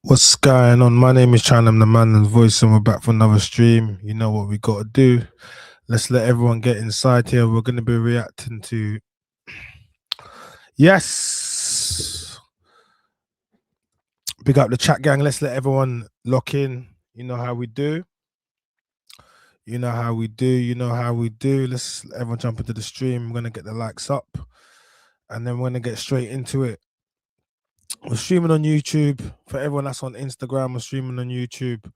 What's going on? My name is Chan, I'm the man and voice, and we're back for another stream. You know what we got to do. Let's let everyone get inside here. We're going to be reacting to. Yes! Big up the chat gang. Let's let everyone lock in. You know how we do. You know how we do. You know how we do. Let's let everyone jump into the stream. We're going to get the likes up. And then we're going to get straight into it. We're streaming on YouTube. For everyone that's on Instagram, we're streaming on YouTube.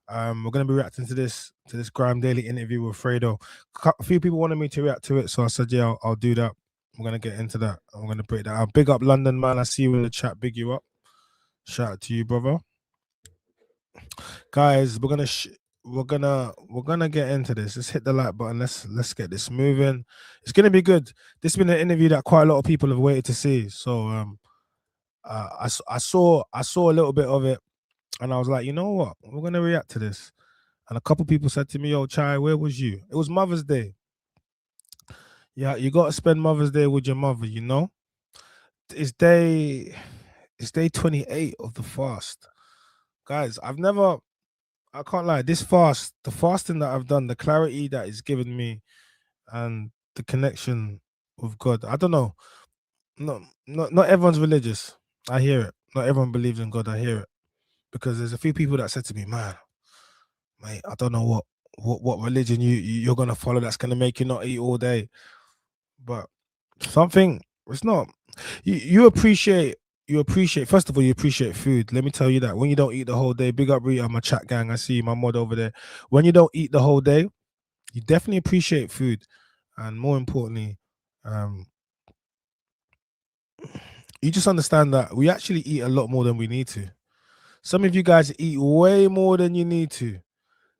We're gonna be reacting to this GRM Daily interview with Fredo. A few people wanted me to react to it, so I said, yeah, I'll do that. I'm gonna get into that. I'm gonna break that out. Big up London, man. I see you in the chat. Big you up. Shout out to you, brother. Guys, we're gonna get into this. Let's hit the like button. Let's get this moving. It's gonna be good. This has been an interview that quite a lot of people have waited to see. So I saw a little bit of it. And I was like, you know what? We're going to react to this. And a couple people said to me, yo, Chai, where was you? It was Mother's Day. Yeah, you got to spend Mother's Day with your mother, you know? It's day 28 of the fast. Guys, I can't lie, the fasting that I've done, the clarity that it's given me and the connection with God. I don't know. Not everyone's religious. I hear it. Not everyone believes in God. I hear it. Because there's a few people that said to me, man, mate, I don't know what religion you're gonna follow that's gonna make you not eat all day. But something, it's not. You appreciate first of all, you appreciate food. Let me tell you that when you don't eat the whole day, big up Rita, my chat gang. I see my mod over there. When you don't eat the whole day, you definitely appreciate food. And more importantly, you just understand that we actually eat a lot more than we need to. Some of you guys eat way more than you need to.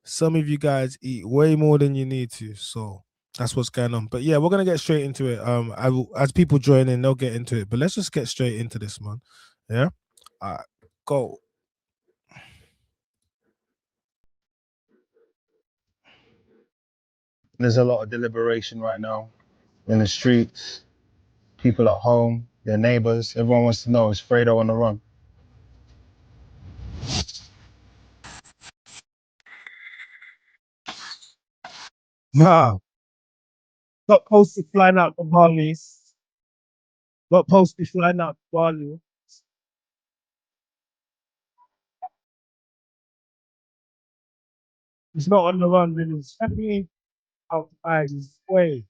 Some of you guys eat way more than you need to. So that's what's going on. But yeah, we're gonna get straight into it. As people join in, they'll get into it. But let's just get straight into this, man. Yeah. All right, go. There's a lot of deliberation right now in the streets, people at home, their neighbors. Everyone wants to know, is Fredo on the run? Nah. Got Posty flying out to Bali. Got Posty flying out to Bali. He's not on the run, really. Send me out his way.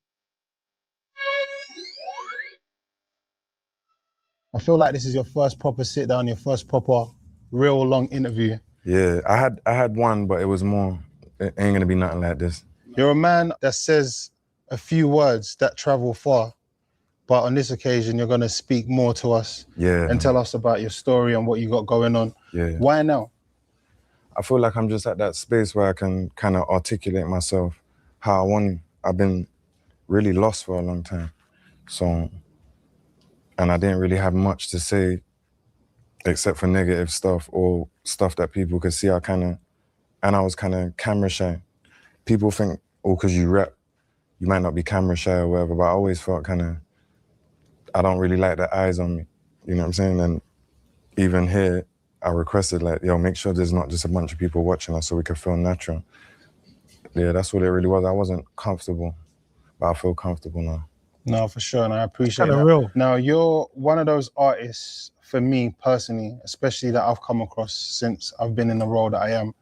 I feel like this is your first proper sit down, your first proper real long interview. Yeah, I had one, but it was more. It ain't gonna be nothing like this. You're a man that says a few words that travel far, but on this occasion, you're gonna speak more to us and tell us about your story and what you got going on. Yeah. Why now? I feel like I'm just at that space where I can kind of articulate myself how I want. I've been really lost for a long time, so, and I didn't really have much to say except for negative stuff or stuff that people could see. And I was kind of camera shy. People think, oh, because you rap, you might not be camera shy or whatever, but I always felt kind of, I don't really like the eyes on me, you know what I'm saying? And even here, I requested like, yo, make sure there's not just a bunch of people watching us so we can feel natural. Yeah, that's what it really was. I wasn't comfortable, but I feel comfortable now. No, for sure, and I appreciate Kinda that. real. Now, you're one of those artists, for me personally, especially that I've come across since I've been in the role that I am,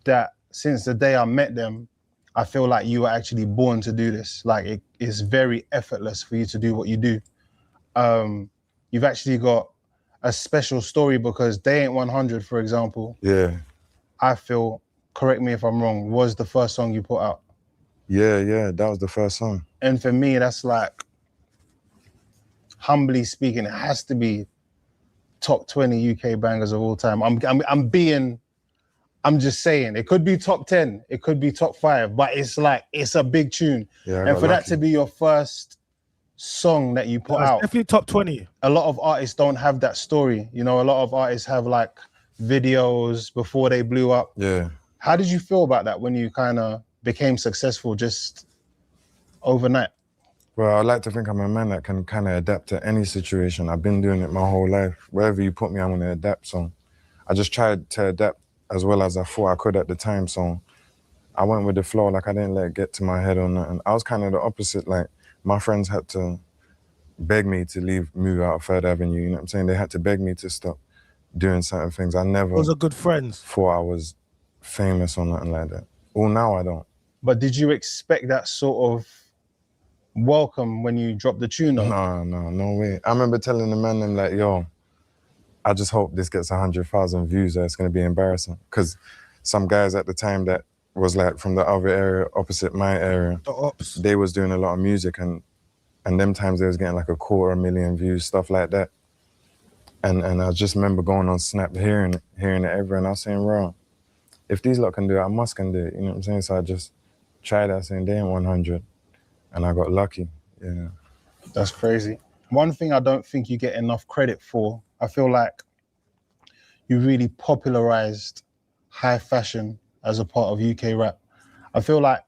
that since the day I met them, I feel like you were actually born to do this. Like, it is very effortless for you to do what you do. You've actually got a special story because Day Ain't 100, for example. Yeah. I feel, correct me if I'm wrong, was the first song you put out. Yeah, that was the first song. And for me, that's like, humbly speaking, it has to be top 20 UK bangers of all time. I'm just saying, it could be top 10, it could be top 5, but it's like, it's a big tune. Yeah, and for that to be your first song that you put out, definitely top 20. A lot of artists don't have that story. You know, a lot of artists have like videos before they blew up. Yeah. How did you feel about that when you kind of became successful just overnight? Well, I like to think I'm a man that can kind of adapt to any situation. I've been doing it my whole life. Wherever you put me, I'm gonna adapt. So I just tried to adapt as well as I thought I could at the time. So I went with the flow, like I didn't let it get to my head or nothing. I was kind of the opposite. Like my friends had to beg me to move out of Third Avenue. You know what I'm saying? They had to beg me to stop doing certain things. I never Those are good friends. thought I was famous or nothing like that. Well, now I don't. But did you expect that sort of welcome when you dropped the tune? No way. I remember telling the man, them like, yo, I just hope this gets 100,000 views or it's going to be embarrassing. Because some guys at the time that was like from the other area, opposite my area, The ops. they was doing a lot of music and them times they was getting like 250,000 views, stuff like that. And I just remember going on Snap, hearing it everywhere, and I was saying, bro, if these lot can do it, I must can do it. You know what I'm saying? So I just tried that same day in 100, and I got lucky. Yeah. That's crazy. One thing I don't think you get enough credit for, I feel like you really popularized high fashion as a part of UK rap. I feel like,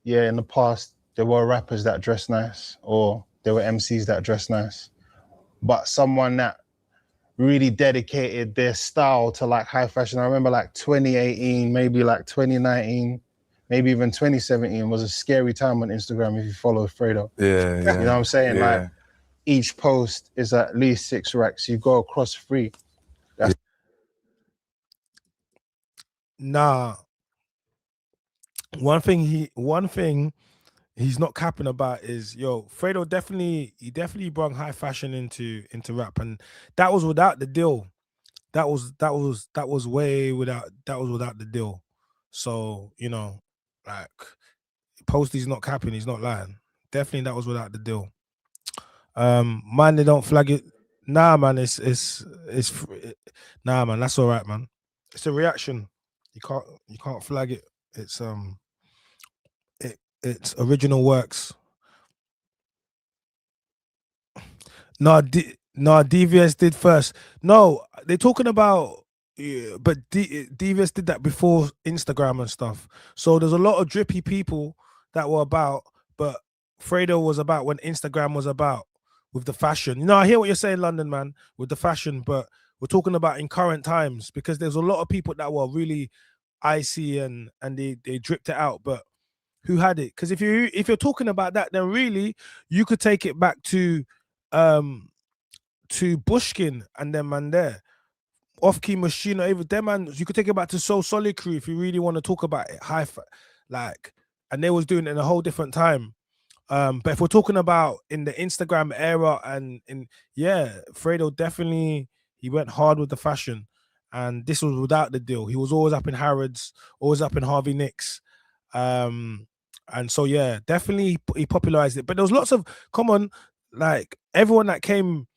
yeah, in the past, there were rappers that dress nice, or there were MCs that dress nice, but someone that really dedicated their style to like high fashion. I remember like 2018, maybe like 2019, maybe even 2017 was a scary time on Instagram if you follow Fredo. Yeah. You know what I'm saying? Yeah. Like each post is at least 6 racks. You go across free. Nah. One thing he's not capping about is, yo, Fredo definitely brought high fashion into rap, and that was without the deal. That was without the deal. So, you know, like Posty's not capping, he's not lying. Definitely that was without the deal. Man, they don't flag it. Nah, man, nah, man, that's all right, man. It's a reaction. You can't flag it. It's original works. No, DVS did first. No, they're talking about, yeah, but DVS did that before Instagram and stuff. So there's a lot of drippy people that were about, but Fredo was about when Instagram was about with the fashion. You know, I hear what you're saying, London man, with the fashion, but we're talking about in current times because there's a lot of people that were really icy and they dripped it out, but who had it? Because if you're talking about that, then really you could take it back to Bushkin and them man there. Off key machine, or even them man, you could take it back to Soul Solid Crew if you really want to talk about it. Like, and they was doing it in a whole different time. But if we're talking about in the Instagram era and Fredo definitely he went hard with the fashion, and this was without the deal. He was always up in Harrods, always up in Harvey Nicks. And so yeah, definitely he popularized it. But there was lots of like everyone that came,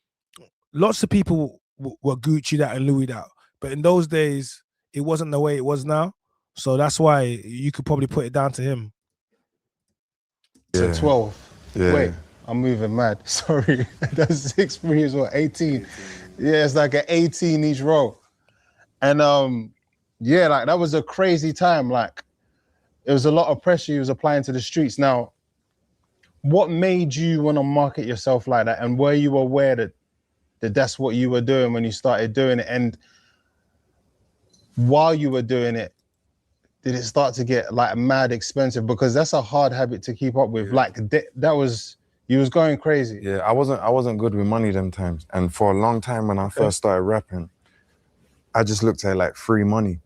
lots of people were Gucci that and Louis that. But in those days, it wasn't the way it was now. So that's why you could probably put it down to him. To 12. Yeah. Wait, I'm moving mad. Sorry. That's 6 3 or 18. Yeah, it's like an 18 each row. And yeah, like that was a crazy time. Like it was a lot of pressure he was applying to the streets. Now, what made you want to market yourself like that? And were you aware that that's what you were doing when you started doing it? And while you were doing it, did it start to get like mad expensive? Because that's a hard habit to keep up with. Yeah. Like that was, you was going crazy. Yeah, I wasn't good with money them times. And for a long time when I first started rapping, I just looked at it like free money.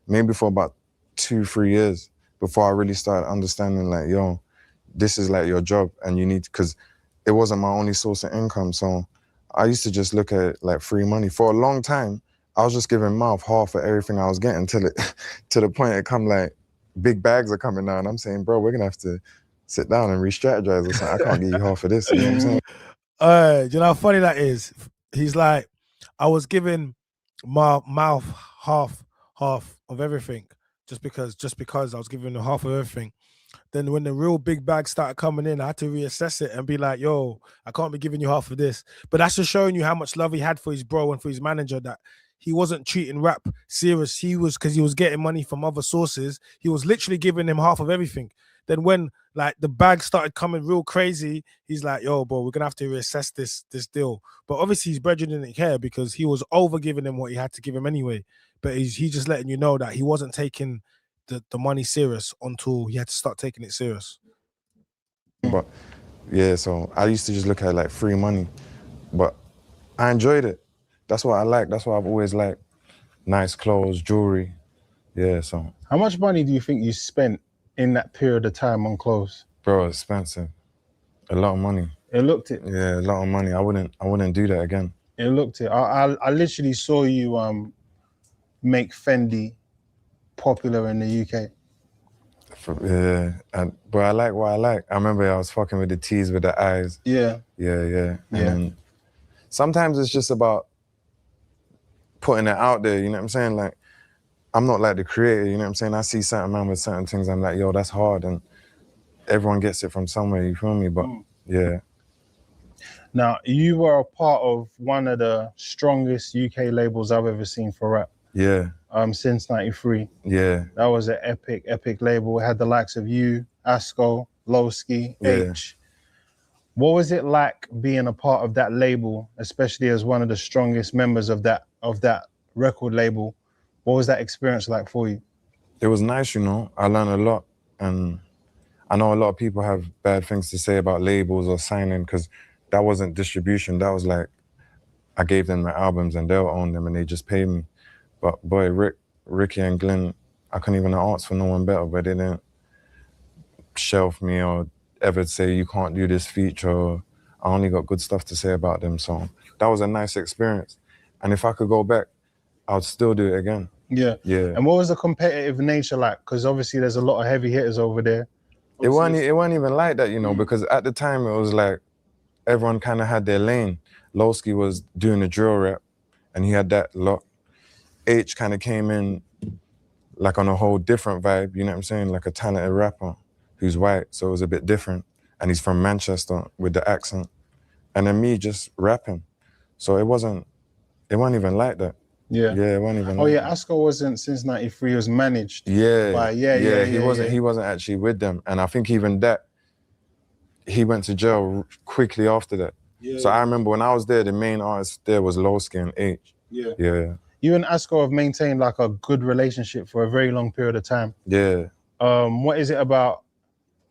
Maybe for about 2-3 years before I really started understanding like, yo, this is like your job and you need, because it wasn't my only source of income. So I used to just look at it like free money. For a long time, I was just giving Mouth half of everything I was getting till it, to the point it come like, big bags are coming down. I'm saying, bro, we're gonna have to sit down and re-strategize or something. I can't give you half of this, you know what I'm saying? Do you know how funny that is? He's like, I was giving Mouth half of everything just because I was giving him half of everything. Then when the real big bags started coming in, I had to reassess it and be like, yo, I can't be giving you half of this. But that's just showing you how much love he had for his bro and for his manager, that he wasn't treating rap serious. He was, because he was getting money from other sources. He was literally giving him half of everything. Then when like the bag started coming real crazy, he's like, yo, bro, we're gonna have to reassess this deal. But obviously his brethren didn't care because he was over giving him what he had to give him anyway. But he's just letting you know that he wasn't taking the money serious until he had to start taking it serious. But yeah, so I used to just look at it like free money, but I enjoyed it. That's what I like. That's what I've always liked. Nice clothes, jewelry. Yeah, so. How much money do you think you spent in that period of time on clothes? Bro, expensive. A lot of money. It looked it. Yeah, a lot of money. I wouldn't do that again. It looked it. I literally saw you make Fendi popular in the UK. But I like what I like. I remember I was fucking with the tees with the eyes. Yeah. Yeah. And sometimes it's just about putting it out there, you know what I'm saying? Like, I'm not like the creator, you know what I'm saying? I see certain man with certain things, I'm like, yo, that's hard, and everyone gets it from somewhere, you feel me? But yeah. Now, you were a part of one of the strongest UK labels I've ever seen for rap. Yeah. Since '93. Yeah. That was an epic label. It had the likes of you, Asko, Lowski, H. What was it like being a part of that label, especially as one of the strongest members of that record label? What was that experience like for you? It was nice, you know. I learned a lot, and I know a lot of people have bad things to say about labels or signing, because that wasn't distribution. That was like, I gave them my albums and they'll own them and they just paid me. But boy, Ricky and Glenn, I couldn't even ask for no one better, but they didn't shelf me or ever say you can't do this feature. Or I only got good stuff to say about them. So that was a nice experience. And if I could go back, I would still do it again. Yeah. Yeah. And what was the competitive nature like? Because obviously there's a lot of heavy hitters over there. It wasn't even like that, you know, because at the time it was like everyone kind of had their lane. Lowski was doing the drill rap and he had that lot. H kind of came in like on a whole different vibe, you know what I'm saying? Like a talented rapper who's white, so it was a bit different. And he's from Manchester with the accent. And then me just rapping. So it wasn't even like that. Yeah. Yeah, it wasn't even Oh like yeah, that. Asko wasn't since '93, he was managed. Yeah. He He wasn't actually with them. And I think even that, he went to jail quickly after that. So I remember when I was there, the main artist there was Lowski and H. Yeah. You and Asko have maintained like a good relationship for a very long period of time. Yeah. What is it about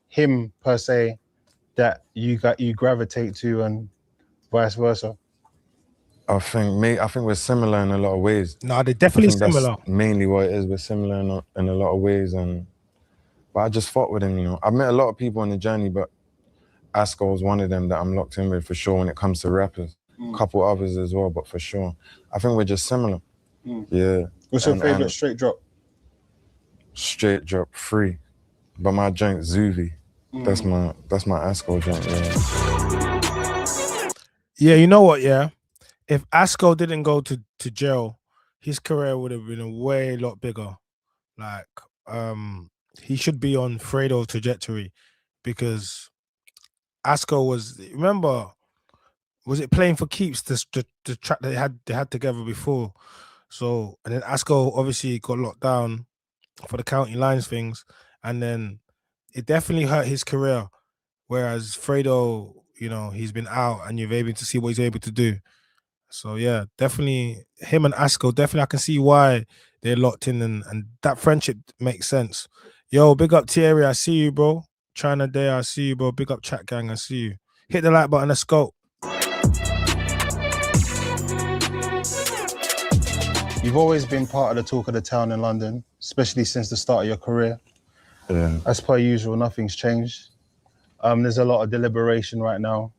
him per se that you gravitate to and vice versa? I think we're similar in a lot of ways. No, they're definitely I think similar. That's mainly what it is. We're similar in a lot of ways, but I just fought with him, you know. I've met a lot of people on the journey, but Asko was one of them that I'm locked in with for sure when it comes to rappers. A couple others as well, but for sure. I think we're just similar. Yeah. What's your favorite straight drop? Straight drop, Free. But my joint, Zuvi. That's my Asko joint, yeah. Yeah, you know what, yeah? If Asko didn't go to jail, his career would have been a way lot bigger. Like, he should be on Fredo trajectory because Asko was, remember, was it Playing for Keeps, the track that they had together before? So, and then Asko obviously got locked down for the county lines things, and then it definitely hurt his career. Whereas Fredo, you know, he's been out and you're able to see what he's able to do. So yeah, definitely him and Asko, definitely I can see why they're locked in and that friendship makes sense. Yo, big up Thierry, I see you, bro. China Day, I see you, bro. Big up Chat Gang, I see you. Hit the like button, let's go. You've always been part of the talk of the town in London, especially since the start of your career. Yeah. As per usual, nothing's changed. There's a lot of deliberation right now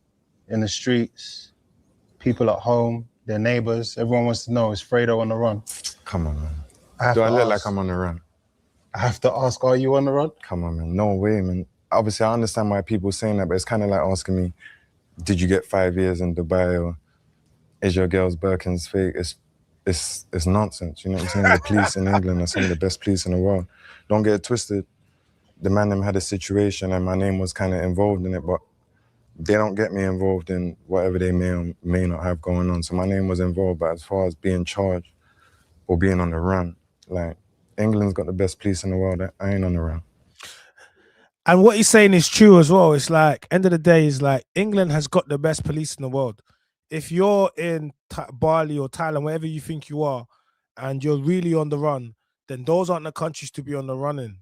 in the streets, people at home, their neighbors. Everyone wants to know, is Fredo on the run? Come on, man. Do I look like I'm on the run? I have to ask, are you on the run? Come on, man. No way, man. Obviously, I understand why people are saying that, but it's kind of like asking me, did you get 5 years in Dubai, or is your girl's Birkin's fake? It's nonsense, you know what I'm saying? The police in England are some of the best police in the world. Don't get it twisted. The man them had a situation and my name was kind of involved in it, but they don't get me involved in whatever they may or may not have going on. So my name was involved, but as far as being charged or being on the run, like, England's got the best police in the world. I ain't on the run. And what he's saying is true as well. It's like, end of the day, is like England has got the best police in the world. If you're in Bali or Thailand, wherever you think you are, and you're really on the run, then those aren't the countries to be on the run in,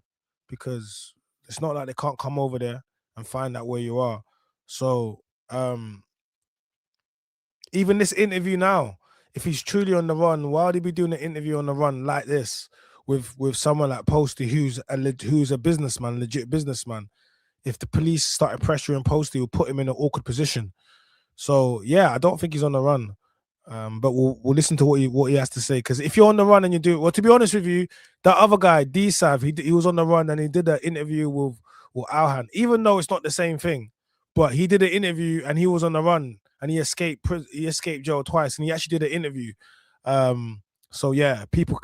because it's not like they can't come over there and find out where you are. So even this interview now, if he's truly on the run, why would he be doing an interview on the run like this with someone like Posty, who's a businessman, legit businessman? If the police started pressuring Posty, it will put him in an awkward position. So yeah, I don't think he's on the run. But we'll listen to what he has to say, because if you're on the run and you do, well, to be honest with you, that other guy, D-Sav, he was on the run and he did an interview with Alhan, even though it's not the same thing, but he did an interview and he was on the run and he escaped jail twice, and he actually did an interview. So yeah, people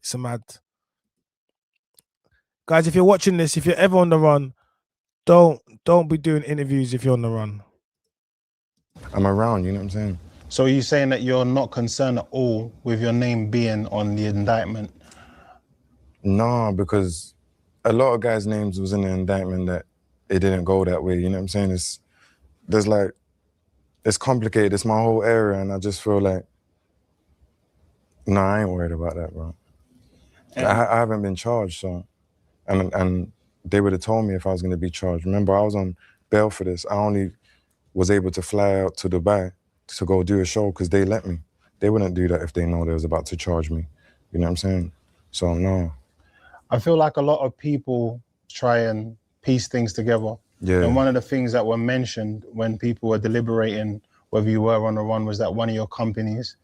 it's a mad. Guys, if you're watching this, if you're ever on the run, don't be doing interviews if you're on the run. I'm around, you know what I'm saying? So are you saying that you're not concerned at all with your name being on the indictment? No, because a lot of guys' names was in the indictment that it didn't go that way, you know what I'm saying? It's complicated, it's my whole area, and I just feel like, no, I ain't worried about that, bro. I haven't been charged, so, and they would have told me if I was gonna be charged. Remember, I was on bail for this. I only was able to fly out to Dubai to go do a show because they let me. They wouldn't do that if they know they was about to charge me. You know what I'm saying? So no. I feel like a lot of people try and piece things together. Yeah. And one of the things that were mentioned when people were deliberating whether you were on the run was that one of your companies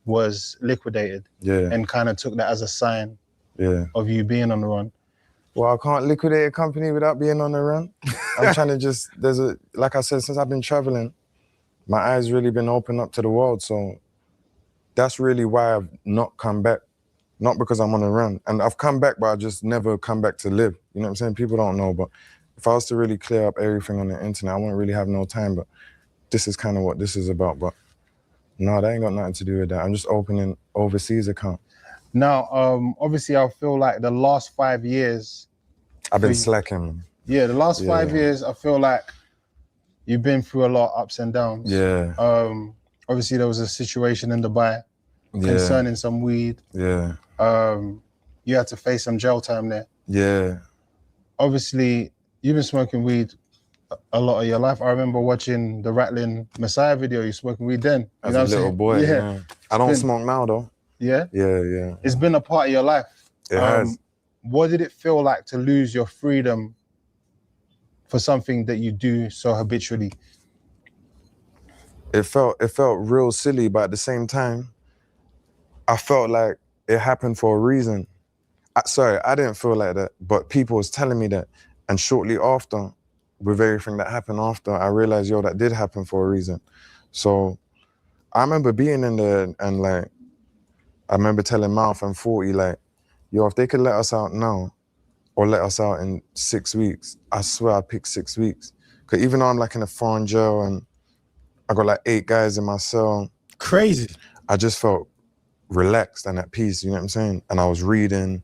was liquidated. Yeah. And kind of took that as a sign of you being on the run. Well, I can't liquidate a company without being on the run. I'm trying to just, like I said, since I've been traveling, my eyes really been opened up to the world. So that's really why I've not come back. Not because I'm on the run. And I've come back, but I just never come back to live. You know what I'm saying? People don't know, but if I was to really clear up everything on the internet, I wouldn't really have no time, but this is kind of what this is about. But no, that ain't got nothing to do with that. I'm just opening overseas account. Now, obviously, I feel like the last 5 years... I've been slacking. Yeah, the last 5 years, I feel like you've been through a lot of ups and downs. Yeah. Obviously, there was a situation in Dubai concerning some weed. Yeah. You had to face some jail time there. Yeah. Obviously, you've been smoking weed a lot of your life. I remember watching the Rattling Messiah video. You smoking weed then. As a little boy, yeah. I don't smoke now, though. Yeah? Yeah, yeah. It's been a part of your life. It has. What did it feel like to lose your freedom for something that you do so habitually? It felt real silly, but at the same time, I felt like it happened for a reason. Sorry, I didn't feel like that, but people was telling me that. And shortly after, with everything that happened after, I realized, yo, that did happen for a reason. So I remember being in there and like, I remember telling Mouth and 40, like, yo, if they could let us out now or let us out in 6 weeks, I swear I'd pick 6 weeks. Because even though I'm like in a foreign jail and I got like 8 guys in my cell. Crazy. I just felt relaxed and at peace, you know what I'm saying? And I was reading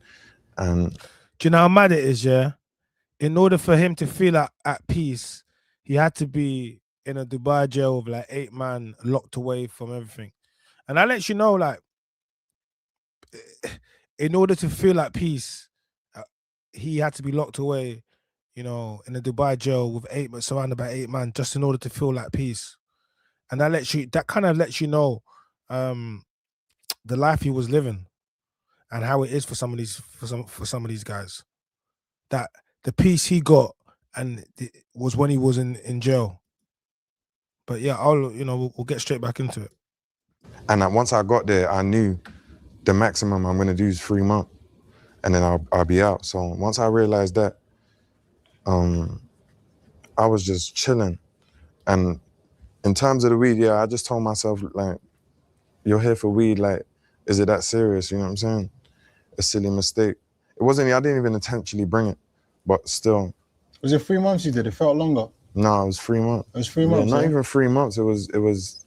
and... Do you know how mad it is, yeah? In order for him to feel at peace, he had to be in a Dubai jail with like 8 men locked away from everything. And that lets you know, like, in order to feel at peace, he had to be locked away, you know, in a Dubai jail with surrounded by 8 men, just in order to feel like peace. And that kind of lets you know the life he was living and how it is for some of these guys. That the peace he got and it was when he was in jail. But yeah, we'll get straight back into it. And once I got there, I knew the maximum I'm gonna do is 3 months, and then I'll be out. So once I realized that, I was just chilling. And in terms of the weed, yeah, I just told myself, like, you're here for weed, like, is it that serious? You know what I'm saying? A silly mistake. I didn't even intentionally bring it, but still. Was it 3 months you did? It felt longer. No, it was 3 months. It was 3 months. Not even 3 months. It was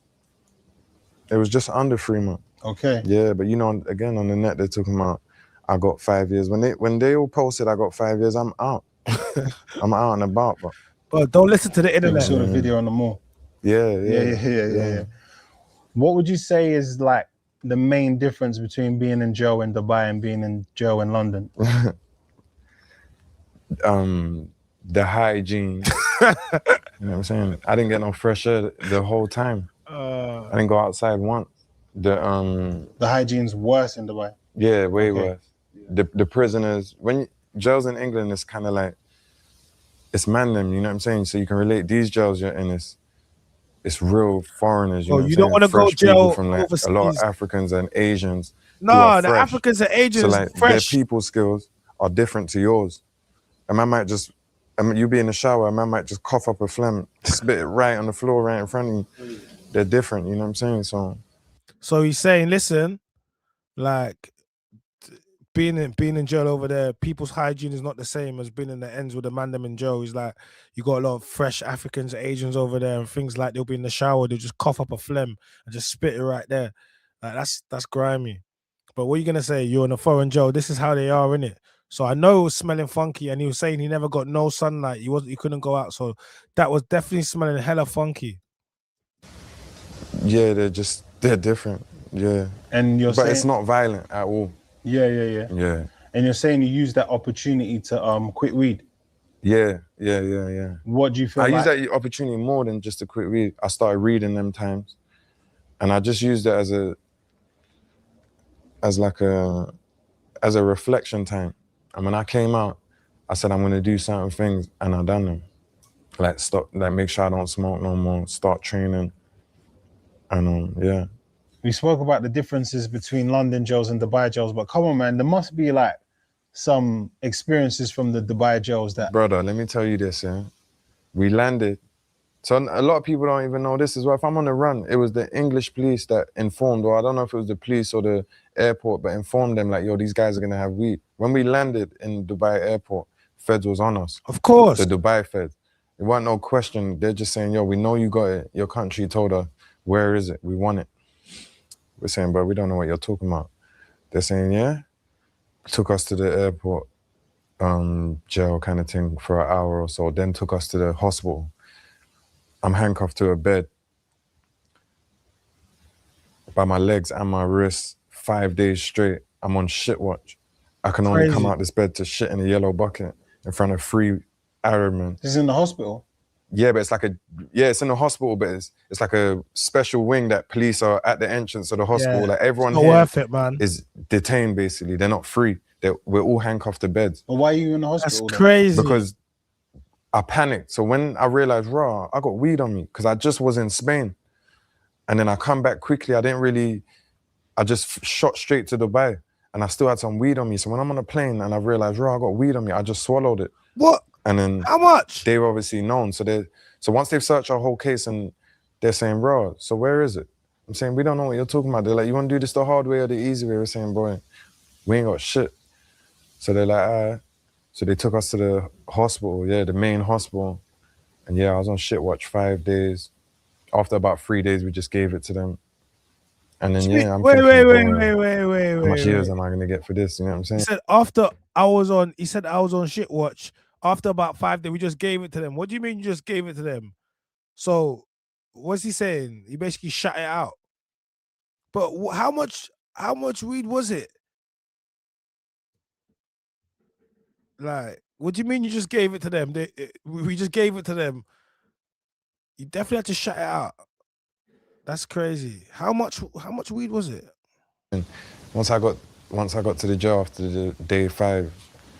just under 3 months. Okay. Yeah, but you know, again on the net they're talking about I got 5 years. When they all posted I got 5 years, I'm out. I'm out and about, But don't listen to the Yeah, we internet. saw the video on the mall. yeah. What would you say is like the main difference between being in jail in Dubai and being in jail in London? The hygiene. You know what I'm saying? I didn't get no fresh air the whole time. I didn't go outside once. The hygiene's worse in Dubai. Yeah, way Okay. worse. The prisoners, jails in England is kind of like, it's man-them, you know what I'm saying? So you can relate, these jails you're in, it's real foreigners, you know what I'm you saying? don't want to go Fresh people jail from like overseas. a lot of Africans and Asians who No, are the fresh. Africans and Asians So like fresh. their people skills are different to yours. A man might just, you be in the shower, a man might just cough up a phlegm, spit it right on the floor right in front of you. They're different, you know what I'm saying? So he's saying, listen, like being in jail over there, people's hygiene is not the same as being in the ends with the man them in jail. He's like, you got a lot of fresh Africans, Asians over there, and things like they'll be in the shower, they'll just cough up a phlegm and just spit it right there. Like that's grimy. But what are you gonna say? You're in a foreign jail. This is how they are, innit? So I know it was smelling funky, and he was saying he never got no sunlight. He couldn't go out. So that was definitely smelling hella funky. Yeah, they're different, yeah. And you're But saying it's not violent at all. Yeah. Yeah. And you're saying you use that opportunity to quit weed. Yeah. What do you feel I like? use that opportunity more than just to quit read. I started reading them times, and I just used it as a reflection time. And when I came out, I said I'm gonna do certain things, and I done them. Like make sure I don't smoke no more. Start training, and yeah. We spoke about the differences between London jails and Dubai jails, but come on, man, there must be like some experiences from the Dubai jails that. Brother, let me tell you this, yeah. We landed. So a lot of people don't even know this as well. If I'm on the run, it was the English police that informed, or I don't know if it was the police or the airport, but informed them like, yo, these guys are gonna have weed. When we landed in Dubai airport, feds was on us. Of course. The Dubai feds. It wasn't no question. They're just saying, yo, we know you got it. Your country told us, where is it? We want it. We're saying, bro, we don't know what you're talking about. They're saying, yeah. Took us to the airport jail kind of thing for an hour or so, then took us to the hospital. I'm handcuffed to a bed by my legs and my wrists 5 days straight. I'm on shit watch. I can only come out this bed to shit in a yellow bucket in front of 3 Arab men. This is in the hospital? Yeah, but it's like it's in the hospital, but it's like a special wing that police are at the entrance of the hospital. Yeah, like everyone it's not here worth it, man. is detained basically. They're not free. We're all handcuffed to beds. But why are you in the hospital? That's crazy. Because I panicked. So when I realized, I got weed on me because I just was in Spain. And then I come back quickly. I just shot straight to Dubai and I still had some weed on me. So when I'm on a plane and I realized, I got weed on me, I just swallowed it. What? And then how much? They've obviously known. So once they've searched our whole case and they're saying, so where is it? I'm saying, we don't know what you're talking about. They're like, you want to do this the hard way or the easy way? We're saying, boy, we ain't got shit. So they're like, So they took us to the hospital, the main hospital. And I was on shit watch 5 days. After about 3 days, we just gave it to them. And then, I'm wait, thinking, how much years am I going to get for this? You know what I'm saying? He said I was on shit watch. After about 5 days, we just gave it to them. What do you mean you just gave it to them? So what's he saying? He basically shut it out. But how much weed was it? Like, what do you mean you just gave it to them? We just gave it to them. You definitely had to shut it out. That's crazy. How much weed was it? And once I got to the jail after the day 5,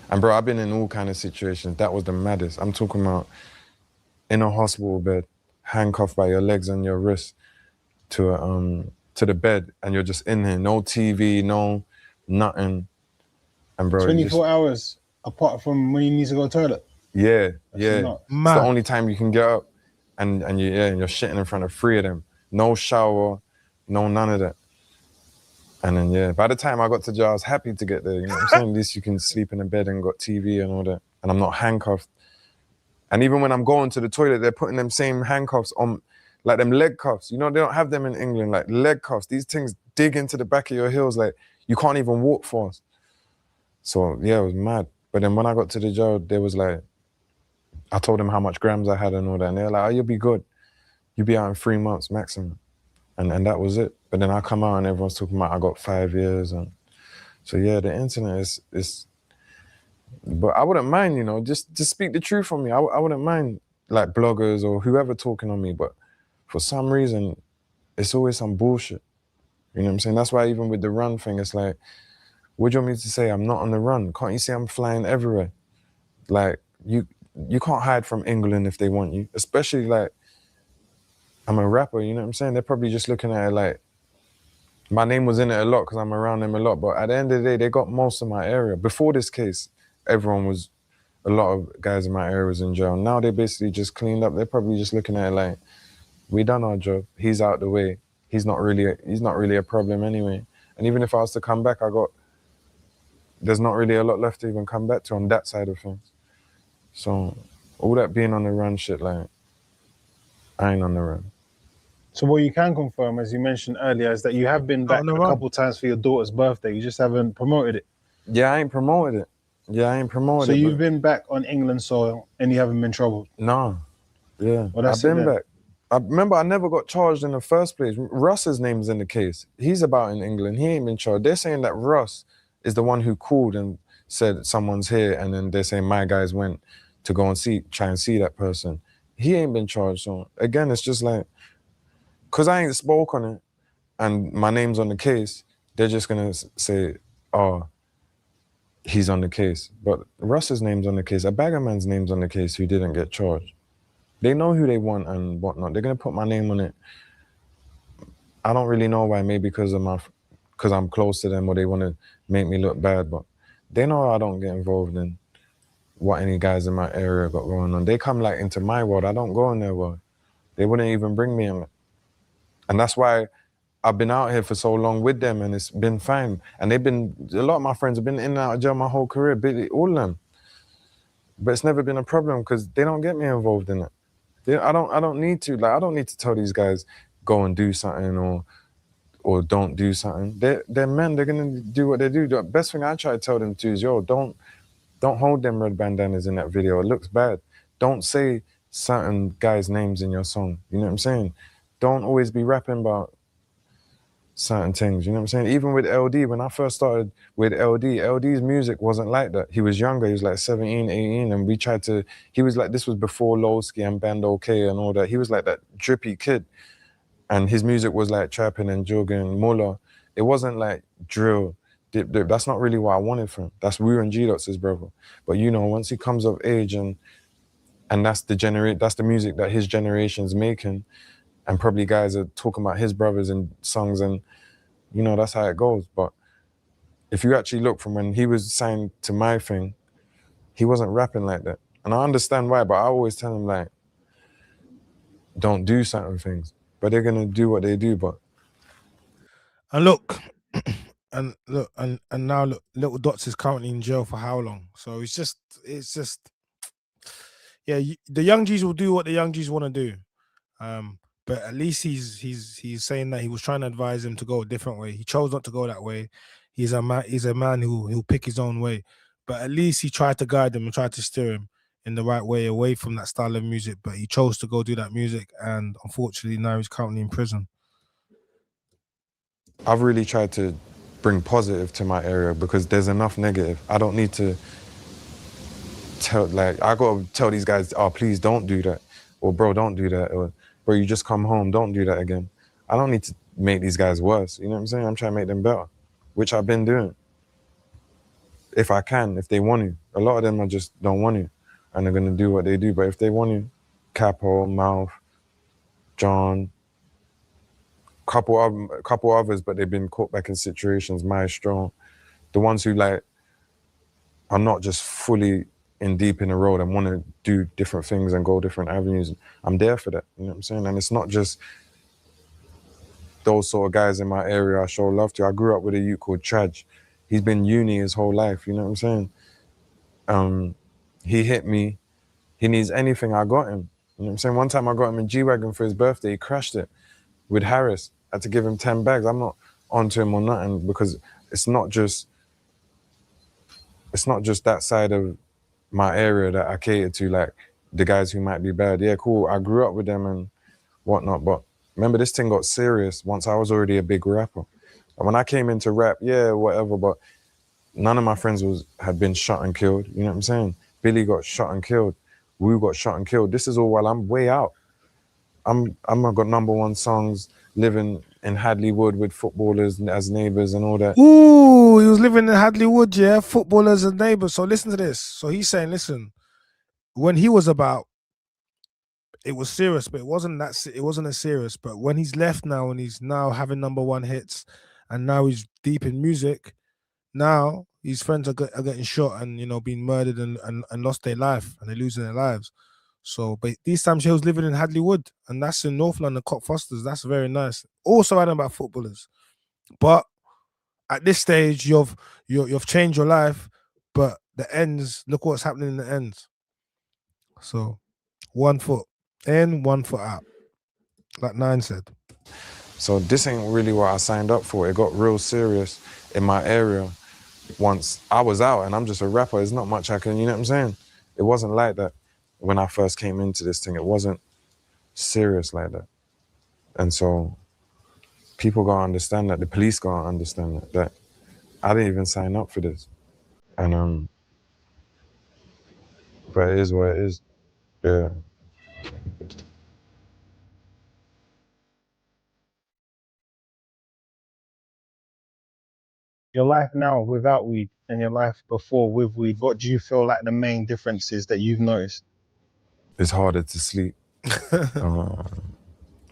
and bro, I've been in all kind of situations. That was the maddest. I'm talking about in a hospital bed, handcuffed by your legs and your wrists to the bed, and you're just in here, no TV, no nothing. And bro, 24 hours apart from when you need to go to the toilet. Yeah. Nuts. It's the only time you can get up, and you're shitting in front of 3 of them. No shower, no none of that. And then by the time I got to jail, I was happy to get there. You know what I'm saying? At least you can sleep in a bed and got TV and all that. And I'm not handcuffed. And even when I'm going to the toilet, they're putting them same handcuffs on, like them leg cuffs. You know, they don't have them in England, like leg cuffs. These things dig into the back of your heels, like you can't even walk fast. So it was mad. But then when I got to the jail, they was like, I told them how much grams I had and all that, and they're like, oh, you'll be good. You'll be out in 3 months maximum. And that was it. But then I come out and everyone's talking about I got 5 years. And so yeah, the internet is but I wouldn't mind, you know, just speak the truth on me. I wouldn't mind like bloggers or whoever talking on me, but for some reason, it's always some bullshit. You know what I'm saying? That's why even with the run thing, it's like, what do you want me to say? I'm not on the run. Can't you see I'm flying everywhere? Like, you can't hide from England if they want you, especially like, I'm a rapper, you know what I'm saying? They're probably just looking at it like, my name was in it a lot because I'm around them a lot, but at the end of the day, they got most of my area. Before this case, a lot of guys in my area was in jail. Now they basically just cleaned up. They're probably just looking at it like, we done our job. He's out the way. He's not really a problem anyway. And even if I was to come back, there's not really a lot left to even come back to on that side of things. So all that being on the run shit, like, I ain't on the run. So what you can confirm, as you mentioned earlier, is that you have been back a couple times for your daughter's birthday. You just haven't promoted it. Yeah, I ain't promoted it. So you've been back on England soil and you haven't been troubled? No. Yeah, well, I've been back. I remember I never got charged in the first place. Russ's name's in the case. He's about in England. He ain't been charged. They're saying that Russ is the one who called and said someone's here, and then they're saying my guys went to go and try and see that person. He ain't been charged. So again, it's just like, because I ain't spoke on it and my name's on the case, they're just gonna say, oh, he's on the case. But Russ's name's on the case. A bagger man's name's on the case who didn't get charged. They know who they want and whatnot. They're gonna put my name on it. I don't really know why, maybe because I'm close to them or they wanna make me look bad, but they know I don't get involved in what any guys in my area got going on. They come like into my world, I don't go in their world. They wouldn't even bring me in. And that's why I've been out here for so long with them and it's been fine. And a lot of my friends have been in and out of jail my whole career, all of them. But it's never been a problem because they don't get me involved in it. I don't need to. Like, I don't need to tell these guys, go and do something or don't do something. They're men, they're gonna do what they do. The best thing I try to tell them to is, yo, don't hold them red bandanas in that video. It looks bad. Don't say certain guys' names in your song. You know what I'm saying? Don't always be rapping about certain things, you know what I'm saying? Even with LD, when I first started with LD's music wasn't like that. He was younger, he was like 17, 18, and he was like, this was before Lowski and Band OK and all that. He was like that drippy kid. And his music was like trapping and jogging, Muller. It wasn't like drill, dip. That's not really what I wanted from him. That's Wu and G-Dot's his brother. But you know, once he comes of age and that's the music that his generation's making, and probably guys are talking about his brothers and songs, and you know, that's how it goes. But if you actually look from when he was signed to my thing, he wasn't rapping like that. And I understand why, but I always tell him like, don't do certain things. But they're gonna do what they do, but. And look, and now look, Little Dots is currently in jail for how long? So it's just, yeah, the young G's will do what the young G's want to do. But at least he's saying that he was trying to advise him to go a different way. He chose not to go that way. He's a man who'll pick his own way. But at least he tried to guide him and tried to steer him in the right way away from that style of music. But he chose to go do that music, and unfortunately now he's currently in prison. I've really tried to bring positive to my area because there's enough negative. I don't need to I gotta tell these guys, oh, please don't do that. Or bro, don't do that. Or bro, you just come home, don't do that again. I don't need to make these guys worse, you know what I'm saying? I'm trying to make them better, which I've been doing. If I can, if they want to. A lot of them just don't want to, and they're gonna do what they do. But if they want to, Capo, Mouth, John, couple others, but they've been caught back in situations, Maestro, the ones who like are not just fully in deep in the road and want to do different things and go different avenues. I'm there for that, you know what I'm saying? And it's not just those sort of guys in my area I show love to. I grew up with a youth called Traj. He's been uni his whole life, you know what I'm saying? He hit me. He needs anything, I got him. You know what I'm saying? One time I got him a G-Wagon for his birthday, he crashed it with Harris. I had to give him 10 bags. I'm not onto him or nothing because it's not just that side of my area that I cater to. Like, the guys who might be bad. Yeah, cool. I grew up with them and whatnot, but remember this thing got serious once I was already a big rapper. And when I came into rap, yeah, whatever, but none of my friends had been shot and killed. You know what I'm saying? Billy got shot and killed. Wu got shot and killed. This is all while I'm way out. I got #1 songs, living in Hadley Wood with footballers as neighbors and all that. Ooh, he was living in Hadley Wood, yeah, footballers and neighbors. So listen to this. So he's saying, listen, when he was about, it was serious, but it wasn't as serious. But when he's left now and he's now having #1 hits, and now he's deep in music, now his friends are getting shot and, you know, being murdered and lost their life, and they're losing their lives. So, but these times he was living in Hadley Wood, and that's in North London, Cockfosters. That's very nice. Also adding about footballers, but at this stage you've changed your life, but the ends, look what's happening in the ends. So 1 foot in, 1 foot out, like Nine said. So this ain't really what I signed up for. It got real serious in my area once I was out, and I'm just a rapper. There's not much I can, you know what I'm saying? It wasn't like that when I first came into this thing. It wasn't serious like that. And so people gotta understand that, the police gotta understand that I didn't even sign up for this. And but it is what it is. Yeah. Your life now without weed and your life before with weed, what do you feel like the main differences that you've noticed? It's harder to sleep.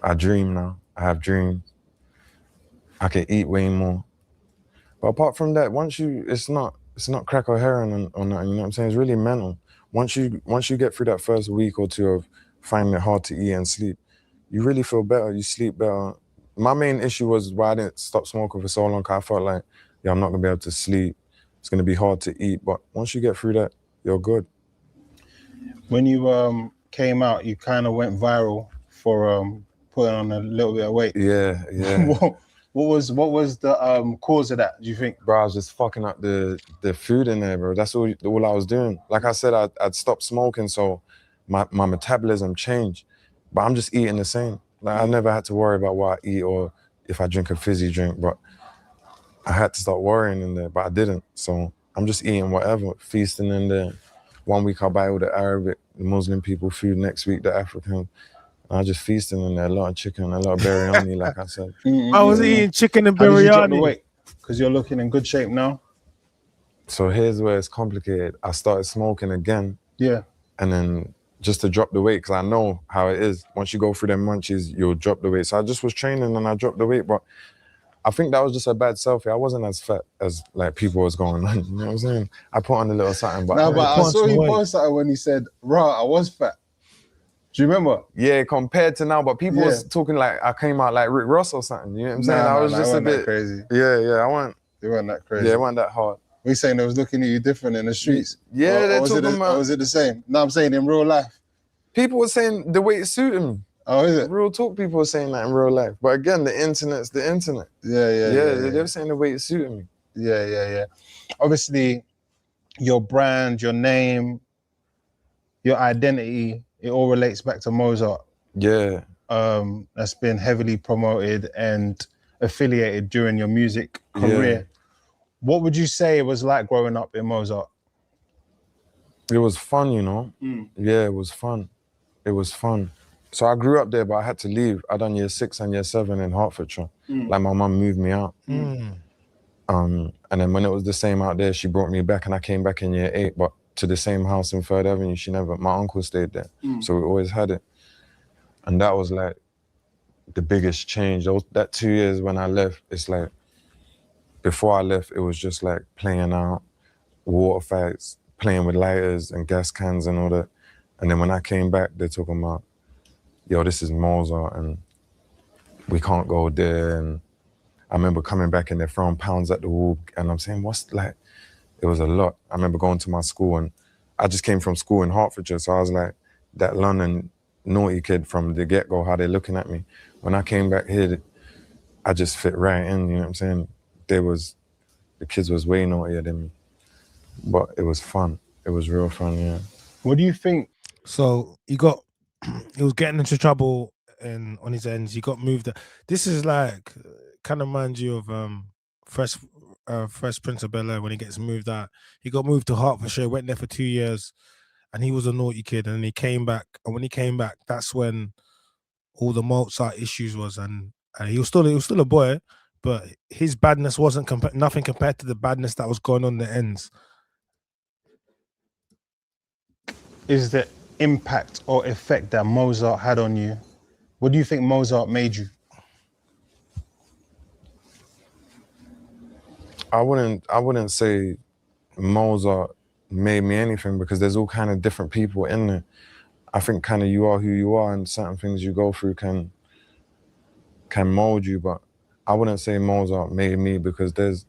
I dream now. I have dreams. I can eat way more. But apart from that, it's not crack or heroin or nothing, you know what I'm saying? It's really mental. Once you get through that first week or two of finding it hard to eat and sleep, you really feel better, you sleep better. My main issue was why I didn't stop smoking for so long, because I felt like, yeah, I'm not gonna be able to sleep. It's gonna be hard to eat, but once you get through that, you're good. When you came out, you kind of went viral for putting on a little bit of weight. Yeah. What was the cause of that, do you think? Bro, I was just fucking up the food in there, bro. That's all I was doing. Like I said, I'd stopped smoking, so my metabolism changed. But I'm just eating the same. Like I never had to worry about what I eat or if I drink a fizzy drink, but I had to start worrying in there, but I didn't. So I'm just eating whatever, feasting in there. 1 week I buy all the Arabic, Muslim people food, next week the African. I just feasting in there, a lot of chicken, a lot of biryani, like I said. I was eating chicken and How did you drop the biryani. weight? Because you're looking in good shape now. So here's where it's complicated. I started smoking again. Yeah. And then just to drop the weight, because I know how it is. Once you go through them munchies, you'll drop the weight. So I just was training and I dropped the weight, but I think that was just a bad selfie. I wasn't as fat as like people was going on. You know what I'm saying? I put on a little something, but No, but I saw you weight. post something when he said, "Rah, I was fat." Do you remember? yeah, compared to now, but people Yeah. was talking like I came out like Rick Ross or something. You know what I'm saying? Nah, I was just a it wasn't that bit crazy. Yeah, I went. It wasn't that crazy. Yeah, it wasn't that hard. We saying they was looking at you different in the streets. Yeah, they're was talking about. Or was it the same? No, I'm saying in real life. People were saying the weight suited me. Oh, is it? Real talk, people were saying that in real life. But again, the internet's the internet. Yeah. They were saying the weight suited me. Yeah. Obviously, your brand, your name, your identity, it all relates back to Mozart. Yeah. That's been heavily promoted and affiliated during your music career. Yeah. What would you say it was like growing up in Mozart? It was fun, you know? Yeah, it was fun. It was fun. So I grew up there, but I had to leave. I done year 6 and year 7 in Hertfordshire. Like my mum moved me out. And then when it was the same out there, she brought me back and I came back in year 8, but to the same house in 3rd Avenue, my uncle stayed there. So we always had it. And that was like the biggest change. That 2 years when I left, it's like, before I left, it was just like playing out, water fights, playing with lighters and gas cans and all that. And then when I came back, they're talking about, yo, this is Mozart and we can't go there. And I remember coming back and they're throwing pounds at the wall and I'm saying, it was a lot. I remember going to my school and I just came from school in Hertfordshire, so I was like that London naughty kid from the get-go, how they're looking at me. When I came back here, I just fit right in, you know what I'm saying? The kids was way naughtier than me. But it was fun. It was real fun, yeah. What do you think? So he was getting into trouble and on his ends. He got moved. This is like kind of reminds you of Fresh Fresh Prince of Bel-Air when he gets moved out. He got moved to Hertfordshire, went there for 2 years, and he was a naughty kid. And then he came back, and when he came back, that's when all the Mozart issues was, and he was still a boy, but his badness wasn't nothing compared to the badness that was going on the ends. Is the impact or effect that Mozart had on you? What do you think Mozart made you? I wouldn't say Mozart made me anything, because there's all kind of different people in there. I think kind of you are who you are, and certain things you go through can mold you. But I wouldn't say Mozart made me, because there's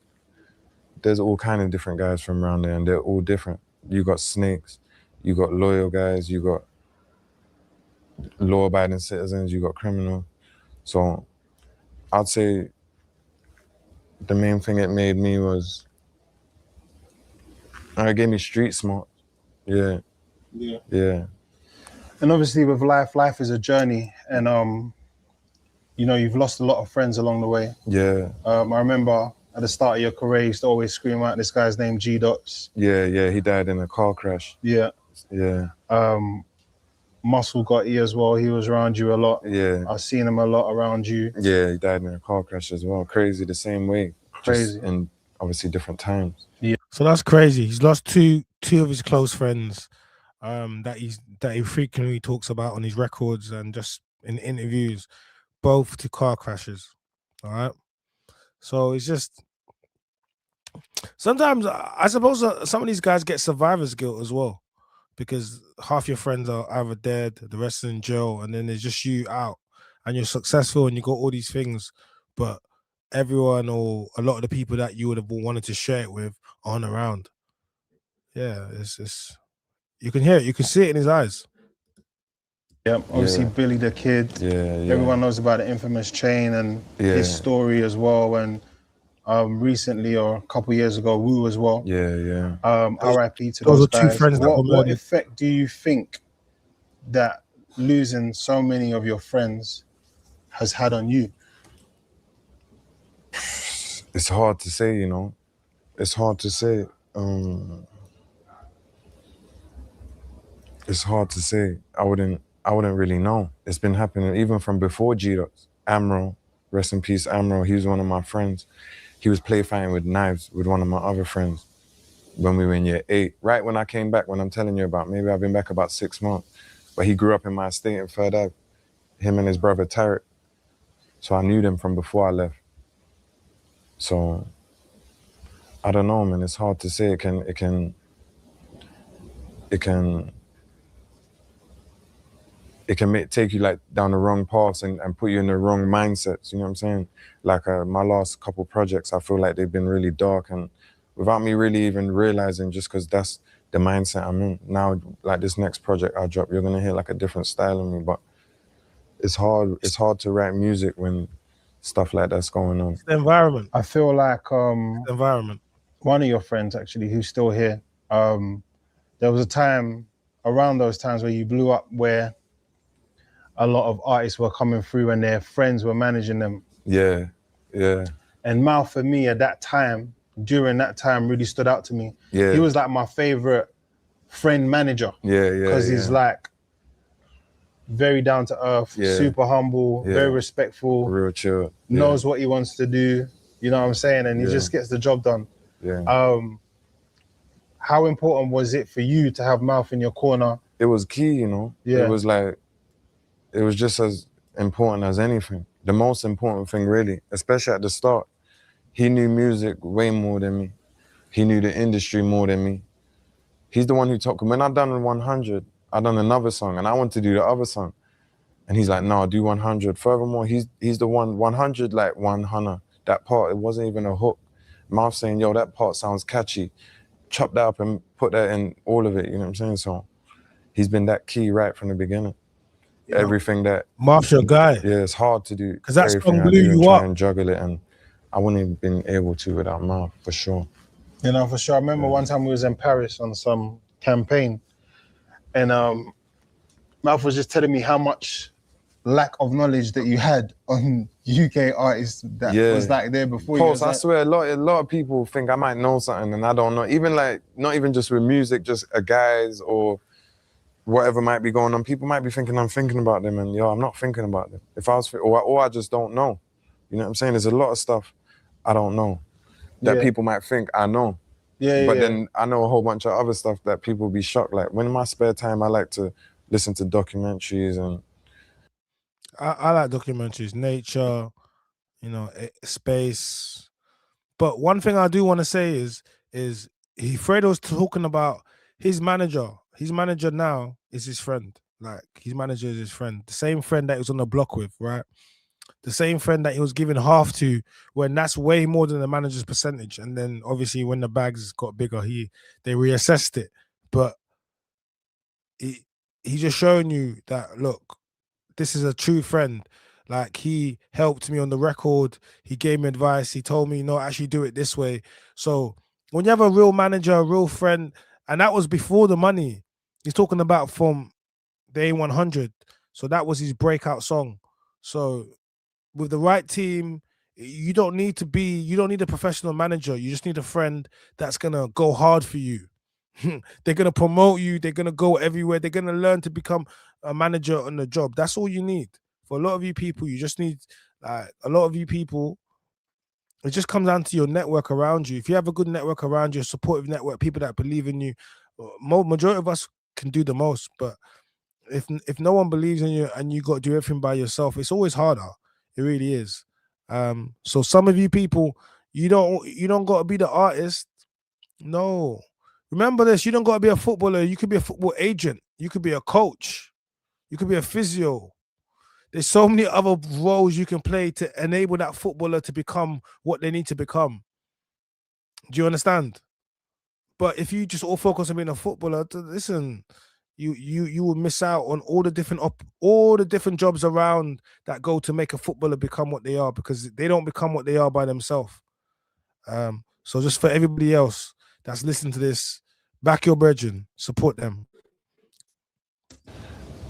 all kind of different guys from around there, and they're all different. You got snakes, you got loyal guys, you got law-abiding citizens, you got criminals. So I'd say the main thing it made me was it gave me street smart. Yeah. And obviously with life is a journey, and you know, you've lost a lot of friends along the way. Yeah. I remember at the start of your career, you used to always scream out this guy's name, G Dots. Yeah, he died in a car crash. Yeah. Muscle Gotti as well, he was around you a lot. Yeah. I've seen him a lot around you. Yeah, he died in a car crash as well. Crazy, the same way. Crazy. Just in obviously different times. Yeah. So that's crazy. He's lost two of his close friends that he frequently talks about on his records and just in interviews, both to car crashes. All right. So it's just sometimes I suppose some of these guys get survivor's guilt as well, because half your friends are either dead, the rest are in jail, and then there's just you out, and you're successful and you got all these things, but everyone or a lot of the people that you would have wanted to share it with aren't around. Yeah, it's you can hear it, you can see it in his eyes. Yeah, obviously Billy the Kid. Yeah. Everyone knows about the infamous chain and his story as well. And recently, or a couple years ago, Wu as well. Yeah. RIP to Those those are two guys. friends that were What murdered. effect do you think that losing so many of your friends has had on you? It's hard to say, you know. It's hard to say. It's hard to say. I wouldn't really know. It's been happening even from before G-Dots. Amro, rest in peace, Amro, he was one of my friends. He was play fighting with knives with one of my other friends when we were in year 8. Right when I came back, when I'm telling you about, maybe I've been back about 6 months. But he grew up in my estate in Third Ave, him and his brother Tarek. So I knew them from before I left. So I don't know, man. It's hard to say. It can take you like down the wrong paths and put you in the wrong mindsets. You know what I'm saying? Like my last couple projects, I feel like they've been really dark, and without me really even realizing, just because that's the mindset I'm in. Now, like this next project I drop, you're gonna hear like a different style of me, but it's hard to write music when stuff like that's going on. It's the environment. I feel like The environment. one of your friends actually, who's still here, there was a time around those times where you blew up, where a lot of artists were coming through and their friends were managing them. Yeah. And Mal, for me at that time, during that time, really stood out to me. Yeah. He was like my favorite friend manager. Yeah. Because he's like very down to earth, super humble, very respectful, real chill, knows what he wants to do. You know what I'm saying? And he just gets the job done. Yeah. How important was it for you to have Mouth in your corner? It was key, you know. Yeah. It was just as important as anything. The most important thing, really, especially at the start. He knew music way more than me. He knew the industry more than me. He's the one who told me. When I done 100, I done another song, and I want to do the other song. And he's like, no, do 100. Furthermore, he's the one, 100, like 100. That part, it wasn't even a hook. Mouth saying, yo, that part sounds catchy. Chop that up and put that in all of it, you know what I'm saying? So he's been that key right from the beginning. Everything that Mouth's your guy. Yeah, it's hard to do. Because that everything song I blew do and you try up. and juggle it, and I wouldn't have been able to without Mouth, for sure. You know, for sure. I remember one time we was in Paris on some campaign, and Mouth was just telling me how much lack of knowledge that you had on UK artists that was like there before you. Post, I Like, swear, a lot of people think I might know something and I don't know. Even like, not even just with music, just guys or whatever might be going on. People might be thinking I'm thinking about them, and I'm not thinking about them. If I was, or I just don't know. You know what I'm saying? There's a lot of stuff I don't know that people might think I know. But then I know a whole bunch of other stuff that people be shocked. Like when in my spare time, I like to listen to documentaries and. I like documentaries, nature, space. But one thing I do want to say is Fredo's talking about his manager. His manager now is his friend. Like his manager is his friend, the same friend that he was on the block with, right? The same friend that he was giving half to, when that's way more than the manager's percentage. And then obviously when the bags got bigger, they reassessed it. But he's just showing you that, look, this is a true friend. Like, he helped me on the record. He gave me advice. He told me, no, actually do it this way. So when you have a real manager, a real friend, and that was before the money. He's talking about from the A100. So that was his breakout song. So with the right team, you don't need a professional manager. You just need a friend that's going to go hard for you. They're going to promote you. They're going to go everywhere. They're going to learn to become a manager on the job. That's all you need. For a lot of you people, you just need, like, a lot of you people, it just comes down to your network around you. If you have a good network around you, a supportive network, people that believe in you, majority of us can do the most. But if no one believes in you and you got to do everything by yourself, it's always harder. It really is. So some of you people, you don't got to be the artist. No. Remember this, you don't got to be a footballer. You could be a football agent. You could be a coach. You could be a physio. There's so many other roles you can play to enable that footballer to become what they need to become. Do you understand? But if you just all focus on being a footballer, listen, you will miss out on all the different jobs around that go to make a footballer become what they are, because they don't become what they are by themselves. So just for everybody else that's listening to this, back your brethren, support them.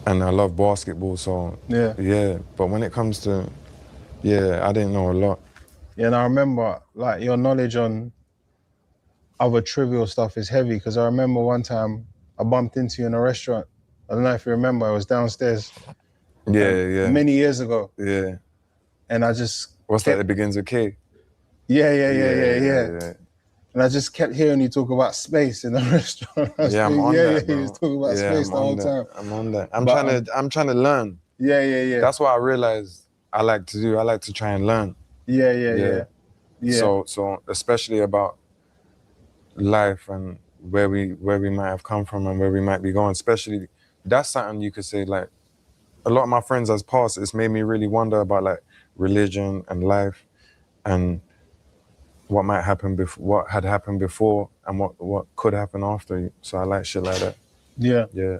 And I love basketball, so yeah. But when it comes to, I didn't know a lot. Yeah, and I remember, like, your knowledge on other trivial stuff is heavy, because I remember one time I bumped into you in a restaurant. I don't know if you remember, I was downstairs. Many years ago. Yeah. And I just... What's that? It begins with K? Yeah. And I just kept hearing you talk about space in the restaurant. I'm on that, bro. You was talking about space the whole time. I'm on that. I'm trying to learn. Yeah. That's what I realized I like to do. I like to try and learn. Yeah. So especially about life and where we might have come from and where we might be going. Especially, that's something you could say, like, a lot of my friends as past, it's made me really wonder about, like, religion and life and what might happen before, what had happened before, and what could happen after. So I like shit like that. Yeah.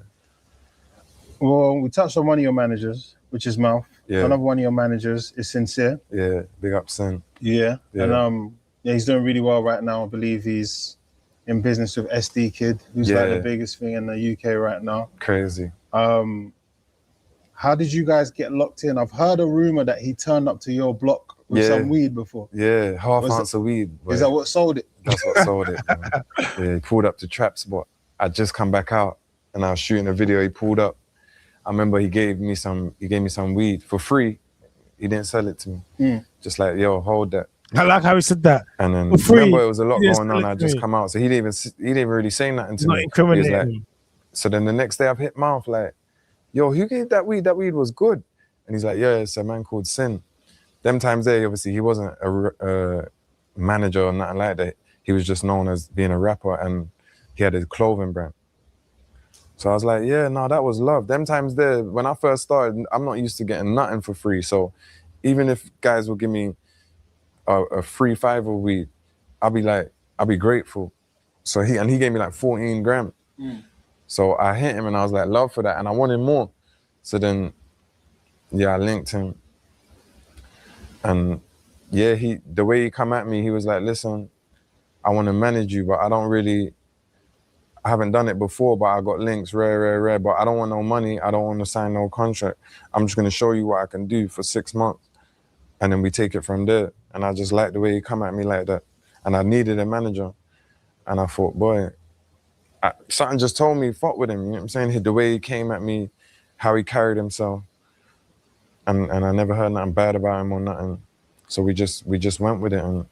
Well, we touched on one of your managers, which is Mouth. Yeah. Another one of your managers is Sincere. Yeah, big up Sin. Yeah. And he's doing really well right now. I believe he's in business with SD Kid, who's like the biggest thing in the UK right now. Crazy. How did you guys get locked in? I've heard a rumor that he turned up to your block with some weed before. Yeah, half ounce of weed. Is that what sold it? That's what sold it. Yeah, he pulled up to Trap Spot. I'd just come back out and I was shooting a video. He pulled up. I remember he gave me some weed for free. He didn't sell it to me. Just like, yo, hold that. I like how he said that. And then remember, it was a lot going on. I just come out, so he didn't really say nothing to me. Not incriminating him. So then the next day I've hit Mouth like, yo, who gave that weed? That weed was good. And he's like, yeah, it's a man called Sin. Them times there, obviously, he wasn't a manager or nothing like that. He was just known as being a rapper, and he had his clothing brand. So I was like, yeah, no, that was love. Them times there, when I first started, I'm not used to getting nothing for free. So even if guys will give me a free 5 of weed, I'll be grateful. So he gave me like 14 grams. So I hit him and I was like, love for that. And I wanted more. So then, I linked him. And the way he come at me, he was like, listen, I want to manage you, but I don't really I haven't done it before, but I got links, rare, but I don't want no money. I don't want to sign no contract. I'm just gonna show you what I can do for 6 months. And then we take it from there. And I just like the way he come at me like that. And I needed a manager. And I thought, boy, something just told me, fuck with him, you know what I'm saying? The way he came at me, how he carried himself. And I never heard nothing bad about him or nothing. So we just went with it, and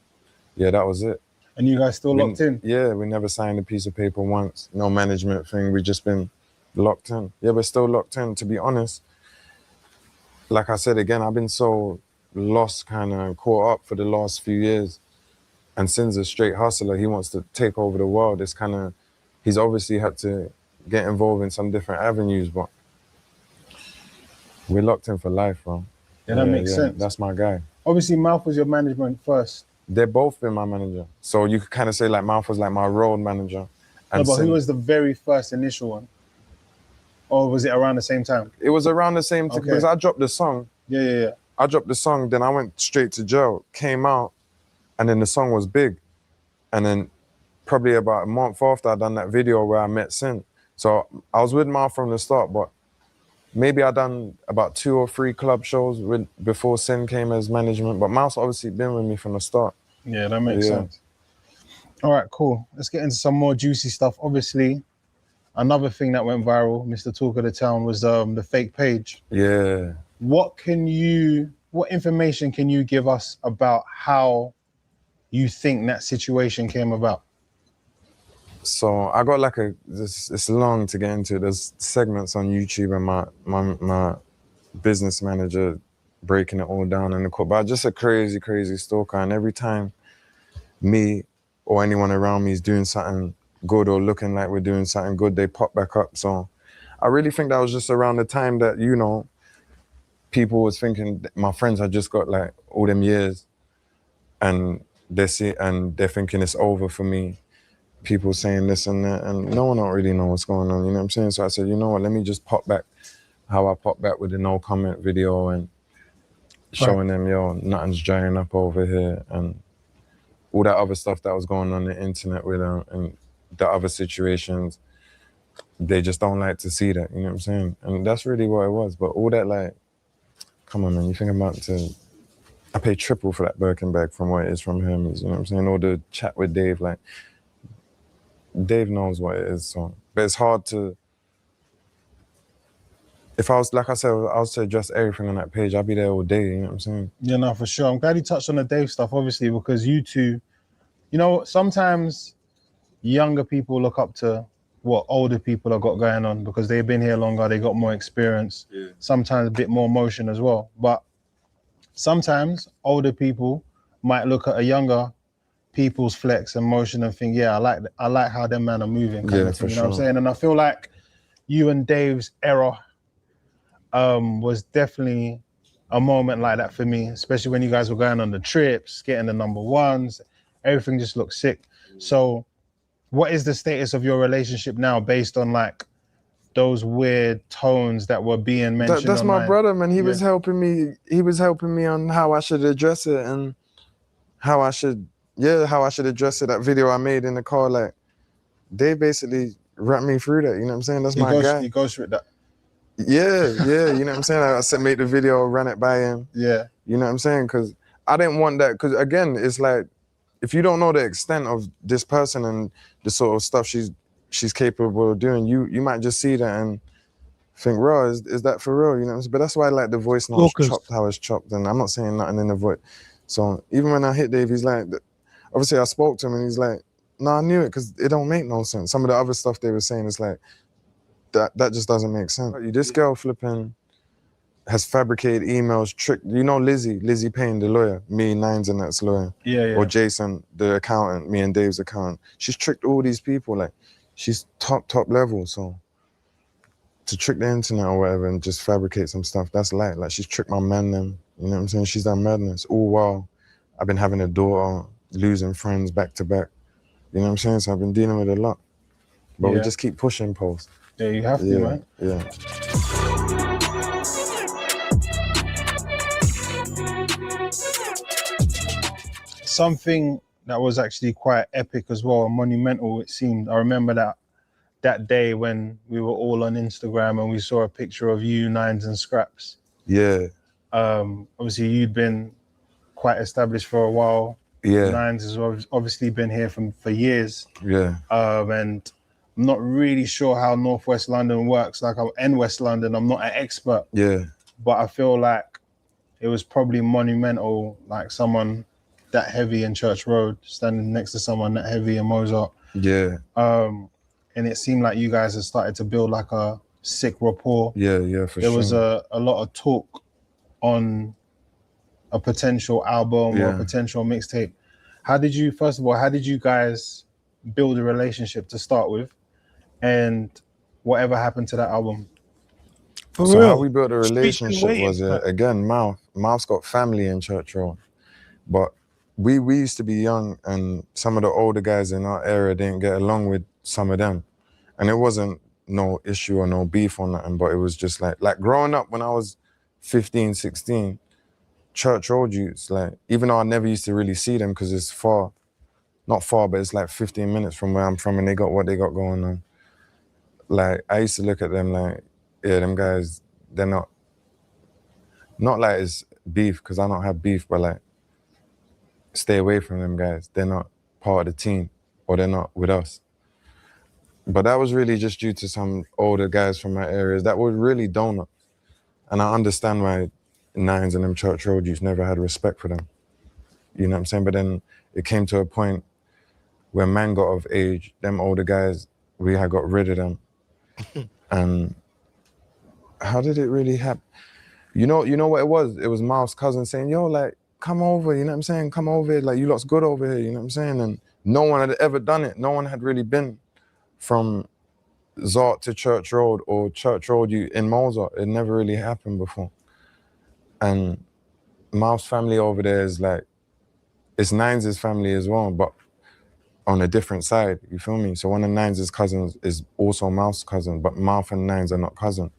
yeah, that was it. And you guys still locked in? Yeah, we never signed a piece of paper once. No management thing. We just been locked in. Yeah, we're still locked in. To be honest, like I said again, I've been so lost, kind of caught up for the last few years. And Sin's a straight hustler. He wants to take over the world. It's kind of, he's obviously had to get involved in some different avenues, but we're locked in for life, bro. Yeah, that makes sense. That's my guy. Obviously, Mouth was your management first. They've both been my manager. So you could kind of say like Mouth was like my road manager. And no, but who was the very first initial one? Or was it around the same time? It was around the same time, because I dropped the song. Yeah. I dropped the song, then I went straight to jail, came out, and then the song was big. And then probably about a month after, I done that video where I met Sin. So I was with Mouth from the start, but maybe I done about 2 or 3 club shows before Sin came as management. But Mouth's obviously been with me from the start. Yeah, that makes sense. All right, cool. Let's get into some more juicy stuff. Obviously, another thing that went viral, Mr. Talk of the Town, was the fake page. Yeah. What information can you give us about how you think that situation came about? So I got like it's long to get into. There's segments on YouTube and my business manager breaking it all down in the court. But just a crazy, crazy stalker. And every time me or anyone around me is doing something good or looking like we're doing something good, they pop back up. So I really think that was just around the time that, you know, people was thinking, my friends had just got like all them years and they're thinking it's over for me. People saying this and that, and no one don't really know what's going on, you know what I'm saying? So I said, you know what, let me just pop back how I popped back with the no comment video and showing them, yo, nothing's drying up over here, and all that other stuff that was going on the internet with them and the other situations. They just don't like to see that, you know what I'm saying? And that's really what it was. But all that, like, come on, man, you think I'm about to, I pay triple for that Birkin bag from what it is from Hermes, you know what I'm saying? Or the chat with Dave, like, Dave knows what it is, so. But it's hard to, if I was, like I said, I was to address everything on that page, I'd be there all day, you know what I'm saying? Yeah, no, for sure. I'm glad you touched on the Dave stuff, obviously, because you two, you know, sometimes younger people look up to what older people have got going on because they've been here longer, they got more experience, sometimes a bit more emotion as well. But sometimes older people might look at a younger people's flex and motion and think, yeah, I like how them men are moving, kind of thing, you know what I'm saying? And I feel like you and Dave's era was definitely a moment like that for me, especially when you guys were going on the trips, getting the #1s, everything just looked sick. So what is the status of your relationship now based on like those weird tones that were being mentioned? That's online? My brother, man. He was helping me on how I should address it and how I should address it. That video I made in the car, like, they basically ran me through that, you know what I'm saying? That's my guy. He goes through that. Yeah, you know what I'm saying? I said, make the video, run it by him. Yeah. You know what I'm saying? Because I didn't want that, because again, it's like, if you don't know the extent of this person and the sort of stuff she's capable of doing, you might just see that and think, bro, is that for real? You know what I'm saying? But that's why I like the voice notes chopped how it's chopped, and I'm not saying nothing in the voice. So even when I hit Dave, he's like, obviously I spoke to him and he's like, no, I knew it because it don't make no sense. Some of the other stuff they were saying is like, that just doesn't make sense. This girl flipping has fabricated emails, tricked, you know Lizzie Payne, the lawyer, me, Nines and that's lawyer. Yeah. Or Jason, the accountant, me and Dave's accountant. She's tricked all these people, like, she's top level, so to trick the internet or whatever and just fabricate some stuff, that's light. Like, she's tricked my man them, you know what I'm saying? She's done madness, all while I've been having a daughter, losing friends back to back. You know what I'm saying? So I've been dealing with a lot. But we just keep pushing, Post. Yeah, you have to, man. Yeah. Something that was actually quite epic as well, monumental, it seemed. I remember that that day when we were all on Instagram and we saw a picture of you, Nines and Scraps. Yeah, Obviously you'd been quite established for a while. yeah, Nines has obviously been here for years. yeah, And I'm not really sure how Northwest London works. Like I'm in West London, I'm not an expert, yeah, but I feel like it was probably monumental, like someone that heavy in Church Road standing next to someone that heavy in Mozart. yeah, And it seemed like you guys had started to build like a sick rapport. yeah, yeah, for There sure. was a lot of talk on a potential album or a potential mixtape. First of all, how did you guys build a relationship to start with? And whatever happened to that album? For So real. how we built a Streets been relationship was, waiting, man. again, Mouth's got family in Church Road. But we used to be young, and some of the older guys in our area didn't get along with some of them. And it wasn't no issue or no beef or nothing, but it was just like growing up when I was 15, 16, Church Road youths, like, even though I never used to really see them because it's far, not far, but it's like 15 minutes from where I'm from, and they got what they got going on. Like, I used to look at them like, yeah, them guys, they're not like it's beef, because I don't have beef, but like, stay away from them guys. They're not part of the team, or they're not with us. But that was really just due to some older guys from my areas that were really donuts. And I understand why Nines and them Church Road youths never had respect for them. You know what I'm saying? But then it came to a point where man got of age, them older guys, we had got rid of them. And how did it really happen? You know what it was? It was Mouth's cousin saying, yo, like, come over, you know what I'm saying? Come over here, like, you lot's good over here, you know what I'm saying? And no one had ever done it. No one had really been from Zart to Church Road or Church Road in Mozart. It never really happened before. And Mouth's family over there is like, it's Nines' family as well, but on a different side, you feel me? So one of Nines' cousins is also Mouth's cousin, but Mouth and Nines are not cousins.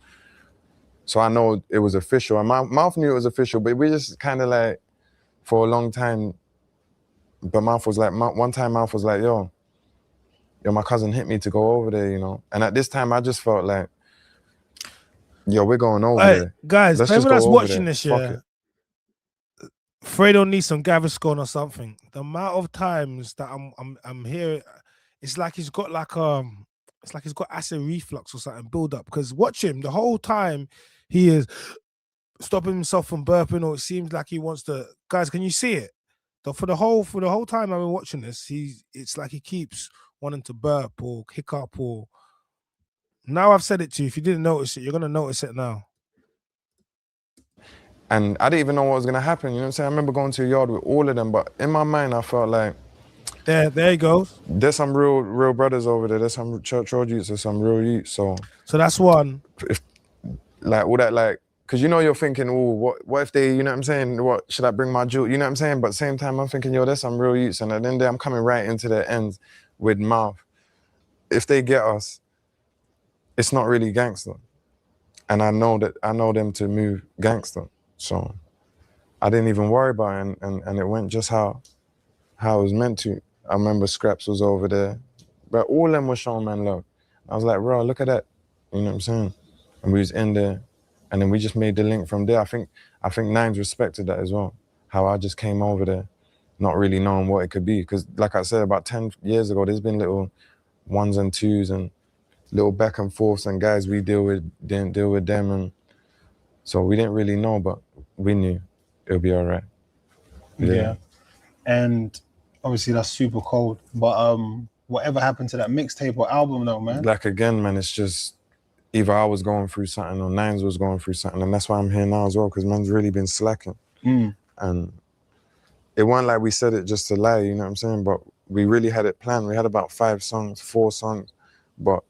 So I know it was official, and Mouth knew it was official, but we just kind of like, for a long time, but Mouth was like, one time Mouth was like, yo, my cousin hit me to go over there, you know? And at this time, I just felt like, yo, we're going over there. Guys, Let's whoever just go that's over watching there. this, Fuck yeah, it. Fredo needs some Gaviscon or something. The amount of times that I'm here, it's like he's got like it's like he's got acid reflux or something build up. Because watch him the whole time, he is stopping himself from burping, or it seems like he wants to. Guys, can you see it? For the whole time I've been watching this, it's like he keeps wanting to burp or hiccup. Or now I've said it to you. If you didn't notice it, you're gonna notice it now. And I didn't even know what was gonna happen, you know what I'm saying? I remember going to a yard with all of them, but in my mind, I felt like, there he goes. there's some real brothers over there. There's some Church Road youths, there's some real youths. So that's one. if, like, all that, like, because you're thinking, oh, what if they, you know what I'm saying? What, should I bring my jewel? You know what I'm saying? But same time, I'm thinking, yo, there's some real youths. And at the end of the day, I'm coming right into their ends with Mouth. If they get us, it's not really gangster. And I know them to move gangster. So I didn't even worry about it, and it went just how it was meant to. I remember Scraps was over there, but all of them were showing man love. I was like, bro, look at that. You know what I'm saying? And we was in there, and then we just made the link from there. I think Nines respected that as well, how I just came over there, not really knowing what it could be. Because like I said, about 10 years ago, there's been little ones and twos and little back and forths, and guys we didn't deal with them, and so we didn't really know, but we knew it would be all right. Yeah. And obviously that's super cold, but whatever happened to that mixtape or album though, man? Like, again, man, it's just either I was going through something or Nines was going through something, and that's why I'm here now as well, because man's really been slacking. And it wasn't like we said it just to lie, you know what I'm saying? But we really had it planned. We had about 4 songs, but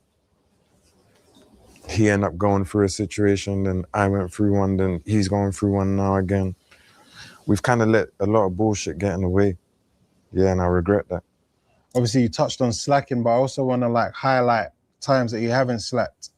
he ended up going through a situation, then I went through one, then he's going through one now again. We've kind of let a lot of bullshit get in the way. Yeah, and I regret that. Obviously you touched on slacking, but I also want to like highlight times that you haven't slacked.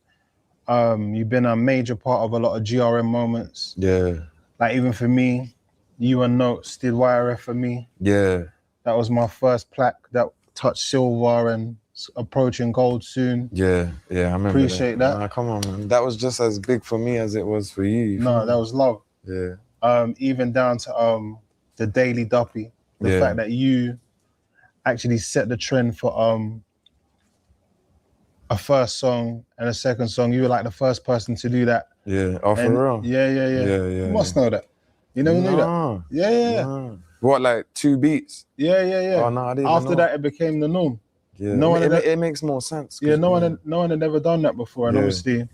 You've been a major part of a lot of GRM moments. Yeah. Like even for me, you and Notes did YRF for me. Yeah. That was my first plaque that touched silver, and approaching gold soon. Yeah, I remember Appreciate that. Nah, come on, man. That was just as big for me as it was for you. You No, feel that me? was love. Yeah. Even down to the Daily Duppy. The fact that you actually set the trend for a first song and a second song. You were like the first person to do that. Yeah. Oh, for And real? Yeah. You must know that. You never knew that. Yeah. Nah. What, like 2 beats? Yeah. Oh, no, I didn't After even know. that, it became the norm. Yeah. No one It makes more sense. Yeah, no one had never done that before, and obviously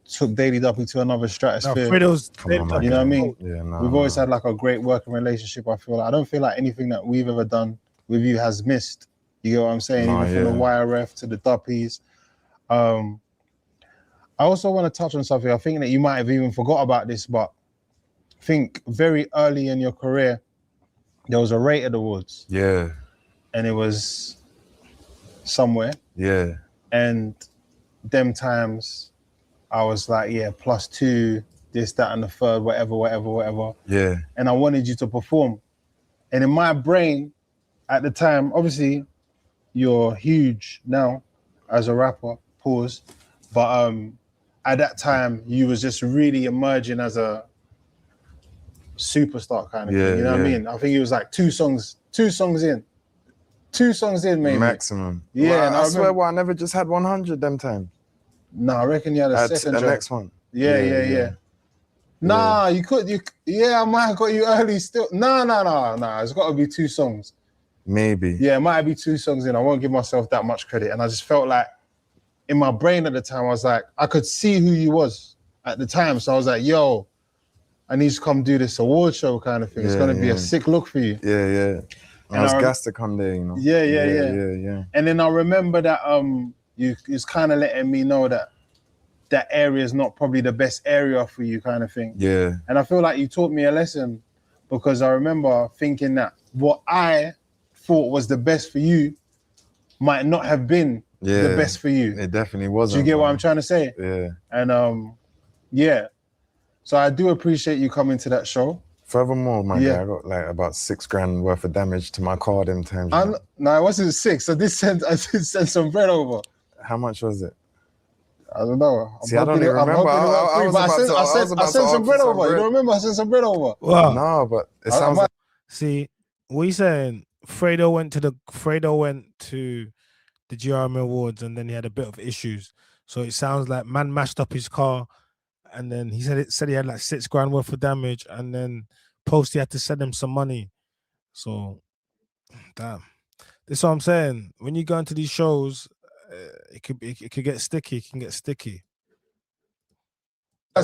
took Daily Duppy to another stratosphere. Fredo's, Come on, man. You know what I mean? Yeah, no. We've always had like a great working relationship. I feel like I don't feel like anything that we've ever done with you has missed. You get what I'm saying? Nah, Even from the YRF to the Duppies. I also want to touch on something. I think that you might have even forgot about this, but I think very early in your career, there was a Rated Awards. Yeah. And it was somewhere. Yeah. And them times, I was like, yeah, +2, this, that, and the third, whatever. Yeah. And I wanted you to perform. And in my brain, at the time, obviously, you're huge now as a rapper, pause. But at that time, you was just really emerging as a superstar kind of thing. You know what I mean? I think it was like two songs in. 2 songs in, maybe. Maximum. Yeah. Well, and I swear, I never just had 100 them time. No, I reckon you had a second the job. next one. Yeah. Nah, you could. I might have got you early still. No. It's got to be 2 songs. Maybe. Yeah, it might be 2 songs in. I won't give myself that much credit. And I just felt like, in my brain at the time, I was like, I could see who you was at the time. So I was like, yo, I need to come do this award show kind of thing. It's going to be a sick look for you. Yeah. And I was gassed to come there, you know. Yeah. And then I remember that you was kind of letting me know that that area is not probably the best area for you kind of thing. Yeah. And I feel like you taught me a lesson, because I remember thinking that what I thought was the best for you might not have been the best for you. It definitely wasn't. Do you get what I'm trying to say? Yeah. And yeah. So I do appreciate you coming to that show. Furthermore, my guy, I got like about $6,000 worth of damage to my car them times. No, it wasn't 6. I did send some bread over. How much was it? I don't know. See, I don't even remember. I sent some bread over. You don't remember? I sent some bread over. Well, no, but it sounds like... See, what you saying? Fredo went to the GRM Awards, and then he had a bit of issues. So it sounds like man mashed up his car, and then he said he had like $6,000 worth of damage, and then Posty had to send him some money. So, damn, this is what I'm saying. When you go into these shows, it could get sticky. It can get sticky. I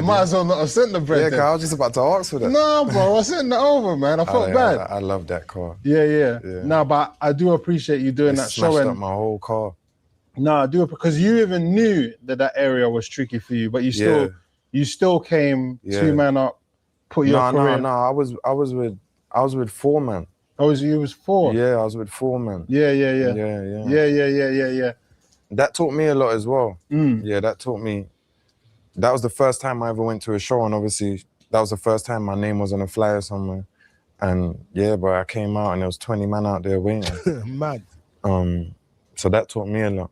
might as well not have sent the bread. Yeah, I was just about to ask for that. No, bro, I sent that over, man. I felt bad. I love that car. Yeah. No, but I do appreciate you doing that show. Smashed up my whole car. No, I do, because you even knew that area was tricky for you, but you still came 2 man up, put your career. No. I was with 4 man. You was 4. Yeah, I was with 4 man. Yeah. That taught me a lot as well. Yeah, that taught me. That was the first time I ever went to a show, and obviously that was the first time my name was on a flyer somewhere. And yeah, but I came out and there was 20 man out there waiting. Mad. So that taught me a lot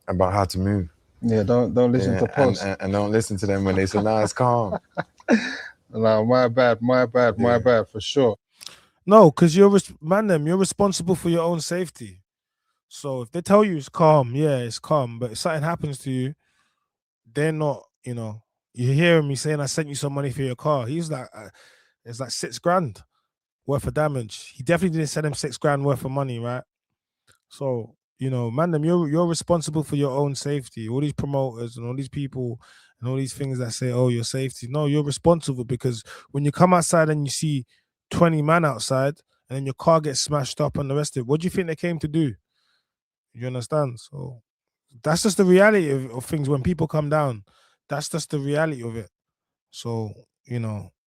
about how to move. Yeah, don't listen to Post. And don't listen to them when they say, nah, it's calm. No, my bad, for sure. No, because you're responsible for your own safety. So if they tell you it's calm, yeah, it's calm. But if something happens to you, they're not, you hearing me saying I sent you some money for your car. He's like, it's like $6,000 worth of damage. He definitely didn't send him $6,000 worth of money, right? So, man, you're responsible for your own safety. All these promoters and all these people and all these things that say, oh, your safety. No, you're responsible, because when you come outside and you see 20 man outside and then your car gets smashed up and the rest of it, what do you think they came to do? You understand? So that's just the reality of things. When people come down, that's just the reality of it. So,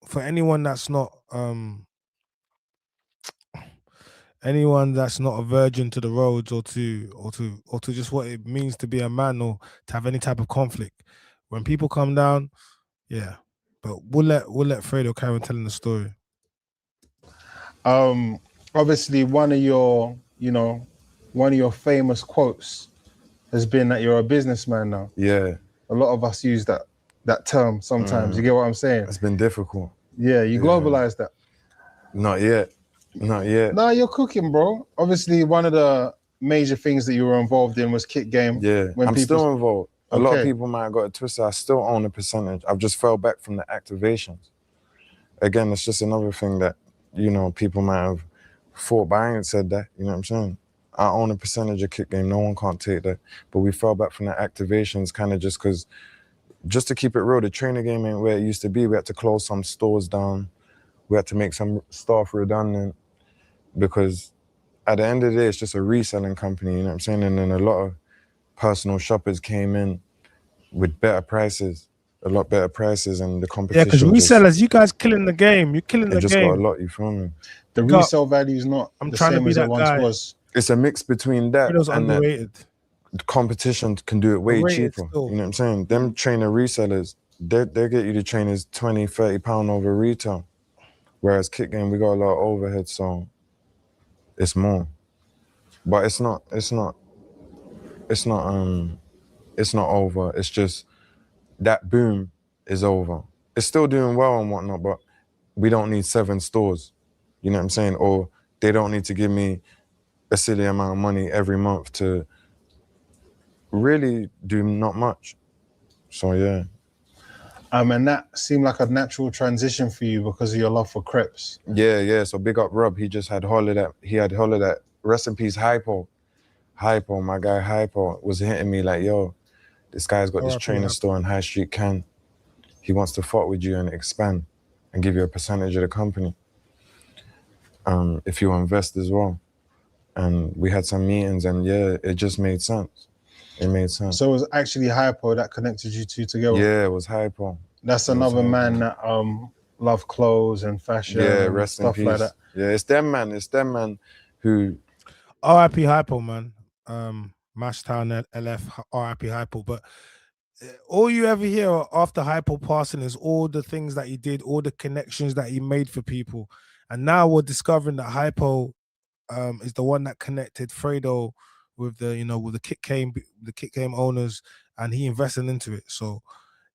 for anyone that's not a virgin to the roads, or to just what it means to be a man, or to have any type of conflict, when people come down, yeah. But we'll let Fredo carry on telling the story. Obviously one of your, one of your famous quotes has been that you're a businessman now. Yeah, A lot of us use that term sometimes. You get what I'm saying? it's been difficult. Yeah, you globalize that. Not yet. No, you're cooking, bro. Obviously, one of the major things that you were involved in was kick game. Yeah, When I'm people- still involved. A lot of Okay. people might have got it twisted. I still own a percentage. I've just fell back from the activations. Again, it's just another thing that, you know, people might have thought, but I ain't said that. You know what I'm saying? I own a percentage of kick game. No one can't take that. But we fell back from the activations kind of just because, just to keep it real, the trainer game ain't where it used to be. We had to close some stores down. We had to make some staff redundant because at the end of the day, it's just a reselling company, you know what I'm saying? And then a lot of personal shoppers came in with better prices, a lot better prices, and the Yeah, competition. because resellers, you guys killing the game. You're killing it the just got a game. lot, you feel me? The Got- resale value is not I'm the trying to same be as it that once guy. was. It's a mix between that Fredo's and that underrated. the competition can do it way Underrated cheaper. still. You know what I'm saying? Them trainer resellers, they get you the trainers £20, £30 over retail. Whereas kick game, we got a lot of overhead, so it's more. But it's not over. It's just that boom is over. It's still doing well and whatnot, but we don't need 7 stores. You know what I'm saying? Or they don't need to give me a silly amount of money every month to really do not much. So yeah. And that seemed like a natural transition for you because of your love for crepes. Yeah. So big up Rob. He just had holiday. He had holiday. Rest in peace, Hypo. Hypo, my guy Hypo was hitting me like, yo, this guy's got this R.I.P. trainer Hypo. store in High Street, Can. He wants to fuck with you and expand and give you a percentage of the company. If you invest as well. And we had some meetings and yeah, it just made sense. It made sense. So it was actually Hypo that connected you two together. Yeah, it was Hypo. That's It was another Hypo. man that love clothes and fashion Yeah, and rest in stuff peace. like that. Yeah, it's them man who R.I.P. Hypo, man. Mashtown LF, R.I.P. Hypo. But all you ever hear after Hypo passing is all the things that he did, all the connections that he made for people. And now we're discovering that Hypo is the one that connected Fredo with the kick game owners, and he invested into it. So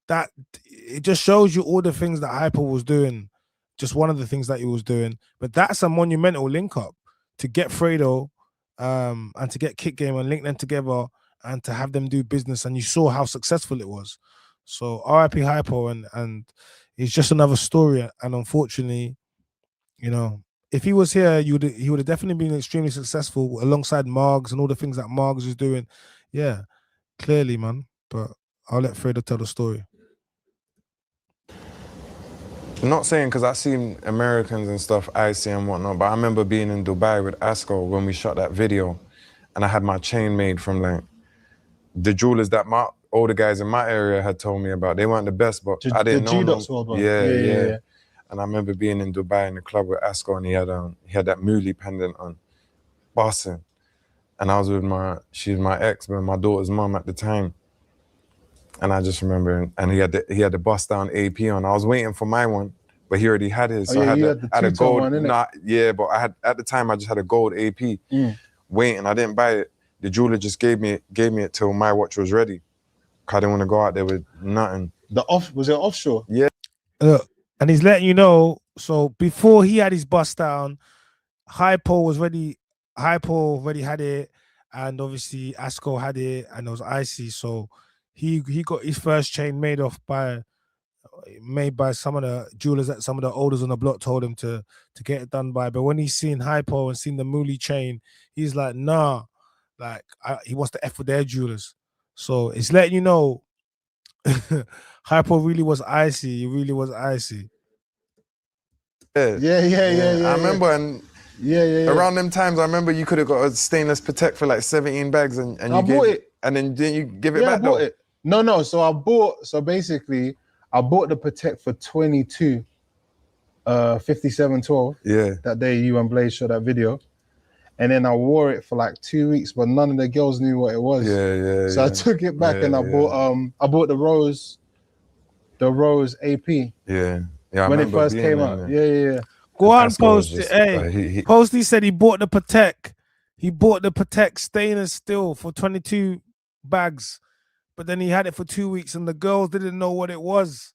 that it just shows you all the things that Hypo was doing. Just one of the things that he was doing, but that's a monumental link up to get Fredo and to get Kick Game and link them together and to have them do business. And you saw how successful it was. So RIP Hypo, and it's just another story. And unfortunately, if he was here, he would have definitely been extremely successful alongside Margs and all the things that Margs is doing. Yeah, clearly, man. But I'll let Fredo tell the story. I'm not saying because I've seen Americans and stuff, I see and whatnot, but I remember being in Dubai with Asco when we shot that video, and I had my chain made from like the jewelers that my older guys in my area had told me about. They weren't the best, but I didn't know them. Yeah. And I remember being in Dubai in the club with Asco, and he had that Mooley pendant on, bossing. And I was with she's my ex, but my daughter's mum at the time. And I just remember, and he had the bust down AP on. I was waiting for my one, but he already had his. So I had a gold. But at the time I just had a gold AP. Waiting, I didn't buy it. The jeweler just gave me it till my watch was ready. I didn't want to go out there with nothing. Was it offshore? Yeah. And he's letting you know. So before he had his bust down, Hypo was ready. Hypo already had it, and obviously Asco had it, and it was icy. So he got his first chain made by some of the jewelers that some of the olders on the block told him to get it done by. But when he's seen Hypo and seen the Mooley chain, he's like, nah, like he wants to F with their jewelers. So it's letting you know Hypo really was icy. He really was icy. Yeah. I remember, and yeah. around them times, I remember you could have got a stainless Protect for like 17 bags, and I bought it. And then didn't you give it back? I bought it. No. So basically, I bought the Protect for 22, 5712. Yeah. That day you and Blaze shot that video. And then I wore it for like 2 weeks, but none of the girls knew what it was. Yeah. So I took it back and I bought the Rose AP. Yeah. When it first came out. Yeah. Go on, Posty. Hey, Posty said he bought the Patek. He bought the Protect stainless steel for 22 bags, but then he had it for 2 weeks and the girls didn't know what it was.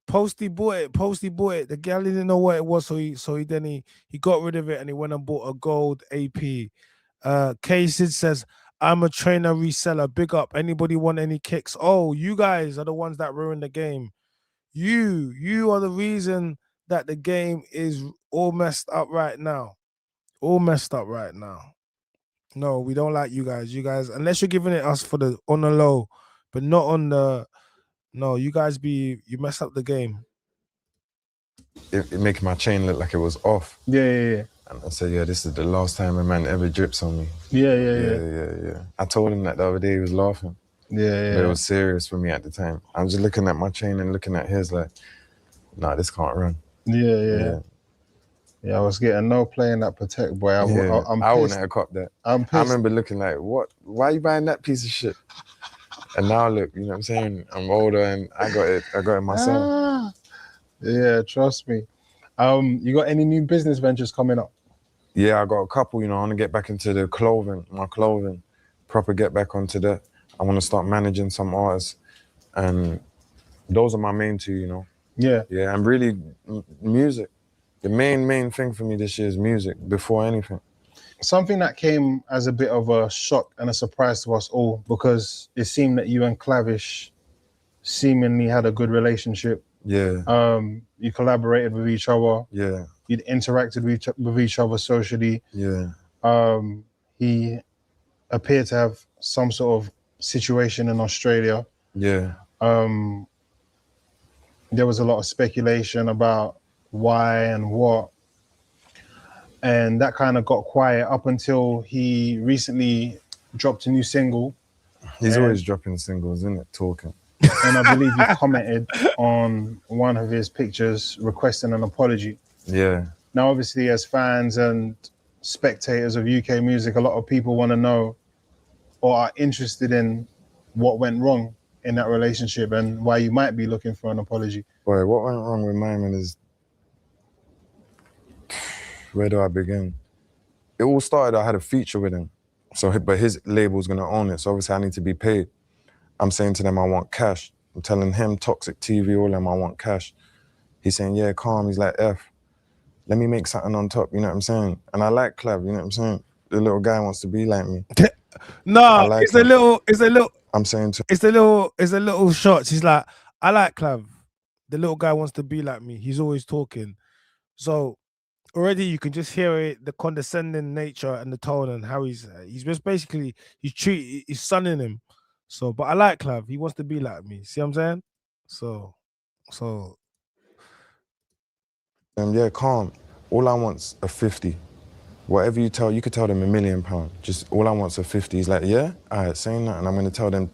Posty bought it. The girl didn't know what it was, so he got rid of it and he went and bought a gold AP. K-Sid says, I'm a trainer reseller. Big up. Anybody want any kicks? Oh, you guys are the ones that ruined the game. You are the reason that the game is all messed up right now. All messed up right now. No, we don't like you guys. You guys, unless you're giving it us for the on the low, but not on the. No, you guys you messed up the game. It making my chain look like it was off. Yeah. And I said, yeah, this is the last time a man ever drips on me. Yeah. I told him that the other day. He was laughing. Yeah. But it was serious for me at the time. I'm just looking at my chain and looking at his like, nah, this can't run. Yeah, I was getting no play in that Protect, boy. I'm I wouldn't pissed. have copped that. I'm pissed. I remember looking like, what? Why are you buying that piece of shit? And now look, you know what I'm saying? I'm older and I got it myself. Yeah, trust me. You got any new business ventures coming up? Yeah, I got a couple, you know. I want to get back into my clothing, proper get back onto that. I want to start managing some artists, and those are my main two, you know. Yeah. Yeah, and really music. The main thing for me this year is music before anything. Something that came as a bit of a shock and a surprise to us all, because it seemed that you and Clavish seemingly had a good relationship. Yeah. You collaborated with each other. Yeah. You'd interacted with each other socially. Yeah. He appeared to have some sort of situation in Australia. Yeah. There was a lot of speculation about why and what. And that kind of got quiet up until he recently dropped a new single. He's always dropping singles, isn't it? Talking. And I believe you commented on one of his pictures requesting an apology. Yeah. Now, obviously, as fans and spectators of UK music, a lot of people want to know or are interested in what went wrong in that relationship and why you might be looking for an apology. Boy, what went wrong with my man is, where do I begin? It all started, I had a feature with him. But his label's gonna own it, so obviously I need to be paid. I'm saying to them, I want cash. I'm telling him, Toxic TV, all them, I want cash. He's saying, yeah, calm. He's like, F, let me make something on top, you know what I'm saying? And I like Clav, you know what I'm saying? The little guy wants to be like me. No, like it's a little, I'm saying to it's a little shots. He's like, I like Clav. The little guy wants to be like me. He's always talking. So already you can just hear it, the condescending nature and the tone and how he's just basically, he's sunning him. So, but I like Clav. He wants to be like me. See what I'm saying? So. yeah, calm. All I want's a 50. Whatever you could tell them £1 million. Just all I want's a 50. He's like, yeah, all right, saying that. And I'm gonna tell them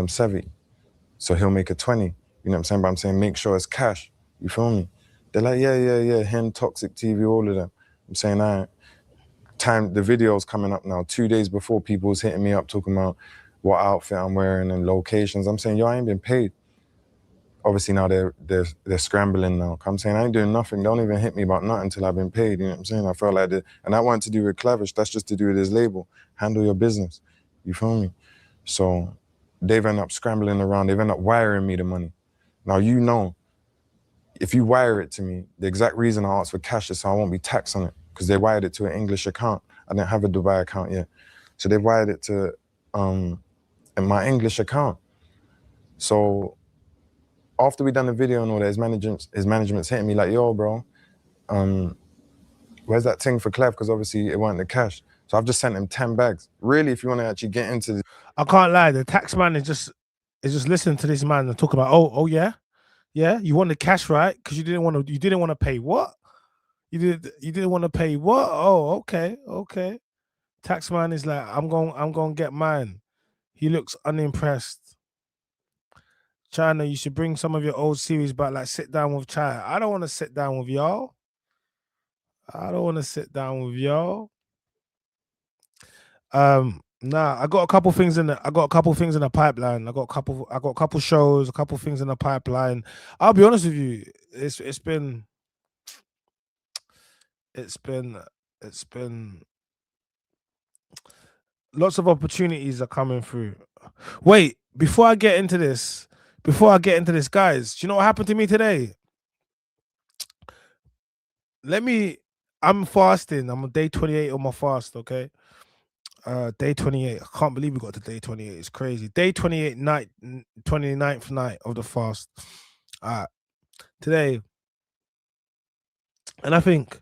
70. So he'll make a 20. You know what I'm saying? But I'm saying make sure it's cash. You feel me? They're like, yeah. Him, Toxic TV, all of them. I'm saying, all right. The video's coming up now. 2 days before, people was hitting me up talking about what outfit I'm wearing and locations. I'm saying, yo, I ain't been paid. Obviously now they're scrambling now. I'm saying I ain't doing nothing. Don't even hit me about nothing until I've been paid. You know what I'm saying? I felt like that, and that wasn't to do with Clavish. That's just to do with his label. Handle your business. You feel me? So they've ended up scrambling around. They've ended up wiring me the money. Now you know, if you wire it to me, the exact reason I asked for cash is so I won't be taxed on it, because they wired it to an English account. I didn't have a Dubai account yet, so they wired it to in my English account. So after we done the video and all that, his management's hitting me like, yo, bro, where's that thing for Clev? Because obviously it wasn't the cash. So I've just sent him 10 bags. Really, if you want to actually get into this. I can't lie, the tax man is just listening to this man and talking about, oh yeah, you want the cash, right? Because you didn't want to pay what? You didn't want to pay what? Oh, okay. Tax man is like, I'm going to get mine. He looks unimpressed. China, you should bring some of your old series back, like Sit Down with China. I don't want to sit down with y'all. Nah, I got a couple things in the pipeline. I got a couple shows, a couple things in the pipeline. I'll be honest with you, it's been Lots of opportunities are coming through. Wait, before I get into this, guys, do you know what happened to me today? I'm fasting. I'm on day 28 on my fast, okay? Day 28. I can't believe we got to day 28. It's crazy. Day 28 night, 29th night of the fast. Today. And I think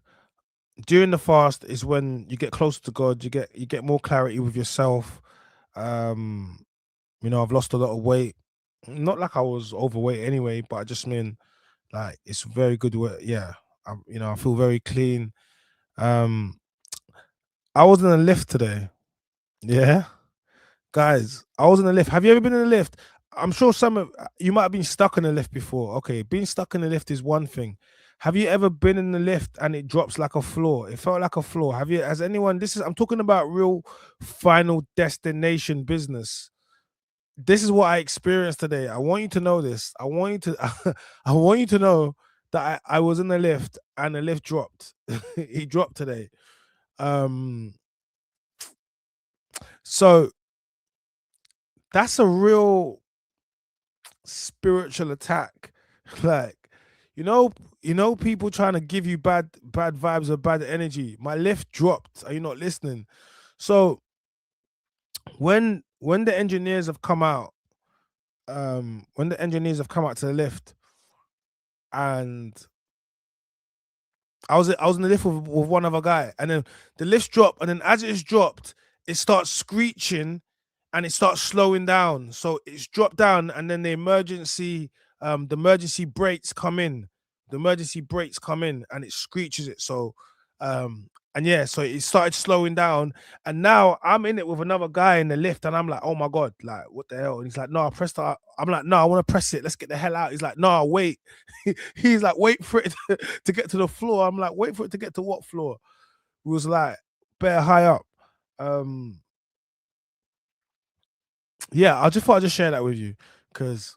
during the fast is when you get closer to God, you get more clarity with yourself. I've lost a lot of weight. Not like I was overweight anyway, but I just mean like it's very good work. Yeah. I feel very clean. I was in a lift today. Yeah. Guys, I was in a lift. Have you ever been in a lift? I'm sure some of you might have been stuck in a lift before. Okay, being stuck in a lift is one thing. Have you ever been in the lift and it drops like a floor? It felt like a floor. Has anyone, I'm talking about real final destination business. This is what I experienced today. I want you to know this. I want you to I want you to know that I was in the lift and the lift dropped. He dropped today. So that's a real spiritual attack. Like, people trying to give you bad vibes or bad energy. My lift dropped. Are you not listening? So when the engineers have come out, to the lift, and I was in the lift with one other guy, and then the lift dropped, and then as it's dropped, it starts screeching and it starts slowing down. So it's dropped down, and then the emergency brakes come in. And it screeches it. So so it started slowing down, and now I'm in it with another guy in the lift, and I'm like, oh my god, like what the hell? And he's like, no, I pressed it. I'm like, no, I want to press it. Let's get the hell out. He's like, no, wait. He's like, wait for it to get to the floor. I'm like, wait for it to get to what floor? It was like bare high up. Yeah, I just thought I'd just share that with you because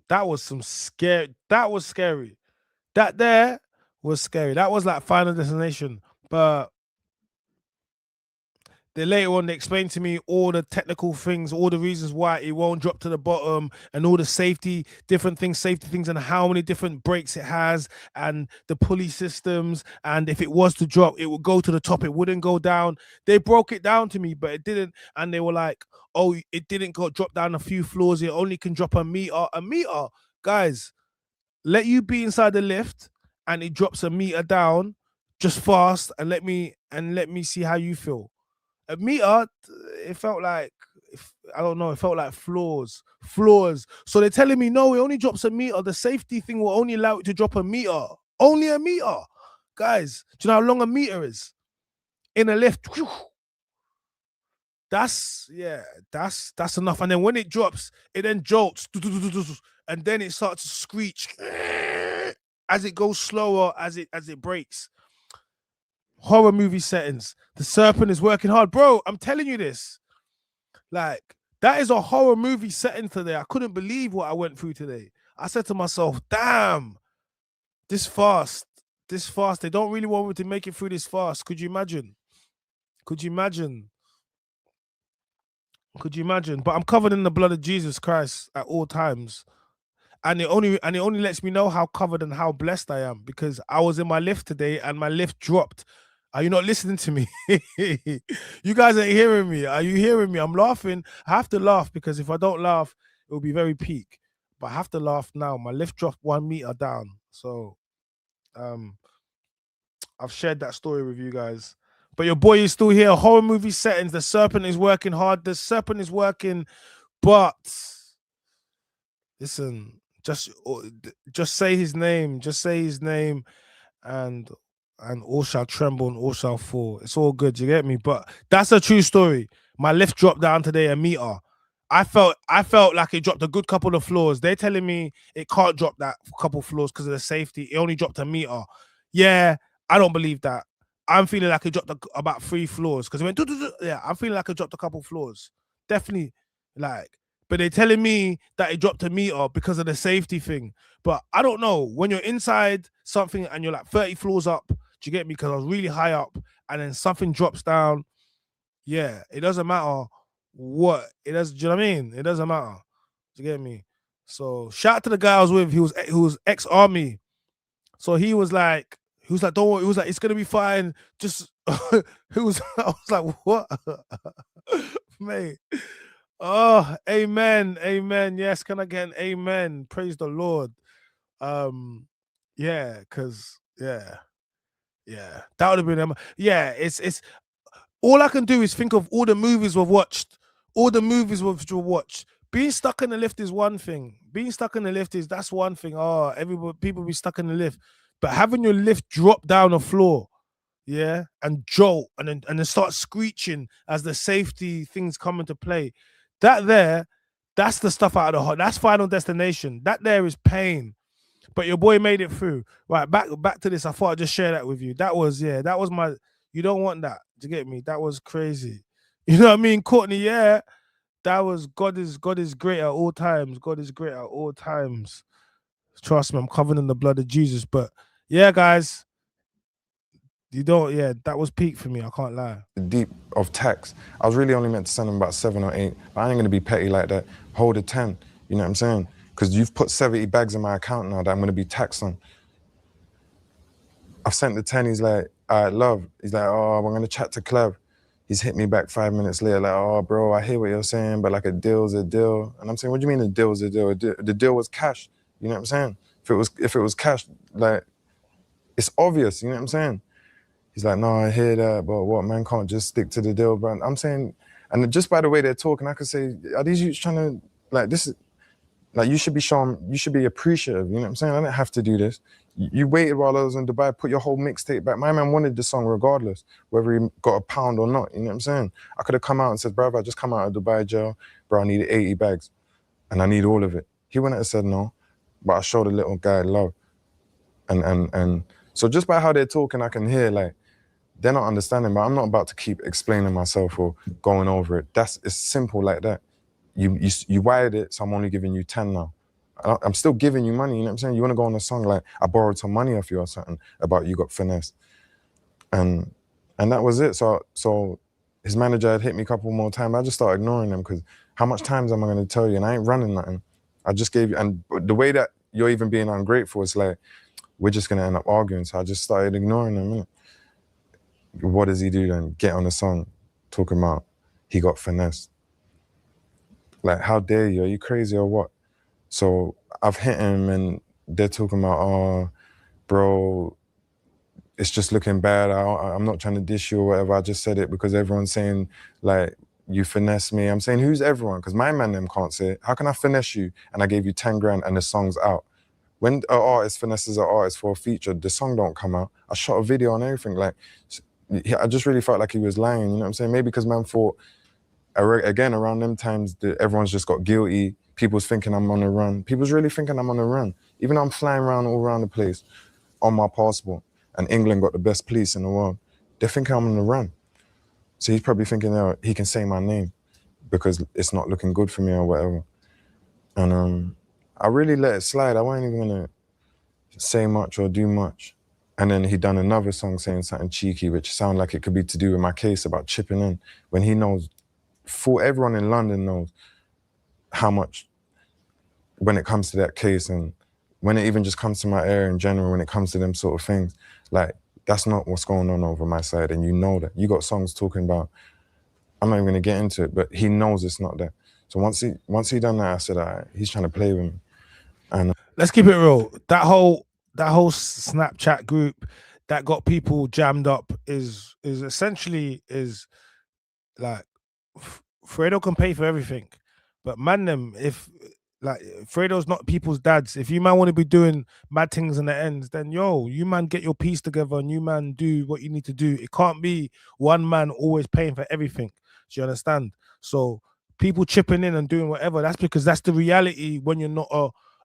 that was scary. That was scary. That there was scary. That was like final destination. But then later on, they explained to me all the technical things, all the reasons why it won't drop to the bottom, and all the safety things, and how many different brakes it has, and the pulley systems. And if it was to drop, it would go to the top. It wouldn't go down. They broke it down to me, but it didn't. And they were like, "Oh, it didn't drop down a few floors. It only can drop a meter. A meter, guys. Let you be inside the lift, and it drops a meter down, just fast, and let me see how you feel." A meter, it felt like, I don't know, it felt like floors. So they're telling me, no, it only drops a meter. The safety thing will only allow it to drop a meter. Only a meter. Guys, do you know how long a meter is? In a lift. Whew, that's enough. And then when it drops, it then jolts. And then it starts to screech as it goes slower, as it breaks. Horror movie settings. The serpent is working hard. Bro, I'm telling you this. Like, that is a horror movie setting today. I couldn't believe what I went through today. I said to myself, damn, this fast, they don't really want me to make it through this fast. Could you imagine? But I'm covered in the blood of Jesus Christ at all times. And it only lets me know how covered and how blessed I am, because I was in my lift today and my lift dropped. Are you not listening to me? You guys ain't hearing me. Are you hearing me? I'm laughing. I have to laugh because if I don't laugh, it will be very peak. But I have to laugh now. My lift dropped 1 meter down. So I've shared that story with you guys. But your boy is still here. Horror movie settings. The serpent is working hard. The serpent is working, but listen, just say his name. Just say his name, and all shall tremble and all shall fall. It's all good, you get me? But that's a true story. My lift dropped down today a meter. I felt like it dropped a good couple of floors. They're telling me it can't drop that couple of floors because of the safety. It only dropped a meter. Yeah, I don't believe that. I'm feeling like it dropped about 3 floors because it went. Yeah, I'm feeling like it dropped a couple of floors. Definitely, like. But they're telling me that it dropped a meter because of the safety thing. But I don't know. When you're inside something and you're like 30 floors up, do you get me? Because I was really high up, and then something drops down. yeah, it doesn't matter what it does. Do you know what I mean? It doesn't matter. Do you get me? So shout out to the guy I was with. He was ex-army. So he was like, don't worry. He was like, it's gonna be fine. Just he was. I was like, what, mate? Oh, amen, amen. Yes, can I get an amen? Praise the Lord. Yeah, cause yeah, that would have been yeah. It's all I can do is think of all the movies we've watched, all the movies we've watched. Being stuck in the lift is one thing. Being stuck in the lift that's one thing. Oh, everybody, people be stuck in the lift, but having your lift drop down the floor, yeah, and jolt and then start screeching as the safety things come into play. That's the stuff out of the heart. That's Final Destination. That there is pain. But your boy made it through. Right, back to this. I thought I'd just share that with you. That was my. You don't want that. Do you get me? That was crazy. You know what I mean, Courtney? Yeah, that was God is great at all times. God is great at all times. Trust me, I'm covered in the blood of Jesus. But yeah, guys, you don't. Yeah, that was peak for me. I can't lie. Deep of tax. I was really only meant to send him about 7 or 8, but I ain't gonna be petty like that. Hold a 10. You know what I'm saying? Because you've put 70 bags in my account now that I'm gonna be taxed on. I've sent the 10. He's like, all right, love. He's like, oh, we're gonna chat to Clev. He's hit me back 5 minutes later, like, oh, bro, I hear what you're saying, but like a deal's a deal. And I'm saying, what do you mean a deal's a deal? The deal was cash. You know what I'm saying? If it was cash, like, it's obvious. You know what I'm saying? He's like, no, I hear that, but what, man can't just stick to the deal, bro. I'm saying, and just by the way they're talking, I could say, are these youths trying to, like, this is, like, you should be appreciative, you know what I'm saying? I didn't have to do this. You waited while I was in Dubai, put your whole mixtape back. My man wanted the song regardless, whether he got a pound or not, you know what I'm saying? I could have come out and said, brother, I just come out of Dubai jail, bro, I need 80 bags, and I need all of it. He wouldn't have said no, but I showed a little guy love. And so just by how they're talking, I can hear, like, they're not understanding, but I'm not about to keep explaining myself or going over it. It's simple like that. You wired it, so I'm only giving you 10 now. I'm still giving you money, you know what I'm saying? You wanna go on a song like, I borrowed some money off you or something about you got finesse. And that was it. So his manager had hit me a couple more times. I just started ignoring him because how much times am I gonna tell you? And I ain't running nothing. I just gave you, and the way that you're even being ungrateful, it's like, we're just gonna end up arguing. So I just started ignoring him, innit? What does he do then? Get on a song talking about he got finessed. Like, how dare you? Are you crazy or what? So I've hit him and they're talking about, oh, bro, it's just looking bad. I'm not trying to dish you or whatever. I just said it because everyone's saying, like, you finesse me. I'm saying, who's everyone? Because my man them can't say it. How can I finesse you and I gave you 10 grand and the song's out? When an artist finesses an artist for a feature, the song don't come out. I shot a video on everything. Like, I just really felt like he was lying, you know what I'm saying? Maybe because man thought, again, around them times, everyone's just got guilty. People's thinking I'm on a run. People's really thinking I'm on a run. Even though I'm flying around all around the place on my passport, and England got the best police in the world, they're thinking I'm on the run. So he's probably thinking, oh, he can say my name because it's not looking good for me or whatever. And I really let it slide. I wasn't even gonna say much or do much. And then he done another song saying something cheeky, which sounded like it could be to do with my case about chipping in, when he knows, everyone in London knows how much, when it comes to that case and when it even just comes to my area in general, when it comes to them sort of things, like, that's not what's going on over my side, and you know that. You got songs talking about, I'm not even gonna get into it, but he knows it's not that. So once he done that, I said, all right, he's trying to play with me. And let's keep it real. That whole Snapchat group that got people jammed up is essentially like Fredo can pay for everything, but man, them, if like Fredo's not people's dads, if you man want to be doing mad things in the ends, then yo, you man get your piece together and you man do what you need to do. It can't be one man always paying for everything. Do you understand? So people chipping in and doing whatever, that's because that's the reality when you're not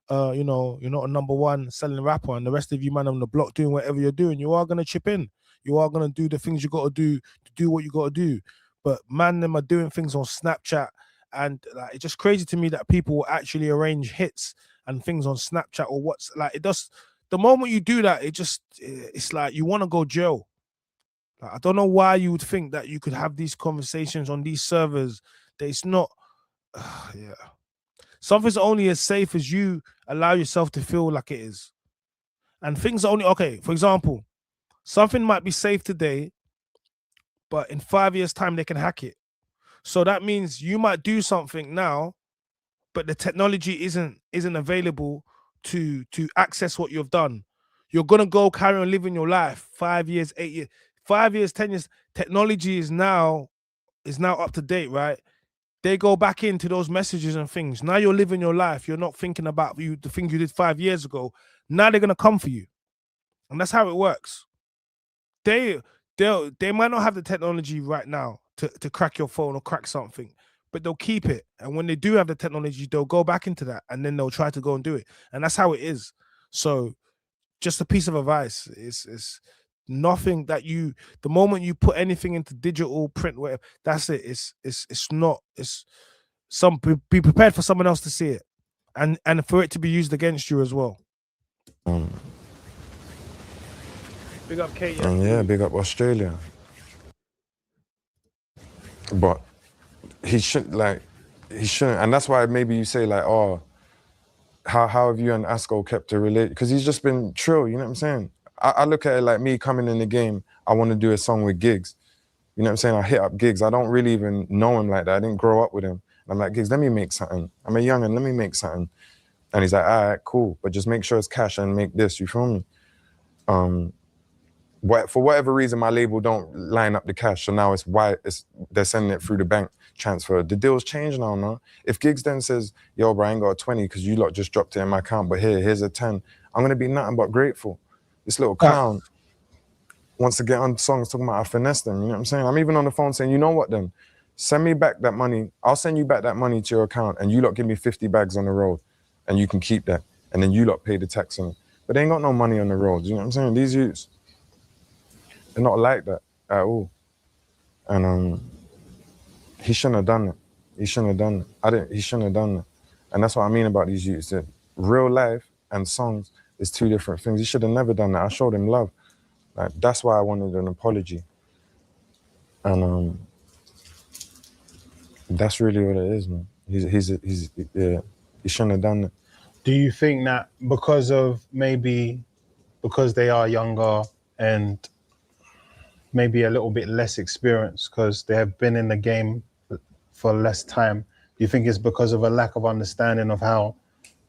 you're not a number one selling rapper, and the rest of you man on the block doing whatever you're doing, you are gonna chip in. You are gonna do the things you gotta do to do what you gotta do. But man, them are doing things on Snapchat, and like, it's just crazy to me that people will actually arrange hits and things on Snapchat or what's like it does. The moment you do that, it's like you want to go jail. Like, I don't know why you would think that you could have these conversations on these servers. That it's not. Yeah, something's only as safe as you allow yourself to feel like it is, and things are only okay. For example, something might be safe today, but in 5 years' time they can hack it. So that means you might do something now, but the technology isn't available to access what you've done. You're gonna go carry on living your life 5 years, 8 years, 5 years, 10 years. Technology is now up to date, right? They go back into those messages and things. Now you're living your life. You're not thinking about the things you did 5 years ago. Now they're gonna come for you, and that's how it works. They might not have the technology right now to crack your phone or crack something, but they'll keep it. And when they do have the technology, they'll go back into that, and then they'll try to go and do it. And that's how it is. So, just a piece of advice: is nothing that the moment you put anything into digital, print, whatever, that's it. It's not. It's be prepared for someone else to see it, and for it to be used against you as well. Big up Kate. And yeah, big up Australia. But he shouldn't, and that's why maybe you say like, oh, how have you and Asko kept a relation? Because he's just been trill, you know what I'm saying? I look at it like me coming in the game, I want to do a song with Gigs. You know what I'm saying? I hit up Gigs. I don't really even know him like that. I didn't grow up with him. And I'm like, Gigs, let me make something. I'm a youngin', let me make something. And he's like, all right, cool, but just make sure it's cash and make this, you feel me? For whatever reason, my label don't line up the cash, so now they're sending it through the bank transfer. The deal's changed now, no? If Gigs then says, yo, bro, I ain't got a 20 because you lot just dropped it in my account, but here's a 10, I'm gonna be nothing but grateful. This little clown wants to get on songs talking about I finessed them, you know what I'm saying? I'm even on the phone saying, you know what then? Send me back that money, I'll send you back that money to your account, and you lot give me 50 bags on the road, and you can keep that, and then you lot pay the tax on it. But they ain't got no money on the road, you know what I'm saying? These youths, they're not like that at all. And he shouldn't have done it. He shouldn't have done it. He shouldn't have done it. And that's what I mean about these youths. That real life and songs is two different things. He should have never done that. I showed him love. Like, that's why I wanted an apology. And that's really what it is, man. He shouldn't have done it. Do you think that because they are younger and maybe a little bit less experienced because they have been in the game for less time, do you think it's because of a lack of understanding of how?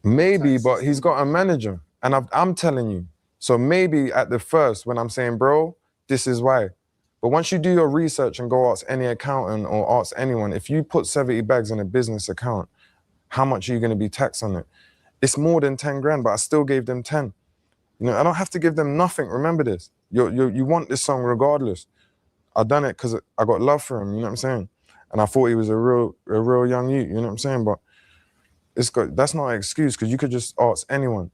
Maybe, but he's got a manager, and I'm telling you. So maybe at the first, when I'm saying, bro, this is why. But once you do your research and go ask any accountant or ask anyone, if you put 70 bags in a business account, how much are you going to be taxed on it? It's more than 10 grand, but I still gave them 10. You know, I don't have to give them nothing. Remember this. You want this song regardless. I done it because I got love for him, you know what I'm saying? And I thought he was a real young youth, you know what I'm saying? But that's not an excuse, because you could just ask anyone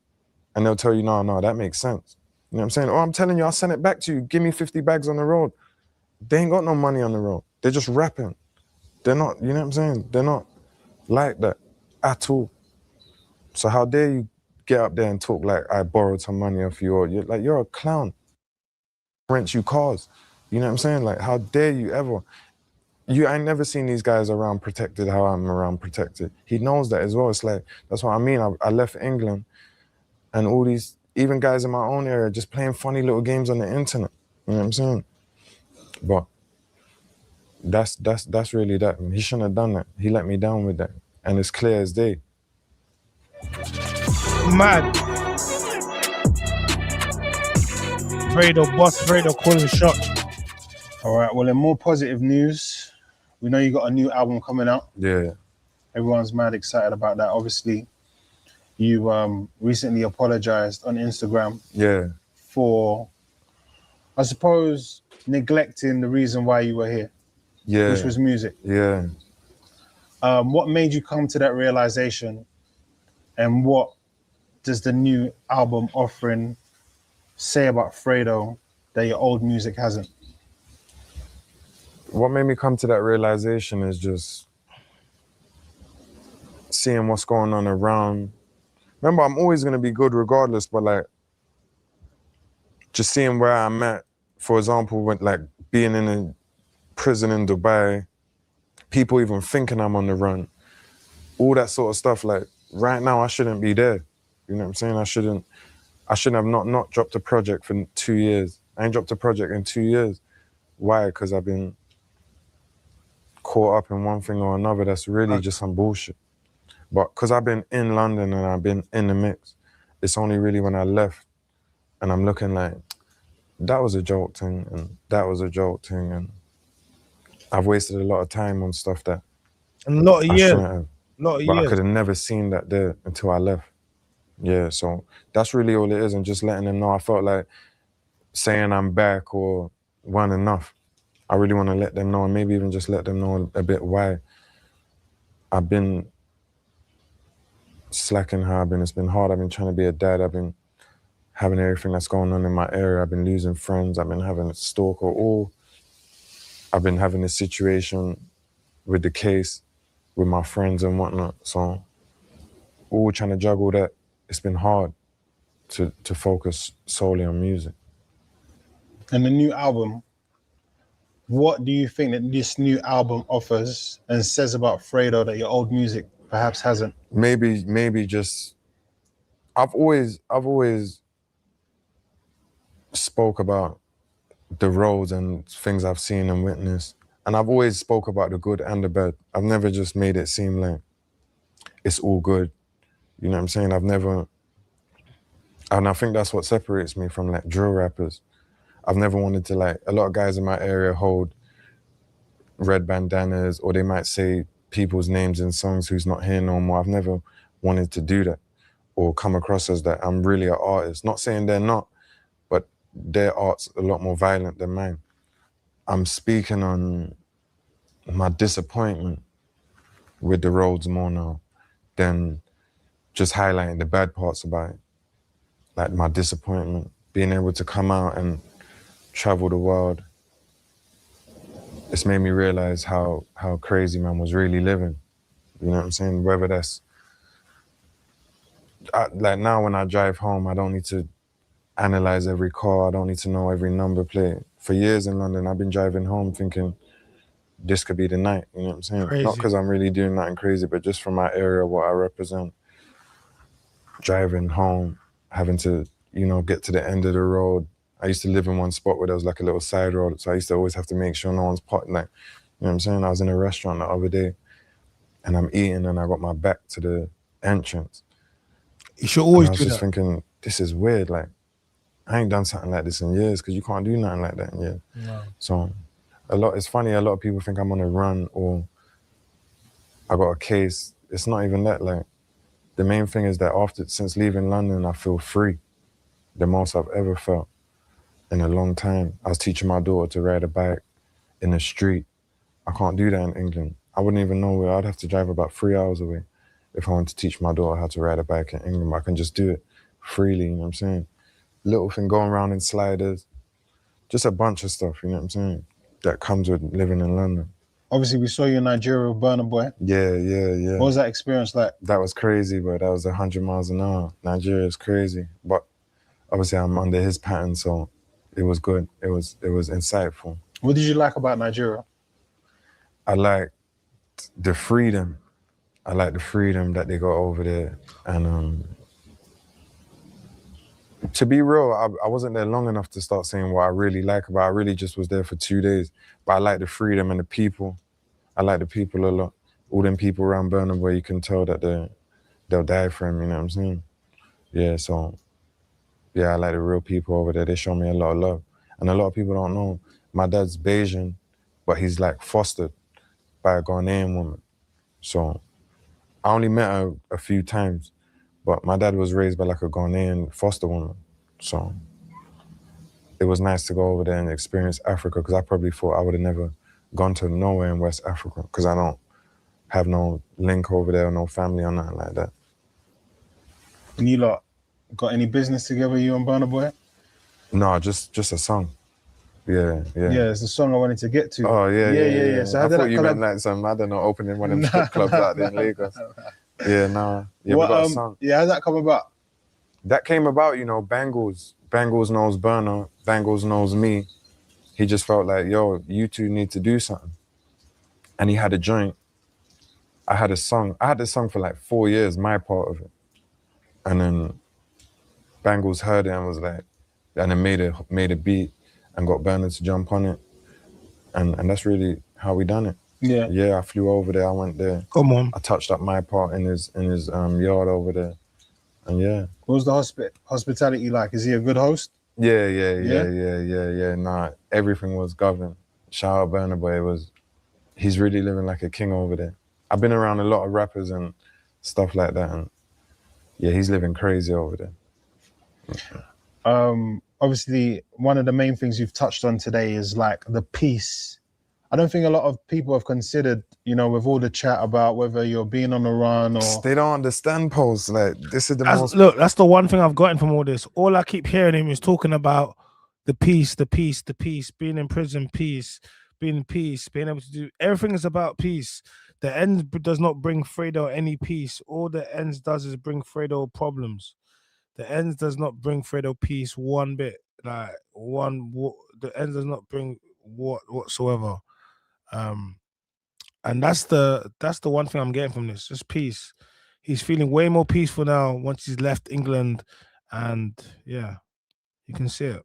and they'll tell you, no, that makes sense. You know what I'm saying? Oh, I'm telling you, I'll send it back to you. Give me 50 bags on the road. They ain't got no money on the road. They're just rapping. They're not, you know what I'm saying? They're not like that at all. So how dare you get up there and talk like I borrowed some money off you, or you're a clown. Rents you cars. You know what I'm saying? Like, how dare you ever? I ain't never seen these guys around protected how I'm around protected. He knows that as well. It's like, that's what I mean. I left England and all these, even guys in my own area, just playing funny little games on the internet. You know what I'm saying? But that's really that. He shouldn't have done that. He let me down with that. And it's clear as day. Mad. Fredo calling shots. All right, well, in more positive news, we know you got a new album coming out. Yeah. Everyone's mad excited about that. Obviously, you recently apologized on Instagram. Yeah. For, I suppose, neglecting the reason why you were here. Yeah. Which was music. Yeah. What made you come to that realization, and what does the new album offering say about Fredo that your old music hasn't? What made me come to that realization is just seeing what's going on around. Remember, I'm always gonna be good regardless, but like, just seeing where I'm at, for example, with like being in a prison in Dubai, people even thinking I'm on the run, all that sort of stuff. Like right now, I shouldn't be there. You know what I'm saying? I shouldn't have not dropped a project for 2 years. I ain't dropped a project in 2 years. Why? Because I've been caught up in one thing or another. That's really just some bullshit. But because I've been in London and I've been in the mix, it's only really when I left and I'm looking like, that was a joke thing and that was a joke thing, and I've wasted a lot of time on stuff that And a lot of I years. shouldn't have. Lot of But I years. could have never seen that there until I left. Yeah, so that's really all it is, and just letting them know. I felt like saying I'm back or weren't enough. I really want to let them know, and maybe even just let them know a bit why I've been slacking how I've been. It's been hard. I've been trying to be a dad. I've been having everything that's going on in my area. I've been losing friends. I've been having a stalker. I've been having a situation with the case with my friends and whatnot. So all trying to juggle that. It's been hard to focus solely on music. And the new album, what do you think that this new album offers and says about Fredo that your old music perhaps hasn't? Maybe just, I've always spoke about the roads and things I've seen and witnessed. And I've always spoke about the good and the bad. I've never just made it seem like it's all good. You know what I'm saying? And I think that's what separates me from like drill rappers. I've never wanted to, like, a lot of guys in my area hold red bandanas, or they might say people's names in songs who's not here no more. I've never wanted to do that or come across as that. I'm really an artist. Not saying they're not, but their art's a lot more violent than mine. I'm speaking on my disappointment with the roads more now than just highlighting the bad parts about it. Like my disappointment, being able to come out and travel the world, it's made me realize how crazy man was really living. You know what I'm saying? Whether that's, like now when I drive home, I don't need to analyze every car. I don't need to know every number plate. For years in London, I've been driving home thinking this could be the night. You know what I'm saying? Crazy. Not because I'm really doing nothing crazy, but just from my area, what I represent. Driving home, having to, you know, get to the end of the road. I used to live in one spot where there was like a little side road, so I used to always have to make sure no one's potting. Like, you know what I'm saying? I was in a restaurant the other day, and I'm eating, and I got my back to the entrance. You should always I was do just that. thinking, this is weird. Like, I ain't done something like this in years, because you can't do nothing like that in years. No. So, it's funny. A lot of people think I'm on a run or I got a case. It's not even that. Like, the main thing is that since leaving London, I feel free. The most I've ever felt in a long time. I was teaching my daughter to ride a bike in the street. I can't do that in England. I wouldn't even know where. I'd have to drive about 3 hours away if I wanted to teach my daughter how to ride a bike in England. But I can just do it freely, you know what I'm saying? Little thing, going around in sliders, just a bunch of stuff, you know what I'm saying, that comes with living in London. Obviously, we saw you in Nigeria with Burna Boy. Yeah. What was that experience like? That was crazy, bro. That was 100 miles an hour. Nigeria is crazy. But obviously I'm under his pattern, so it was good. It was insightful. What did you like about Nigeria? I liked the freedom. I like the freedom that they got over there. And to be real, I wasn't there long enough to start saying what I really like about it. I really just was there for 2 days. But I like the freedom and the people. I like the people a lot. All them people around Burna Boy, you can tell that they'll die for him, you know what I'm saying? Yeah, so, yeah, I like the real people over there. They show me a lot of love. And a lot of people don't know, my dad's Bayesian, but he's like fostered by a Ghanaian woman. So I only met her a few times, but my dad was raised by like a Ghanaian foster woman. So it was nice to go over there and experience Africa, because I probably thought I would have never gone to nowhere in West Africa, because I don't have no link over there or no family or nothing like that. And you lot got any business together, you and Burna Boy? No, just a song. Yeah. Yeah, it's the song I wanted to get to. Oh, yeah. So I how did thought that you collab- meant like some, I don't know, opening one of them strip clubs out there in Lagos. Yeah, no. Yeah, we got a song. Yeah, how'd that come about? That came about, you know, Bangles knows Burna, Bangles knows me. he just felt like, yo, you two need to do something. And he had a joint. I had this song for like 4 years, my part of it. And then Bangles heard it and was like, and then made a beat and got Bernard to jump on it. And that's really how we done it. Yeah. Yeah, I flew over there, I went there. Come on. I touched up my part in his yard over there. And yeah. What was the hospitality like? Is he a good host? Yeah. Nah, everything was governed. Shout out Burna Boy. He's really living like a king over there. I've been around a lot of rappers and stuff like that, and yeah, he's living crazy over there. Obviously, one of the main things you've touched on today is like the peace. I don't think a lot of people have considered, you know, with all the chat about whether you're being on the run or... They don't understand, Post. Like, this is the most... Look, that's the one thing I've gotten from all this. All I keep hearing him is talking about the peace, being in prison, peace, being in peace, being able to do... Everything is about peace. The end does not bring Fredo any peace. All the ends does is bring Fredo problems. The ends does not bring Fredo peace one bit. Like, the ends does not bring whatsoever. And that's the one thing I'm getting from this, just peace. He's feeling way more peaceful now once he's left England, and yeah, you can see it.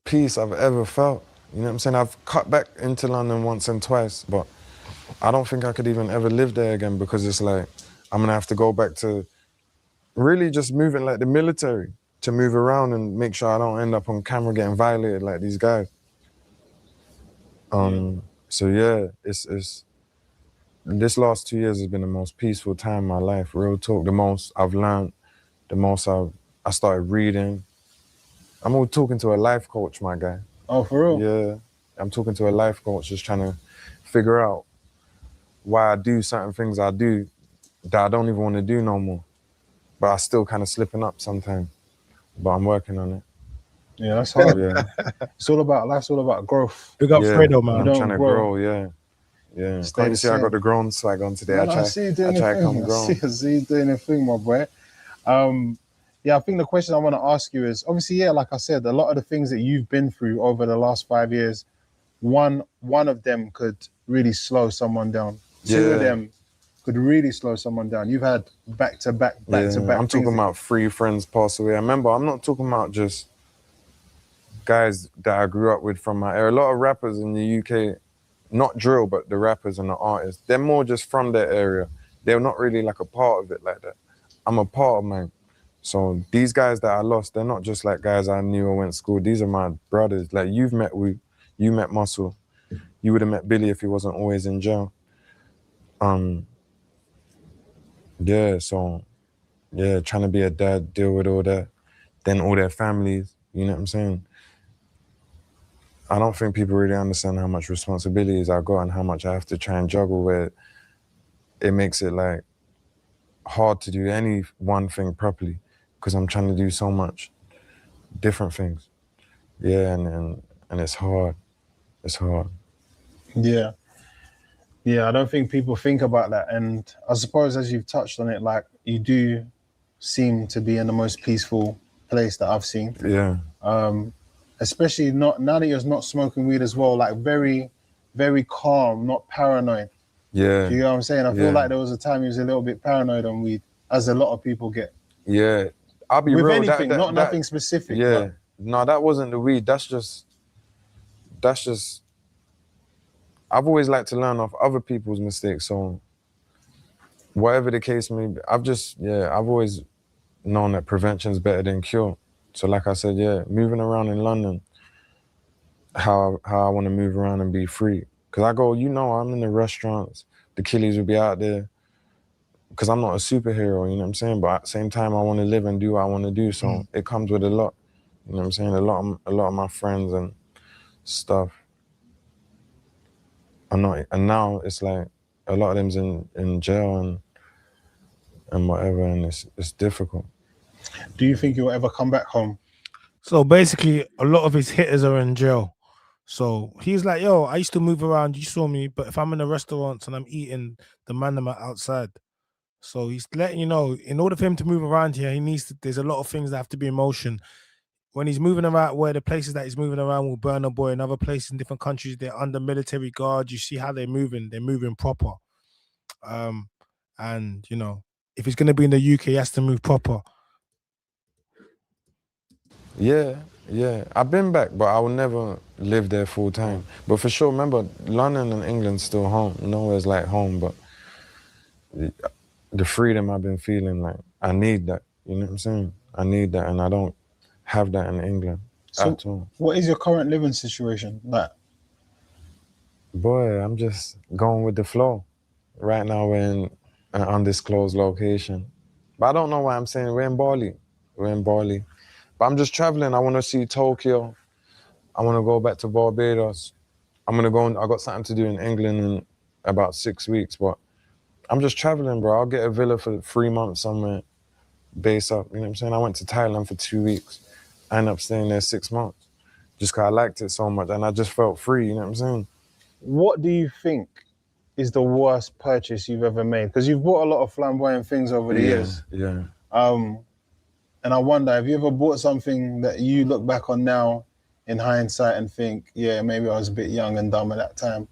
Peace I've ever felt. You know what I'm saying? I've cut back into London once and twice, but I don't think I could even ever live there again, because it's like I'm gonna have to go back to really just moving like the military, to move around and make sure I don't end up on camera getting violated like these guys. So yeah, it's this last 2 years has been the most peaceful time in my life. Real talk, the most I've learned, the most I started reading. I'm all talking to a life coach, my guy. Oh, for real? Yeah, I'm talking to a life coach, just trying to figure out why I do certain things I do that I don't even want to do no more. But I still kind of slipping up sometimes. But I'm working on it. Yeah, that's hard. Yeah. Life's all about growth. Big up Fredo, man. I'm trying to grow, yeah. Can't you see I got the grown swag on today? I see you doing I see you doing the thing, my boy. Yeah, I think the question I want to ask you is, obviously, yeah, like I said, a lot of the things that you've been through over the last 5 years, one of them could really slow someone down. Two of them could really slow someone down. You've had back-to-back. I'm talking about 3 friends pass away. I remember, I'm not talking about just guys that I grew up with from my era. A lot of rappers in the UK, not drill, but the rappers and the artists, they're more just from their area. They're not really like a part of it like that. I'm a part of mine. So these guys that I lost, they're not just like guys I knew or went to school. These are my brothers. Like you met Muscle. You would have met Billy if he wasn't always in jail. Yeah, so yeah, trying to be a dad, deal with all that, then all their families, you know what I'm saying? I don't think people really understand how much responsibilities I got and how much I have to try and juggle, where it makes it like hard to do any one thing properly, because I'm trying to do so much different things. Yeah, and it's hard. It's hard. Yeah. Yeah, I don't think people think about that. And I suppose, as you've touched on it, like, you do seem to be in the most peaceful place that I've seen. Yeah. Especially now that you're not smoking weed as well, like very, very calm, not paranoid. Yeah. Do you know what I'm saying? I feel like there was a time you was a little bit paranoid on weed, as a lot of people get. Yeah. I'll be with real. Anything, nothing specific. Yeah. But... No, that wasn't the weed. That's just I've always liked to learn off other people's mistakes. So whatever the case may be, I've always known that prevention is better than cure. So like I said, yeah, moving around in London, how I want to move around and be free. Because I go, you know, I'm in the restaurants, the killies will be out there, because I'm not a superhero, you know what I'm saying? But at the same time, I want to live and do what I want to do. So it comes with a lot, you know what I'm saying? A lot of my friends and stuff. And now it's like a lot of them's in jail and whatever, and it's difficult. Do you think you'll ever come back home? So basically, a lot of his hitters are in jail. So he's like, yo, I used to move around, you saw me, but if I'm in a restaurant and I'm eating, the man am outside. So he's letting you know, in order for him to move around here, there's a lot of things that have to be in motion. when he's moving around, where the places that he's moving around will burn a boy. In other places in different countries, they're under military guard. You see how they're moving proper. And you know, if he's gonna be in the UK, he has to move proper. Yeah, yeah. I've been back, but I will never live there full time. But for sure, remember, London and England's still home. Nowhere's like home, but the freedom I've been feeling, like, I need that. You know what I'm saying? I need that, and I don't have that in England at all. What is your current living situation like? Boy, I'm just going with the flow. Right now, we're in an undisclosed location. But I don't know why I'm saying we're in Bali. We're in Bali. But I'm just traveling. I want to see Tokyo. I want to go back to Barbados. I'm going to go, I got something to do in England in about 6 weeks. But I'm just traveling, bro. I'll get a villa for 3 months somewhere, base up. You know what I'm saying? I went to Thailand for 2 weeks. I ended up staying there 6 months. Just because I liked it so much. And I just felt free, you know what I'm saying? What do you think is the worst purchase you've ever made? Because you've bought a lot of flamboyant things over the years. Yeah. And I wonder, have you ever bought something that you look back on now in hindsight and think, yeah, maybe I was a bit young and dumb at that time,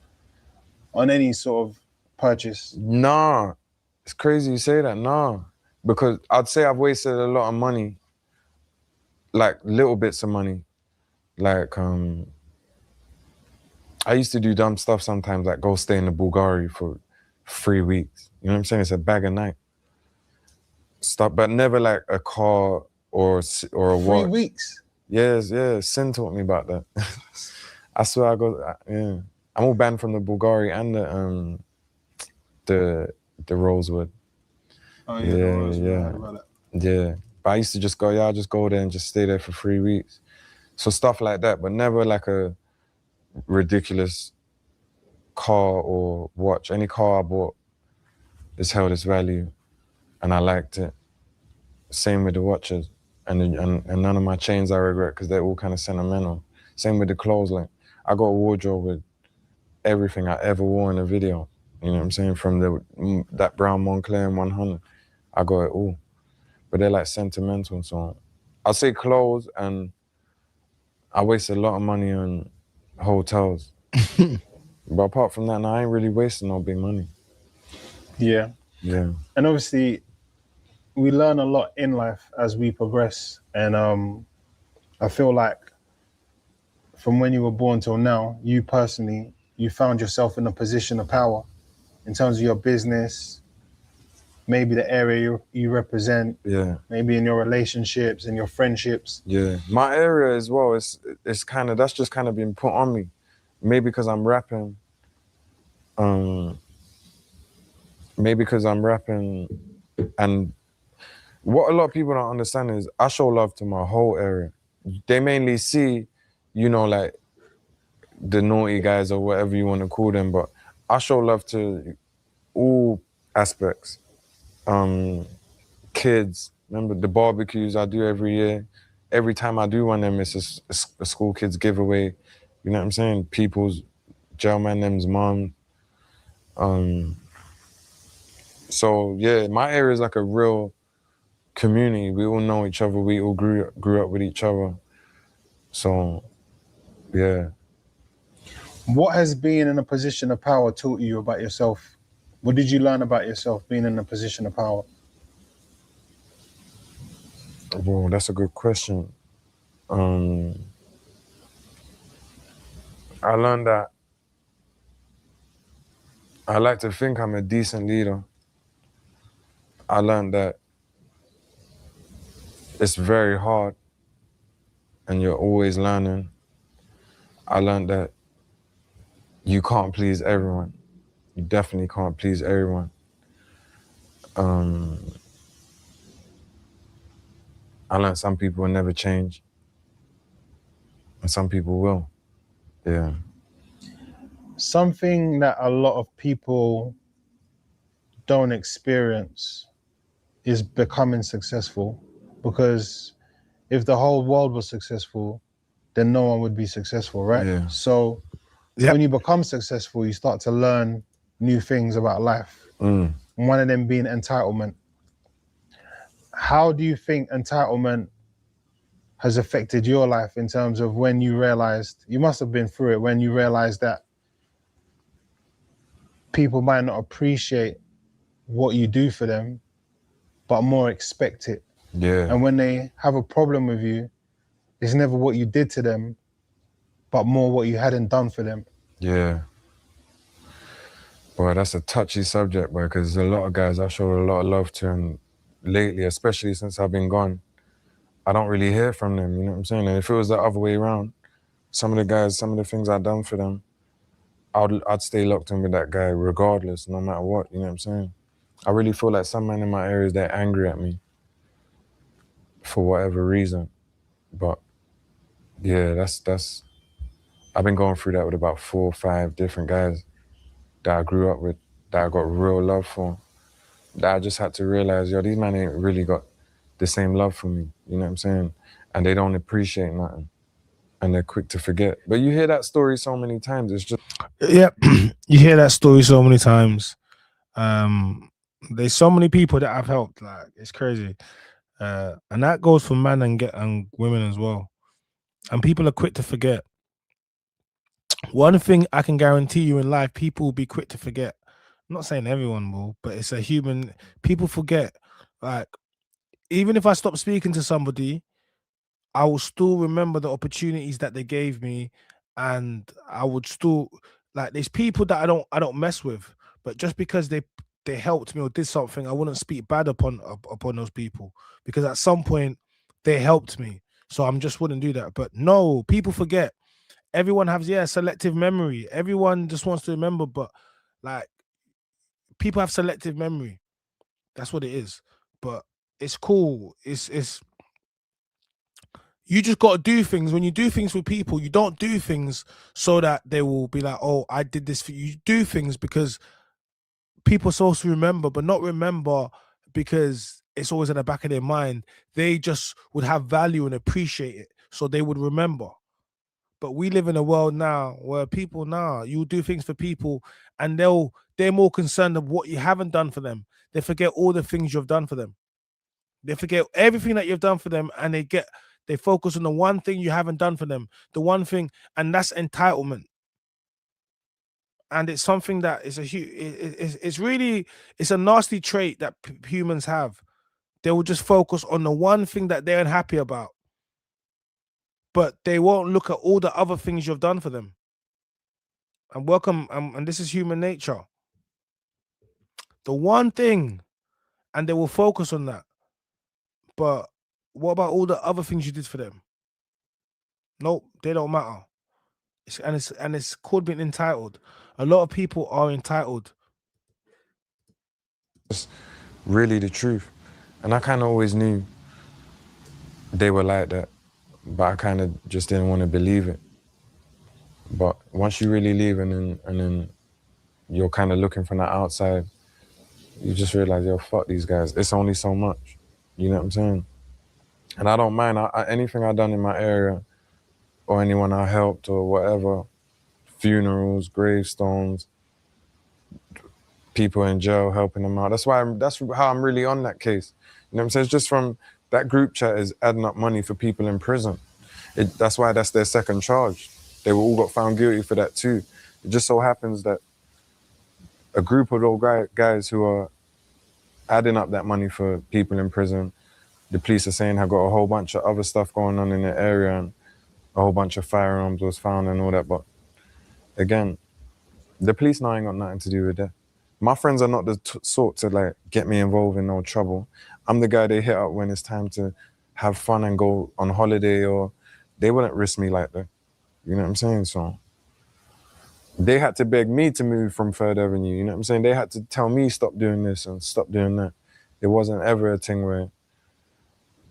on any sort of purchase? Nah, it's crazy you say that, nah. Because I'd say I've wasted a lot of money, like little bits of money. Like, I used to do dumb stuff sometimes, like go stay in the Bulgari for 3 weeks. You know what I'm saying? It's a bag of night. Stuff, but never like a car or a watch. 3 weeks? Yes, yeah. Sin taught me about that. I swear yeah. I'm all banned from the Bulgari and the Rosewood. Oh yeah, the Rosewood. Yeah. But I used to just go, I'll just go there and just stay there for 3 weeks. So stuff like that, but never like a ridiculous car or watch. Any car I bought has held its value and I liked it. Same with the watches. And none of my chains I regret because they're all kind of sentimental. Same with the clothes. Like, I got a wardrobe with everything I ever wore in a video. You know what I'm saying? From that brown Moncler and 100, I got it all. But they're like sentimental. So I'll say clothes, and I waste a lot of money on hotels. But apart from that, I ain't really wasting no big money. Yeah. Yeah. And obviously, we learn a lot in life as we progress. And I feel like from when you were born till now, you personally, you found yourself in a position of power in terms of your business, maybe the area you represent, maybe in your relationships and your friendships. Yeah, my area as well, it's kind of, that's just kind of been put on me. Maybe because I'm rapping, and what a lot of people don't understand is I show love to my whole area. They mainly see, you know, like the naughty guys or whatever you want to call them, but I show love to all aspects. Kids, remember the barbecues I do every year. Every time I do one of them, it's a school kids giveaway. You know what I'm saying? People's, jailman them's mom. So yeah, my area is like a real community. We all know each other. We all grew up with each other. So yeah. What has being in a position of power taught you about yourself? What did you learn about yourself being in a position of power? Well, that's a good question. I learned that I like to think I'm a decent leader. I learned that it's very hard and you're always learning. I learned that you can't please everyone. You definitely can't please everyone. I learned some people will never change and some people will. Yeah. Something that a lot of people don't experience is becoming successful, because if the whole world was successful, then no one would be successful, right? Yeah. So when you become successful, you start to learn new things about life. One of them being entitlement. How do you think entitlement has affected your life in terms of when you realized, you must have been through it, when you realized that people might not appreciate what you do for them, but more expect it. Yeah. And when they have a problem with you, it's never what you did to them, but more what you hadn't done for them. Yeah. Boy, that's a touchy subject, boy, because a lot of guys I showed a lot of love to, and lately, especially since I've been gone, I don't really hear from them, you know what I'm saying? And if it was the other way around, some of the guys, some of the things I've done for them, I'd stay locked in with that guy regardless, no matter what, you know what I'm saying? I really feel like some men in my areas, they're angry at me for whatever reason. But yeah, that's I've been going through that with about 4 or 5 different guys that I grew up with, that I got real love for, that I just had to realize, yo, these men ain't really got the same love for me, you know what I'm saying? And they don't appreciate nothing, and they're quick to forget. But you hear that story so many times, it's just... Yeah, you hear that story so many times. There's so many people that I've helped, like, it's crazy. And that goes for men and women as well. And people are quick to forget. One thing I can guarantee you in life, people will be quick to forget. I'm not saying everyone will, but it's a human. People forget. Like, even if I stop speaking to somebody, I will still remember the opportunities that they gave me, and I would still, like, there's people that I don't mess with, but just because they helped me or did something, I wouldn't speak bad upon those people, because at some point they helped me. So I'm just wouldn't do that. But no, people forget. Everyone has, yeah, selective memory. Everyone just wants to remember, but like, people have selective memory. That's what it is. But it's cool. It's you just got to do things. When you do things with people, you don't do things so that they will be like, oh, I did this for you. You do things because people are supposed to remember, but not remember because it's always in the back of their mind. They just would have value and appreciate it, so they would remember. But we live in a world now where people, now you do things for people and they're more concerned of what you haven't done for them. They forget all the things you've done for them. They forget everything that you've done for them, and they focus on the one thing you haven't done for them, the one thing, and that's entitlement. And it's something that is it's a nasty trait that humans have. They will just focus on the one thing that they're unhappy about, but they won't look at all the other things you've done for them. And welcome, and this is human nature. The one thing, and they will focus on that. But what about all the other things you did for them? Nope, they don't matter. It's called being entitled. A lot of people are entitled. It's really the truth. And I kind of always knew they were like that, but I kind of just didn't want to believe it. But once you really leave and then you're kind of looking from the outside, you just realize, yo, fuck these guys. It's only so much. You know what I'm saying? And I don't mind. Anything I've done in my area, or anyone I helped or whatever, funerals, gravestones, people in jail, helping them out. That's how I'm really on that case. You know what I'm saying? It's just from that group chat is adding up money for people in prison. That's why that's their second charge. They were all got found guilty for that too. It just so happens that a group of old guys who are adding up that money for people in prison, the police are saying have got a whole bunch of other stuff going on in the area, and a whole bunch of firearms was found and all that. But again, the police now ain't got nothing to do with that. My friends are not the sort to like get me involved in no trouble. I'm the guy they hit up when it's time to have fun and go on holiday, or they wouldn't risk me like that. You know what I'm saying? So they had to beg me to move from Third Avenue. You know what I'm saying? They had to tell me stop doing this and stop doing that. It wasn't ever a thing where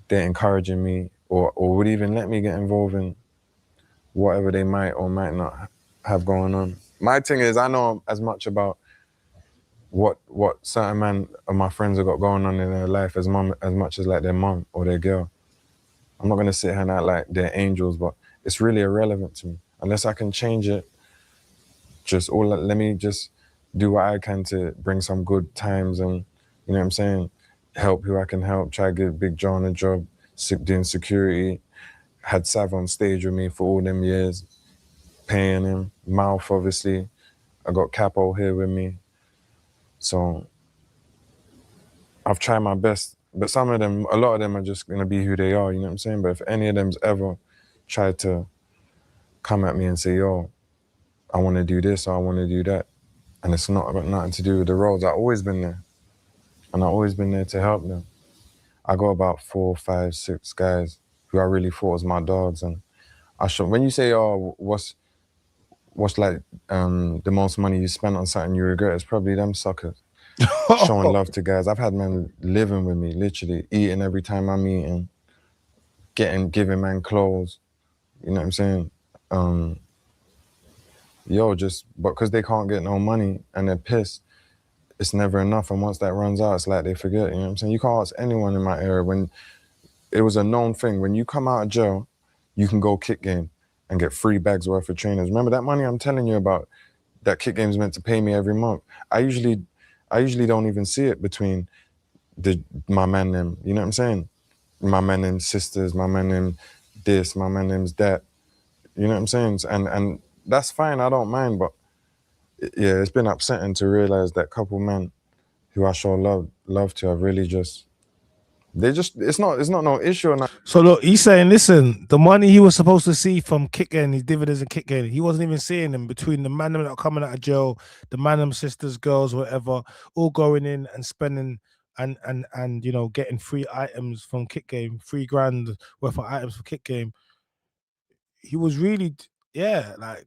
they're encouraging me or would even let me get involved in whatever they might or might not have going on. My thing is, I know as much about what certain men of my friends have got going on in their life as much as like their mum or their girl. I'm not gonna sit here and act like they're angels, but it's really irrelevant to me. Unless I can change it, let me just do what I can to bring some good times and, you know what I'm saying, help who I can help, try to give Big John a job, doing security, had Sav on stage with me for all them years, paying him. Mouth, obviously. I got Capo here with me. So I've tried my best. But some of them, a lot of them are just going to be who they are, you know what I'm saying? But if any of them's ever tried to come at me and say, yo, I want to do this or I want to do that, and it's not about nothing to do with the roles, I've always been there. And I've always been there to help them. I got about 4, 5, 6 guys who I really thought was my dogs. And when you say, oh, what's like the most money you spent on something you regret, it's probably them suckers. Showing love to guys. I've had men living with me, literally, eating every time I'm eating, giving man clothes, you know what I'm saying? But because they can't get no money and they're pissed, it's never enough. And once that runs out, it's like they forget, you know what I'm saying? You can't ask anyone in my era when it was a known thing. When you come out of jail, you can go kick game and get 3 bags worth of trainers. Remember that money I'm telling you about, that kick game's meant to pay me every month. I usually don't even see it between my man them, you know what I'm saying? My man them sisters, my man them this, my man them's that. You know what I'm saying? And that's fine, I don't mind, but yeah, it's been upsetting to realize that couple men who I show love to have really it's not no issue or not. So look, he's saying, listen, the money he was supposed to see from kick game, his dividends and kick game, he wasn't even seeing them between the man that are coming out of jail, the man them sisters, girls, whatever, all going in and spending and you know, getting free items from kick game, $3,000 worth of items for kick game. He was really, like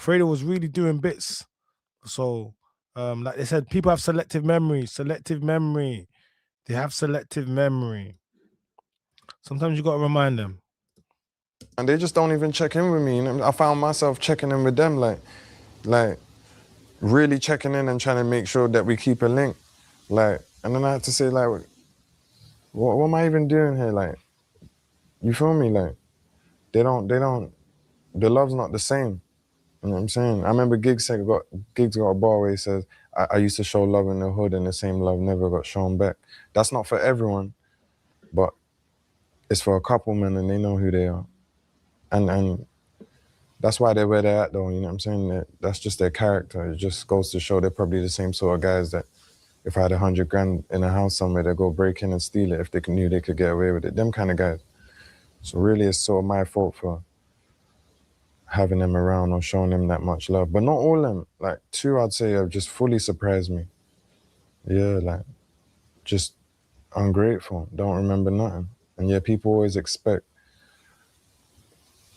Fredo was really doing bits. So like they said, people have selective memory. They have selective memory. Sometimes you got to remind them. And they just don't even check in with me. You know? I found myself checking in with them, like really checking in and trying to make sure that we keep a link. Like, and then I had to say, like, what am I even doing here? Like, you feel me? Like, the love's not the same. You know what I'm saying? I remember Giggs got a bar where he says, I used to show love in the hood and the same love never got shown back. That's not for everyone, but it's for a couple men and they know who they are. And that's why they're where they're at though, you know what I'm saying? That's just their character. It just goes to show they're probably the same sort of guys that if I had $100,000 in a house somewhere, they'd go break in and steal it if they knew they could get away with it. Them kind of guys. So really it's sort of my fault for having them around or showing them that much love. But not all of them. Like 2, I'd say, have just fully surprised me. Yeah, like just ungrateful, don't remember nothing. And yeah, people always expect,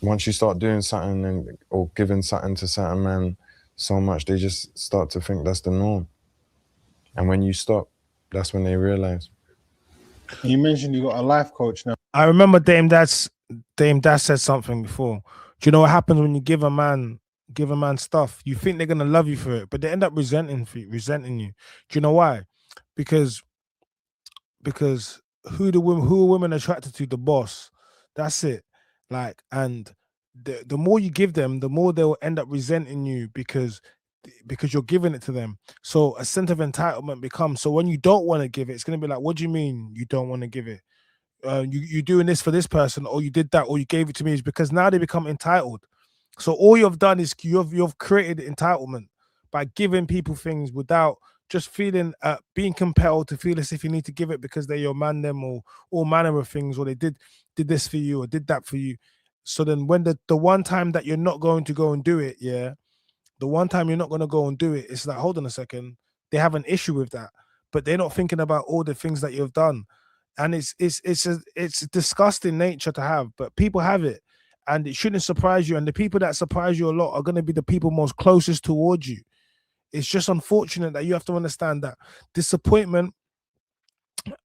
once you start doing something or giving something to certain men so much, they just start to think that's the norm. And when you stop, that's when they realize. You mentioned you got a life coach now. I remember Dame Dash said something before. Do you know what happens when you give a man stuff? You think they're gonna love you for it, but they end up resenting you. Do you know why? Because who are women attracted to? The boss. That's it. Like, and the more you give them, the more they'll end up resenting you because you're giving it to them. So a sense of entitlement becomes, so when you don't want to give it, it's going to be like, what do you mean you don't want to give it? You doing this for this person, or you did that, or you gave it to me, is because now they become entitled. So all you've done is you've created entitlement by giving people things without just feeling being compelled to feel as if you need to give it because they're your man them, or all manner of things, or they did this for you or did that for you. So then when the one time that you're not going to go and do it, the one time you're not going to go and do it, it's like, hold on a second, they have an issue with that, but they're not thinking about all the things that you've done. And it's a disgusting nature to have, but people have it, and it shouldn't surprise you. And the people that surprise you a lot are going to be the people most closest towards you. It's just unfortunate that you have to understand that disappointment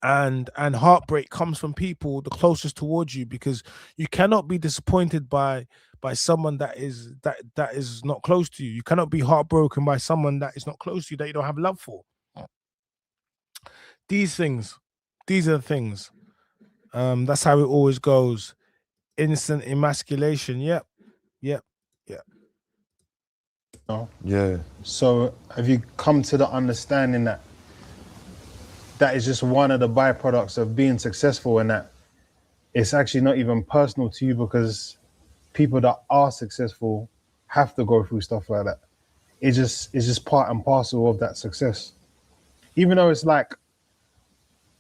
and heartbreak comes from people the closest towards you, because you cannot be disappointed by someone that is not close to you. You cannot be heartbroken by someone that is not close to you, that you don't have love for. These are the things. That's how it always goes. Instant emasculation. Yep. No. Yeah. So have you come to the understanding that is just one of the byproducts of being successful, and that it's actually not even personal to you, because people that are successful have to go through stuff like that. It's just part and parcel of that success. Even though it's like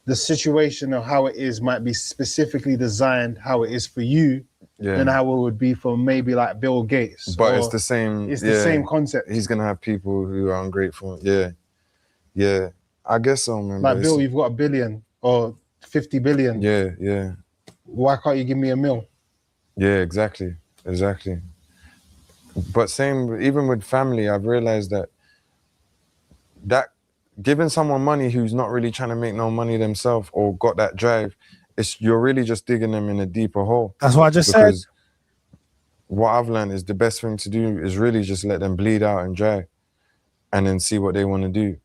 the situation of how it is might be specifically designed how it is for you than how it would be for maybe like Bill Gates. But it's the same. It's the same concept. He's gonna have people who are ungrateful. Yeah. I guess so, man. Like, Bill, you've got $1 billion or 50 billion. Yeah. Why can't you give me $1 million? Yeah, exactly. But same, even with family, I've realized that giving someone money who's not really trying to make no money themselves or got that drive, you're really just digging them in a deeper hole. That's what I just said. What I've learned is the best thing to do is really just let them bleed out and dry, and then see what they want to do.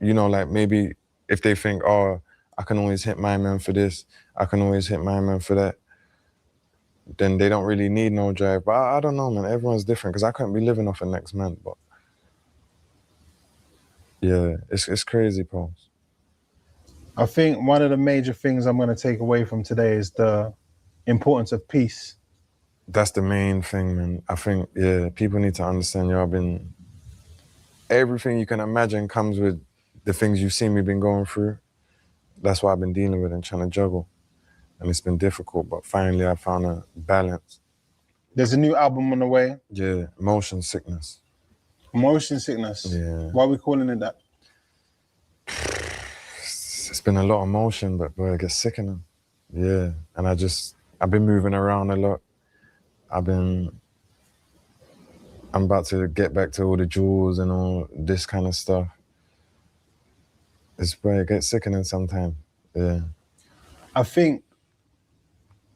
You know, like maybe if they think, oh, I can always hit my man for this, I can always hit my man for that, then they don't really need no drive. But I don't know, man. Everyone's different, because I couldn't be living off the next man. But yeah, it's crazy, Pose. I think one of the major things I'm going to take away from today is the importance of peace. That's the main thing, man. I think, people need to understand, everything you can imagine comes with the things you've seen me been going through. That's what I've been dealing with and trying to juggle. And it's been difficult, but finally I found a balance. There's a new album on the way. Yeah, Motion Sickness. Motion Sickness? Yeah. Why are we calling it that? It's been a lot of motion, but boy, it gets sickening. Yeah, and I've been moving around a lot. I'm about to get back to all the jewels and all this kind of stuff. Boy, it gets sickening sometimes, yeah. I think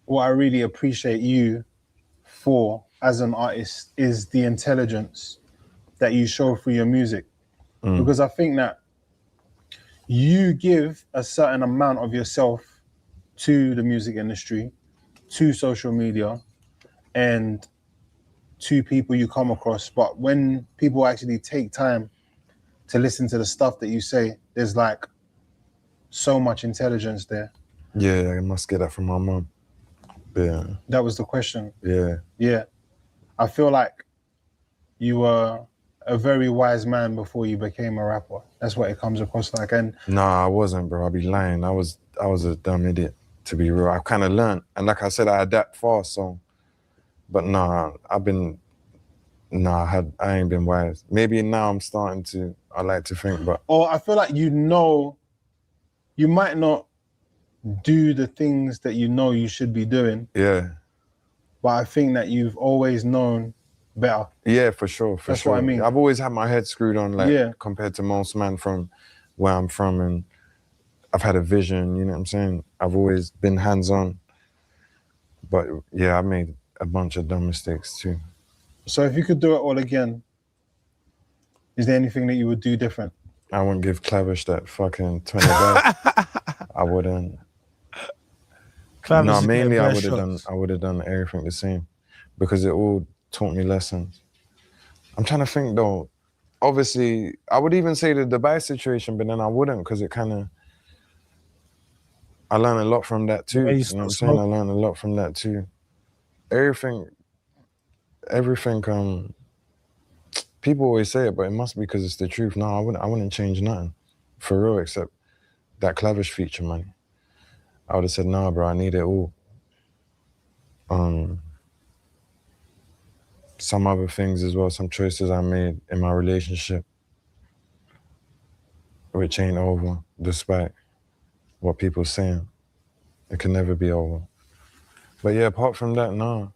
what I really appreciate you for as an artist is the intelligence that you show through your music. Because I think that you give a certain amount of yourself to the music industry, to social media, and to people you come across. But when people actually take time to listen to the stuff that you say, there's like so much intelligence there. Yeah, I must get that from my mom. Yeah. That was the question. Yeah. I feel like you were a very wise man before you became a rapper. That's what it comes across like. And nah, I wasn't, bro. I'll be lying. I was a dumb idiot, to be real. I kind of learned, and like I said, I adapt fast. So, but nah, I ain't been wise. Maybe now I'm starting to. I like to think, but I feel like you might not do the things that you know you should be doing. Yeah. But I think that you've always known better. Yeah, for sure. That's what I mean. I've always had my head screwed on, compared to most men from where I'm from, and I've had a vision, you know what I'm saying? I've always been hands-on. But yeah, I made a bunch of dumb mistakes too. So if you could do it all again, is there anything that you would do different? I wouldn't give Clavish that fucking 20 bucks. I wouldn't. No, mainly I would have done everything the same, because it all taught me lessons. I'm trying to think though. Obviously, I would even say the Dubai situation, but then I wouldn't, because it kind of, I learned a lot from that too. You know what I'm saying? I learned a lot from that too. Everything, people always say it, but it must be because it's the truth. No, I wouldn't change nothing, for real, except that Clavish feature money. I would have said, nah, bro, I need it all. Some other things as well, some choices I made in my relationship, which ain't over, despite what people saying. It can never be over. But yeah, apart from that, no,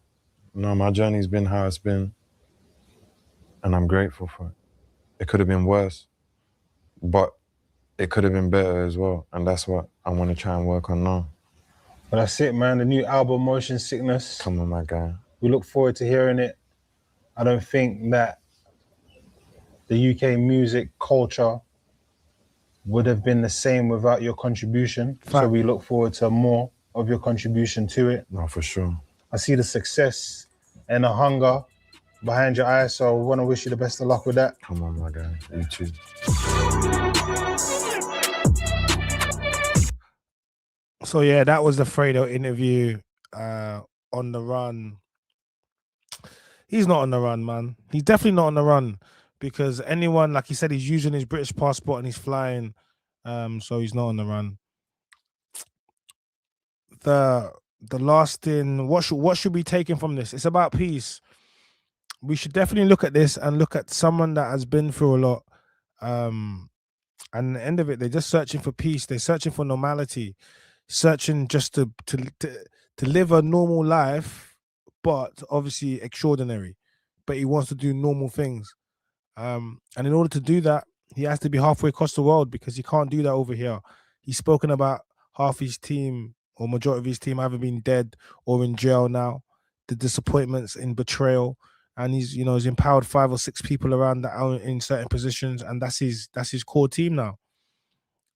my journey's been how it's been, and I'm grateful for it. It could have been worse, but it could have been better as well, and that's what I want to try and work on now. But that's it, man. The new album, Motion Sickness. Come on, my guy. We look forward to hearing it. I don't think that the UK music culture would have been the same without your contribution. So we look forward to more of your contribution to it. No, for sure. I see the success and the hunger behind your eyes, so I want to wish you the best of luck with that. Come on, my guy. You too. So yeah, that was the Fredo interview. on the run. He's not on the run, man. He's definitely not on the run because anyone, like he said, he's using his British passport and he's flying. So he's not on the run. The last thing, what should be taken from this? It's about peace. We should definitely look at this and look at someone that has been through a lot. And at the end of it, they're just searching for peace. They're searching for normality, searching just to live a normal life, but obviously extraordinary. But he wants to do normal things. And in order to do that, he has to be halfway across the world because he can't do that over here. He's spoken about half his team or majority of his team either being dead or in jail now. The disappointments in betrayal, and he's he's empowered 5 or 6 people around that are in certain positions, and that's his core team now.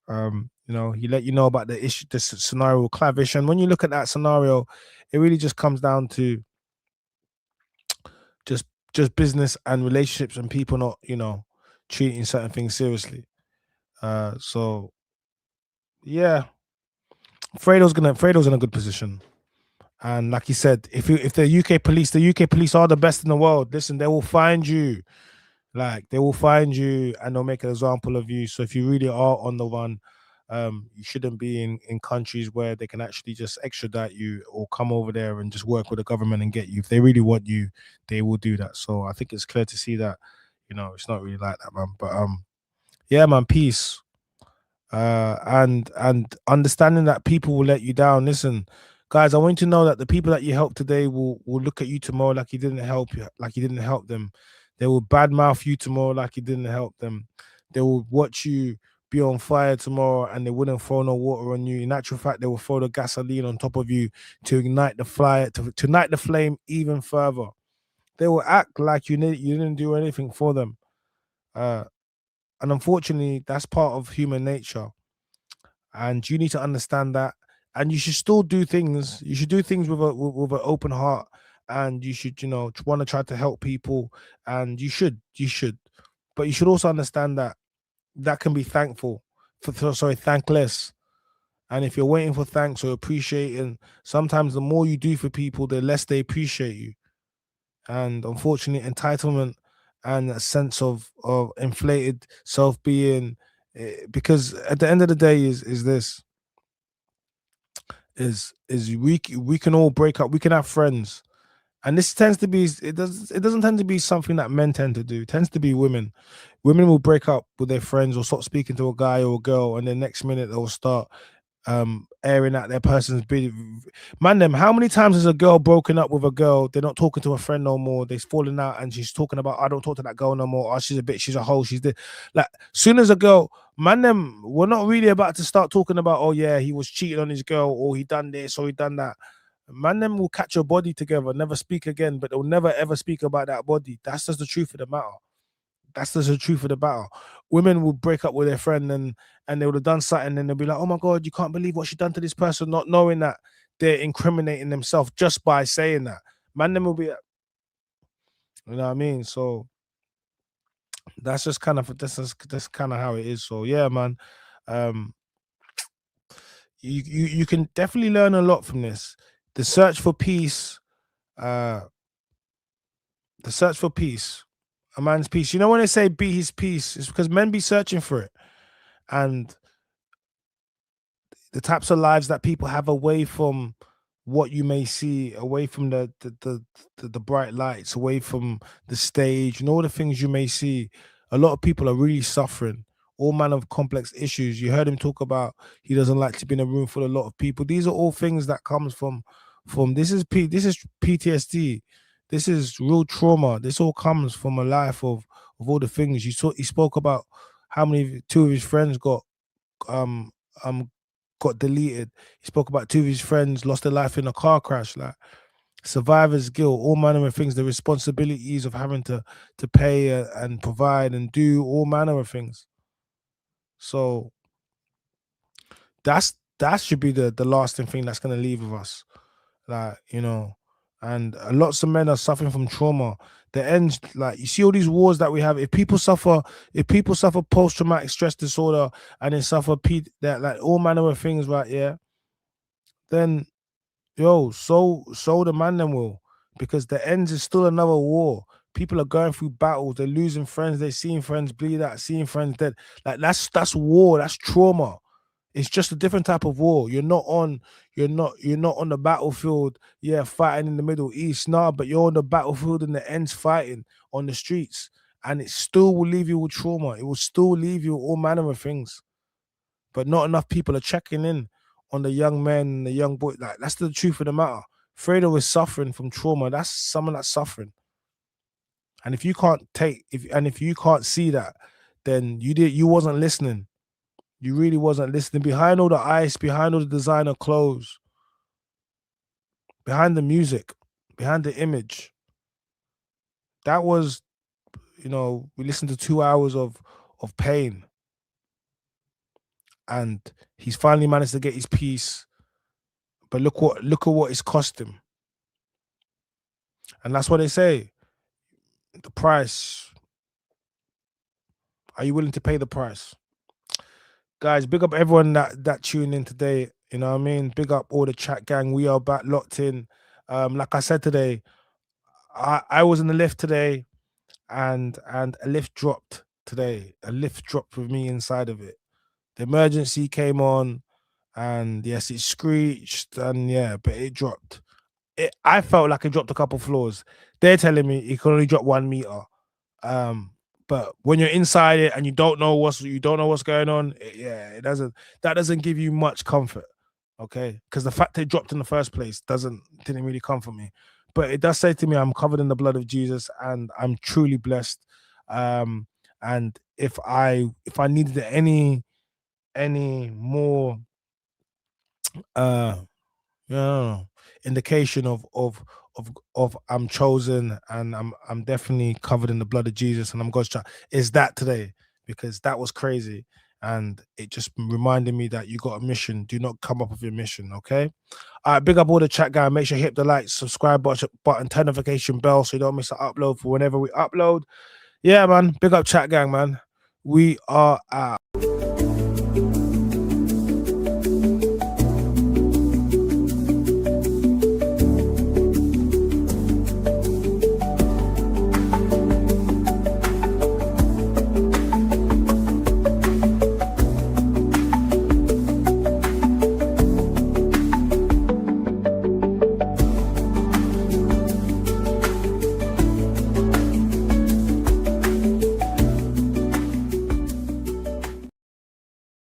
He let you know about the issue, the scenario with Clavish, and when you look at that scenario, it really just comes down to just business and relationships and people not treating certain things seriously. So yeah, Fredo's in a good position. And like he said, if the UK police are the best in the world, listen, they will find you. Like they will find you and they'll make an example of you. So if you really are on the run, you shouldn't be in countries where they can actually just extradite you or come over there and just work with the government and get you. If they really want you, they will do that. So I think it's clear to see that, it's not really like that, man. But yeah, man, peace. And understanding that people will let you down. Listen, guys, I want you to know that the people that you help today will look at you tomorrow like you didn't help them. They will badmouth you tomorrow like you didn't help them. They will watch you be on fire tomorrow and they wouldn't throw no water on you. In actual fact, they will throw the gasoline on top of you to ignite the fire, to ignite the flame even further. They will act like you didn't do anything for them. And unfortunately, that's part of human nature. And you need to understand that. And you should still do things. You should do things with an open heart. And you should, want to try to help people. And you should. But you should also understand that can be thankless. And if you're waiting for thanks or appreciating, sometimes the more you do for people, the less they appreciate you. And unfortunately, entitlement and a sense of inflated self-being, because at the end of the day is we can all break up. We can have friends, and this tends to be it doesn't tend to be something that men tend to do. It tends to be women. Women will break up with their friends or stop speaking to a guy or a girl, and the next minute they'll start airing out their person's bit. Man, how many times has a girl broken up with a girl? They're not talking to a friend no more. They're falling out, and she's talking about, I don't talk to that girl no more. Oh, she's a bitch. She's a hoe. She's the like. Soon as a girl, man, we're not really about to start talking about, oh yeah, he was cheating on his girl, or he done this, or he done that. Man, will catch your body together, never speak again, but they'll never ever speak about that body. That's just the truth of the matter. That's just the truth of the battle. Women will break up with their friend and they would have done something and they'll be like, oh my God, you can't believe what she done to this person, not knowing that they're incriminating themselves just by saying that. Man, them will be, you know what I mean? So that's just kind of that's kind of how it is. So yeah, man. You can definitely learn a lot from this. The search for peace, a man's peace. You know, when they say be his peace, it's because men be searching for it. And the types of lives that people have away from what you may see, away from the bright lights, away from the stage and all the things you may see, a lot of people are really suffering all manner of complex issues. You heard him talk about he doesn't like to be in a room full of a lot of people. These are all things that comes from this is PTSD. This is real trauma. This all comes from a life of all the things you saw. He spoke about how many 2 of his friends got deleted. He spoke about 2 of his friends lost their life in a car crash. Like survivor's guilt, all manner of things. The responsibilities of having to pay and provide and do all manner of things. So that should be the lasting thing that's going to leave with us. Like, and lots of men are suffering from trauma. The ends, like, you see all these wars that we have. If people suffer post-traumatic stress disorder and they suffer that, like, all manner of things, right? Yeah, then Yo, so the man them will, because the ends is still another war. People are going through battles. They're losing friends. They're seeing friends bleed out, seeing friends dead. Like that's war. That's trauma. It's just a different type of war. You're not on the battlefield, yeah, fighting in the Middle East. Nah, but you're on the battlefield and the ends fighting on the streets. And it still will leave you with trauma. It will still leave you with all manner of things. But not enough people are checking in on the young men and the young boy. Like, that's the truth of the matter. Fredo is suffering from trauma. That's someone that's suffering. And if you can't see that, then you wasn't listening. You really wasn't listening. Behind all the ice, behind all the designer clothes, behind the music, behind the image, that was, we listened to 2 hours of pain. And he's finally managed to get his peace. But look at what it's cost him. And that's what they say. The price. Are you willing to pay the price? Guys, big up everyone that tuned in today. You know what I mean? Big up all the chat gang. We are back locked in. Like I said today, I was in the lift today, and a lift dropped today. A lift dropped with me inside of it. The emergency came on, and yes, it screeched, and yeah, but it dropped. I felt like it dropped a couple floors. They're telling me it can only drop 1 meter. But when you're inside it and you don't know what's going on, it doesn't give you much comfort, okay? Because the fact it dropped in the first place didn't really comfort me. But it does say to me, I'm covered in the blood of Jesus, and I'm truly blessed. And if I needed any more indication of I'm chosen, and I'm definitely covered in the blood of Jesus, and I'm God's child, is that today, because that was crazy, and it just reminded me that you got a mission. Do not come up with your mission, okay? All right, big up all the chat guy. Make sure you hit the like, subscribe button, turn notification bell so you don't miss an upload for whenever we upload. Yeah, man. Big up chat gang, man. We are out.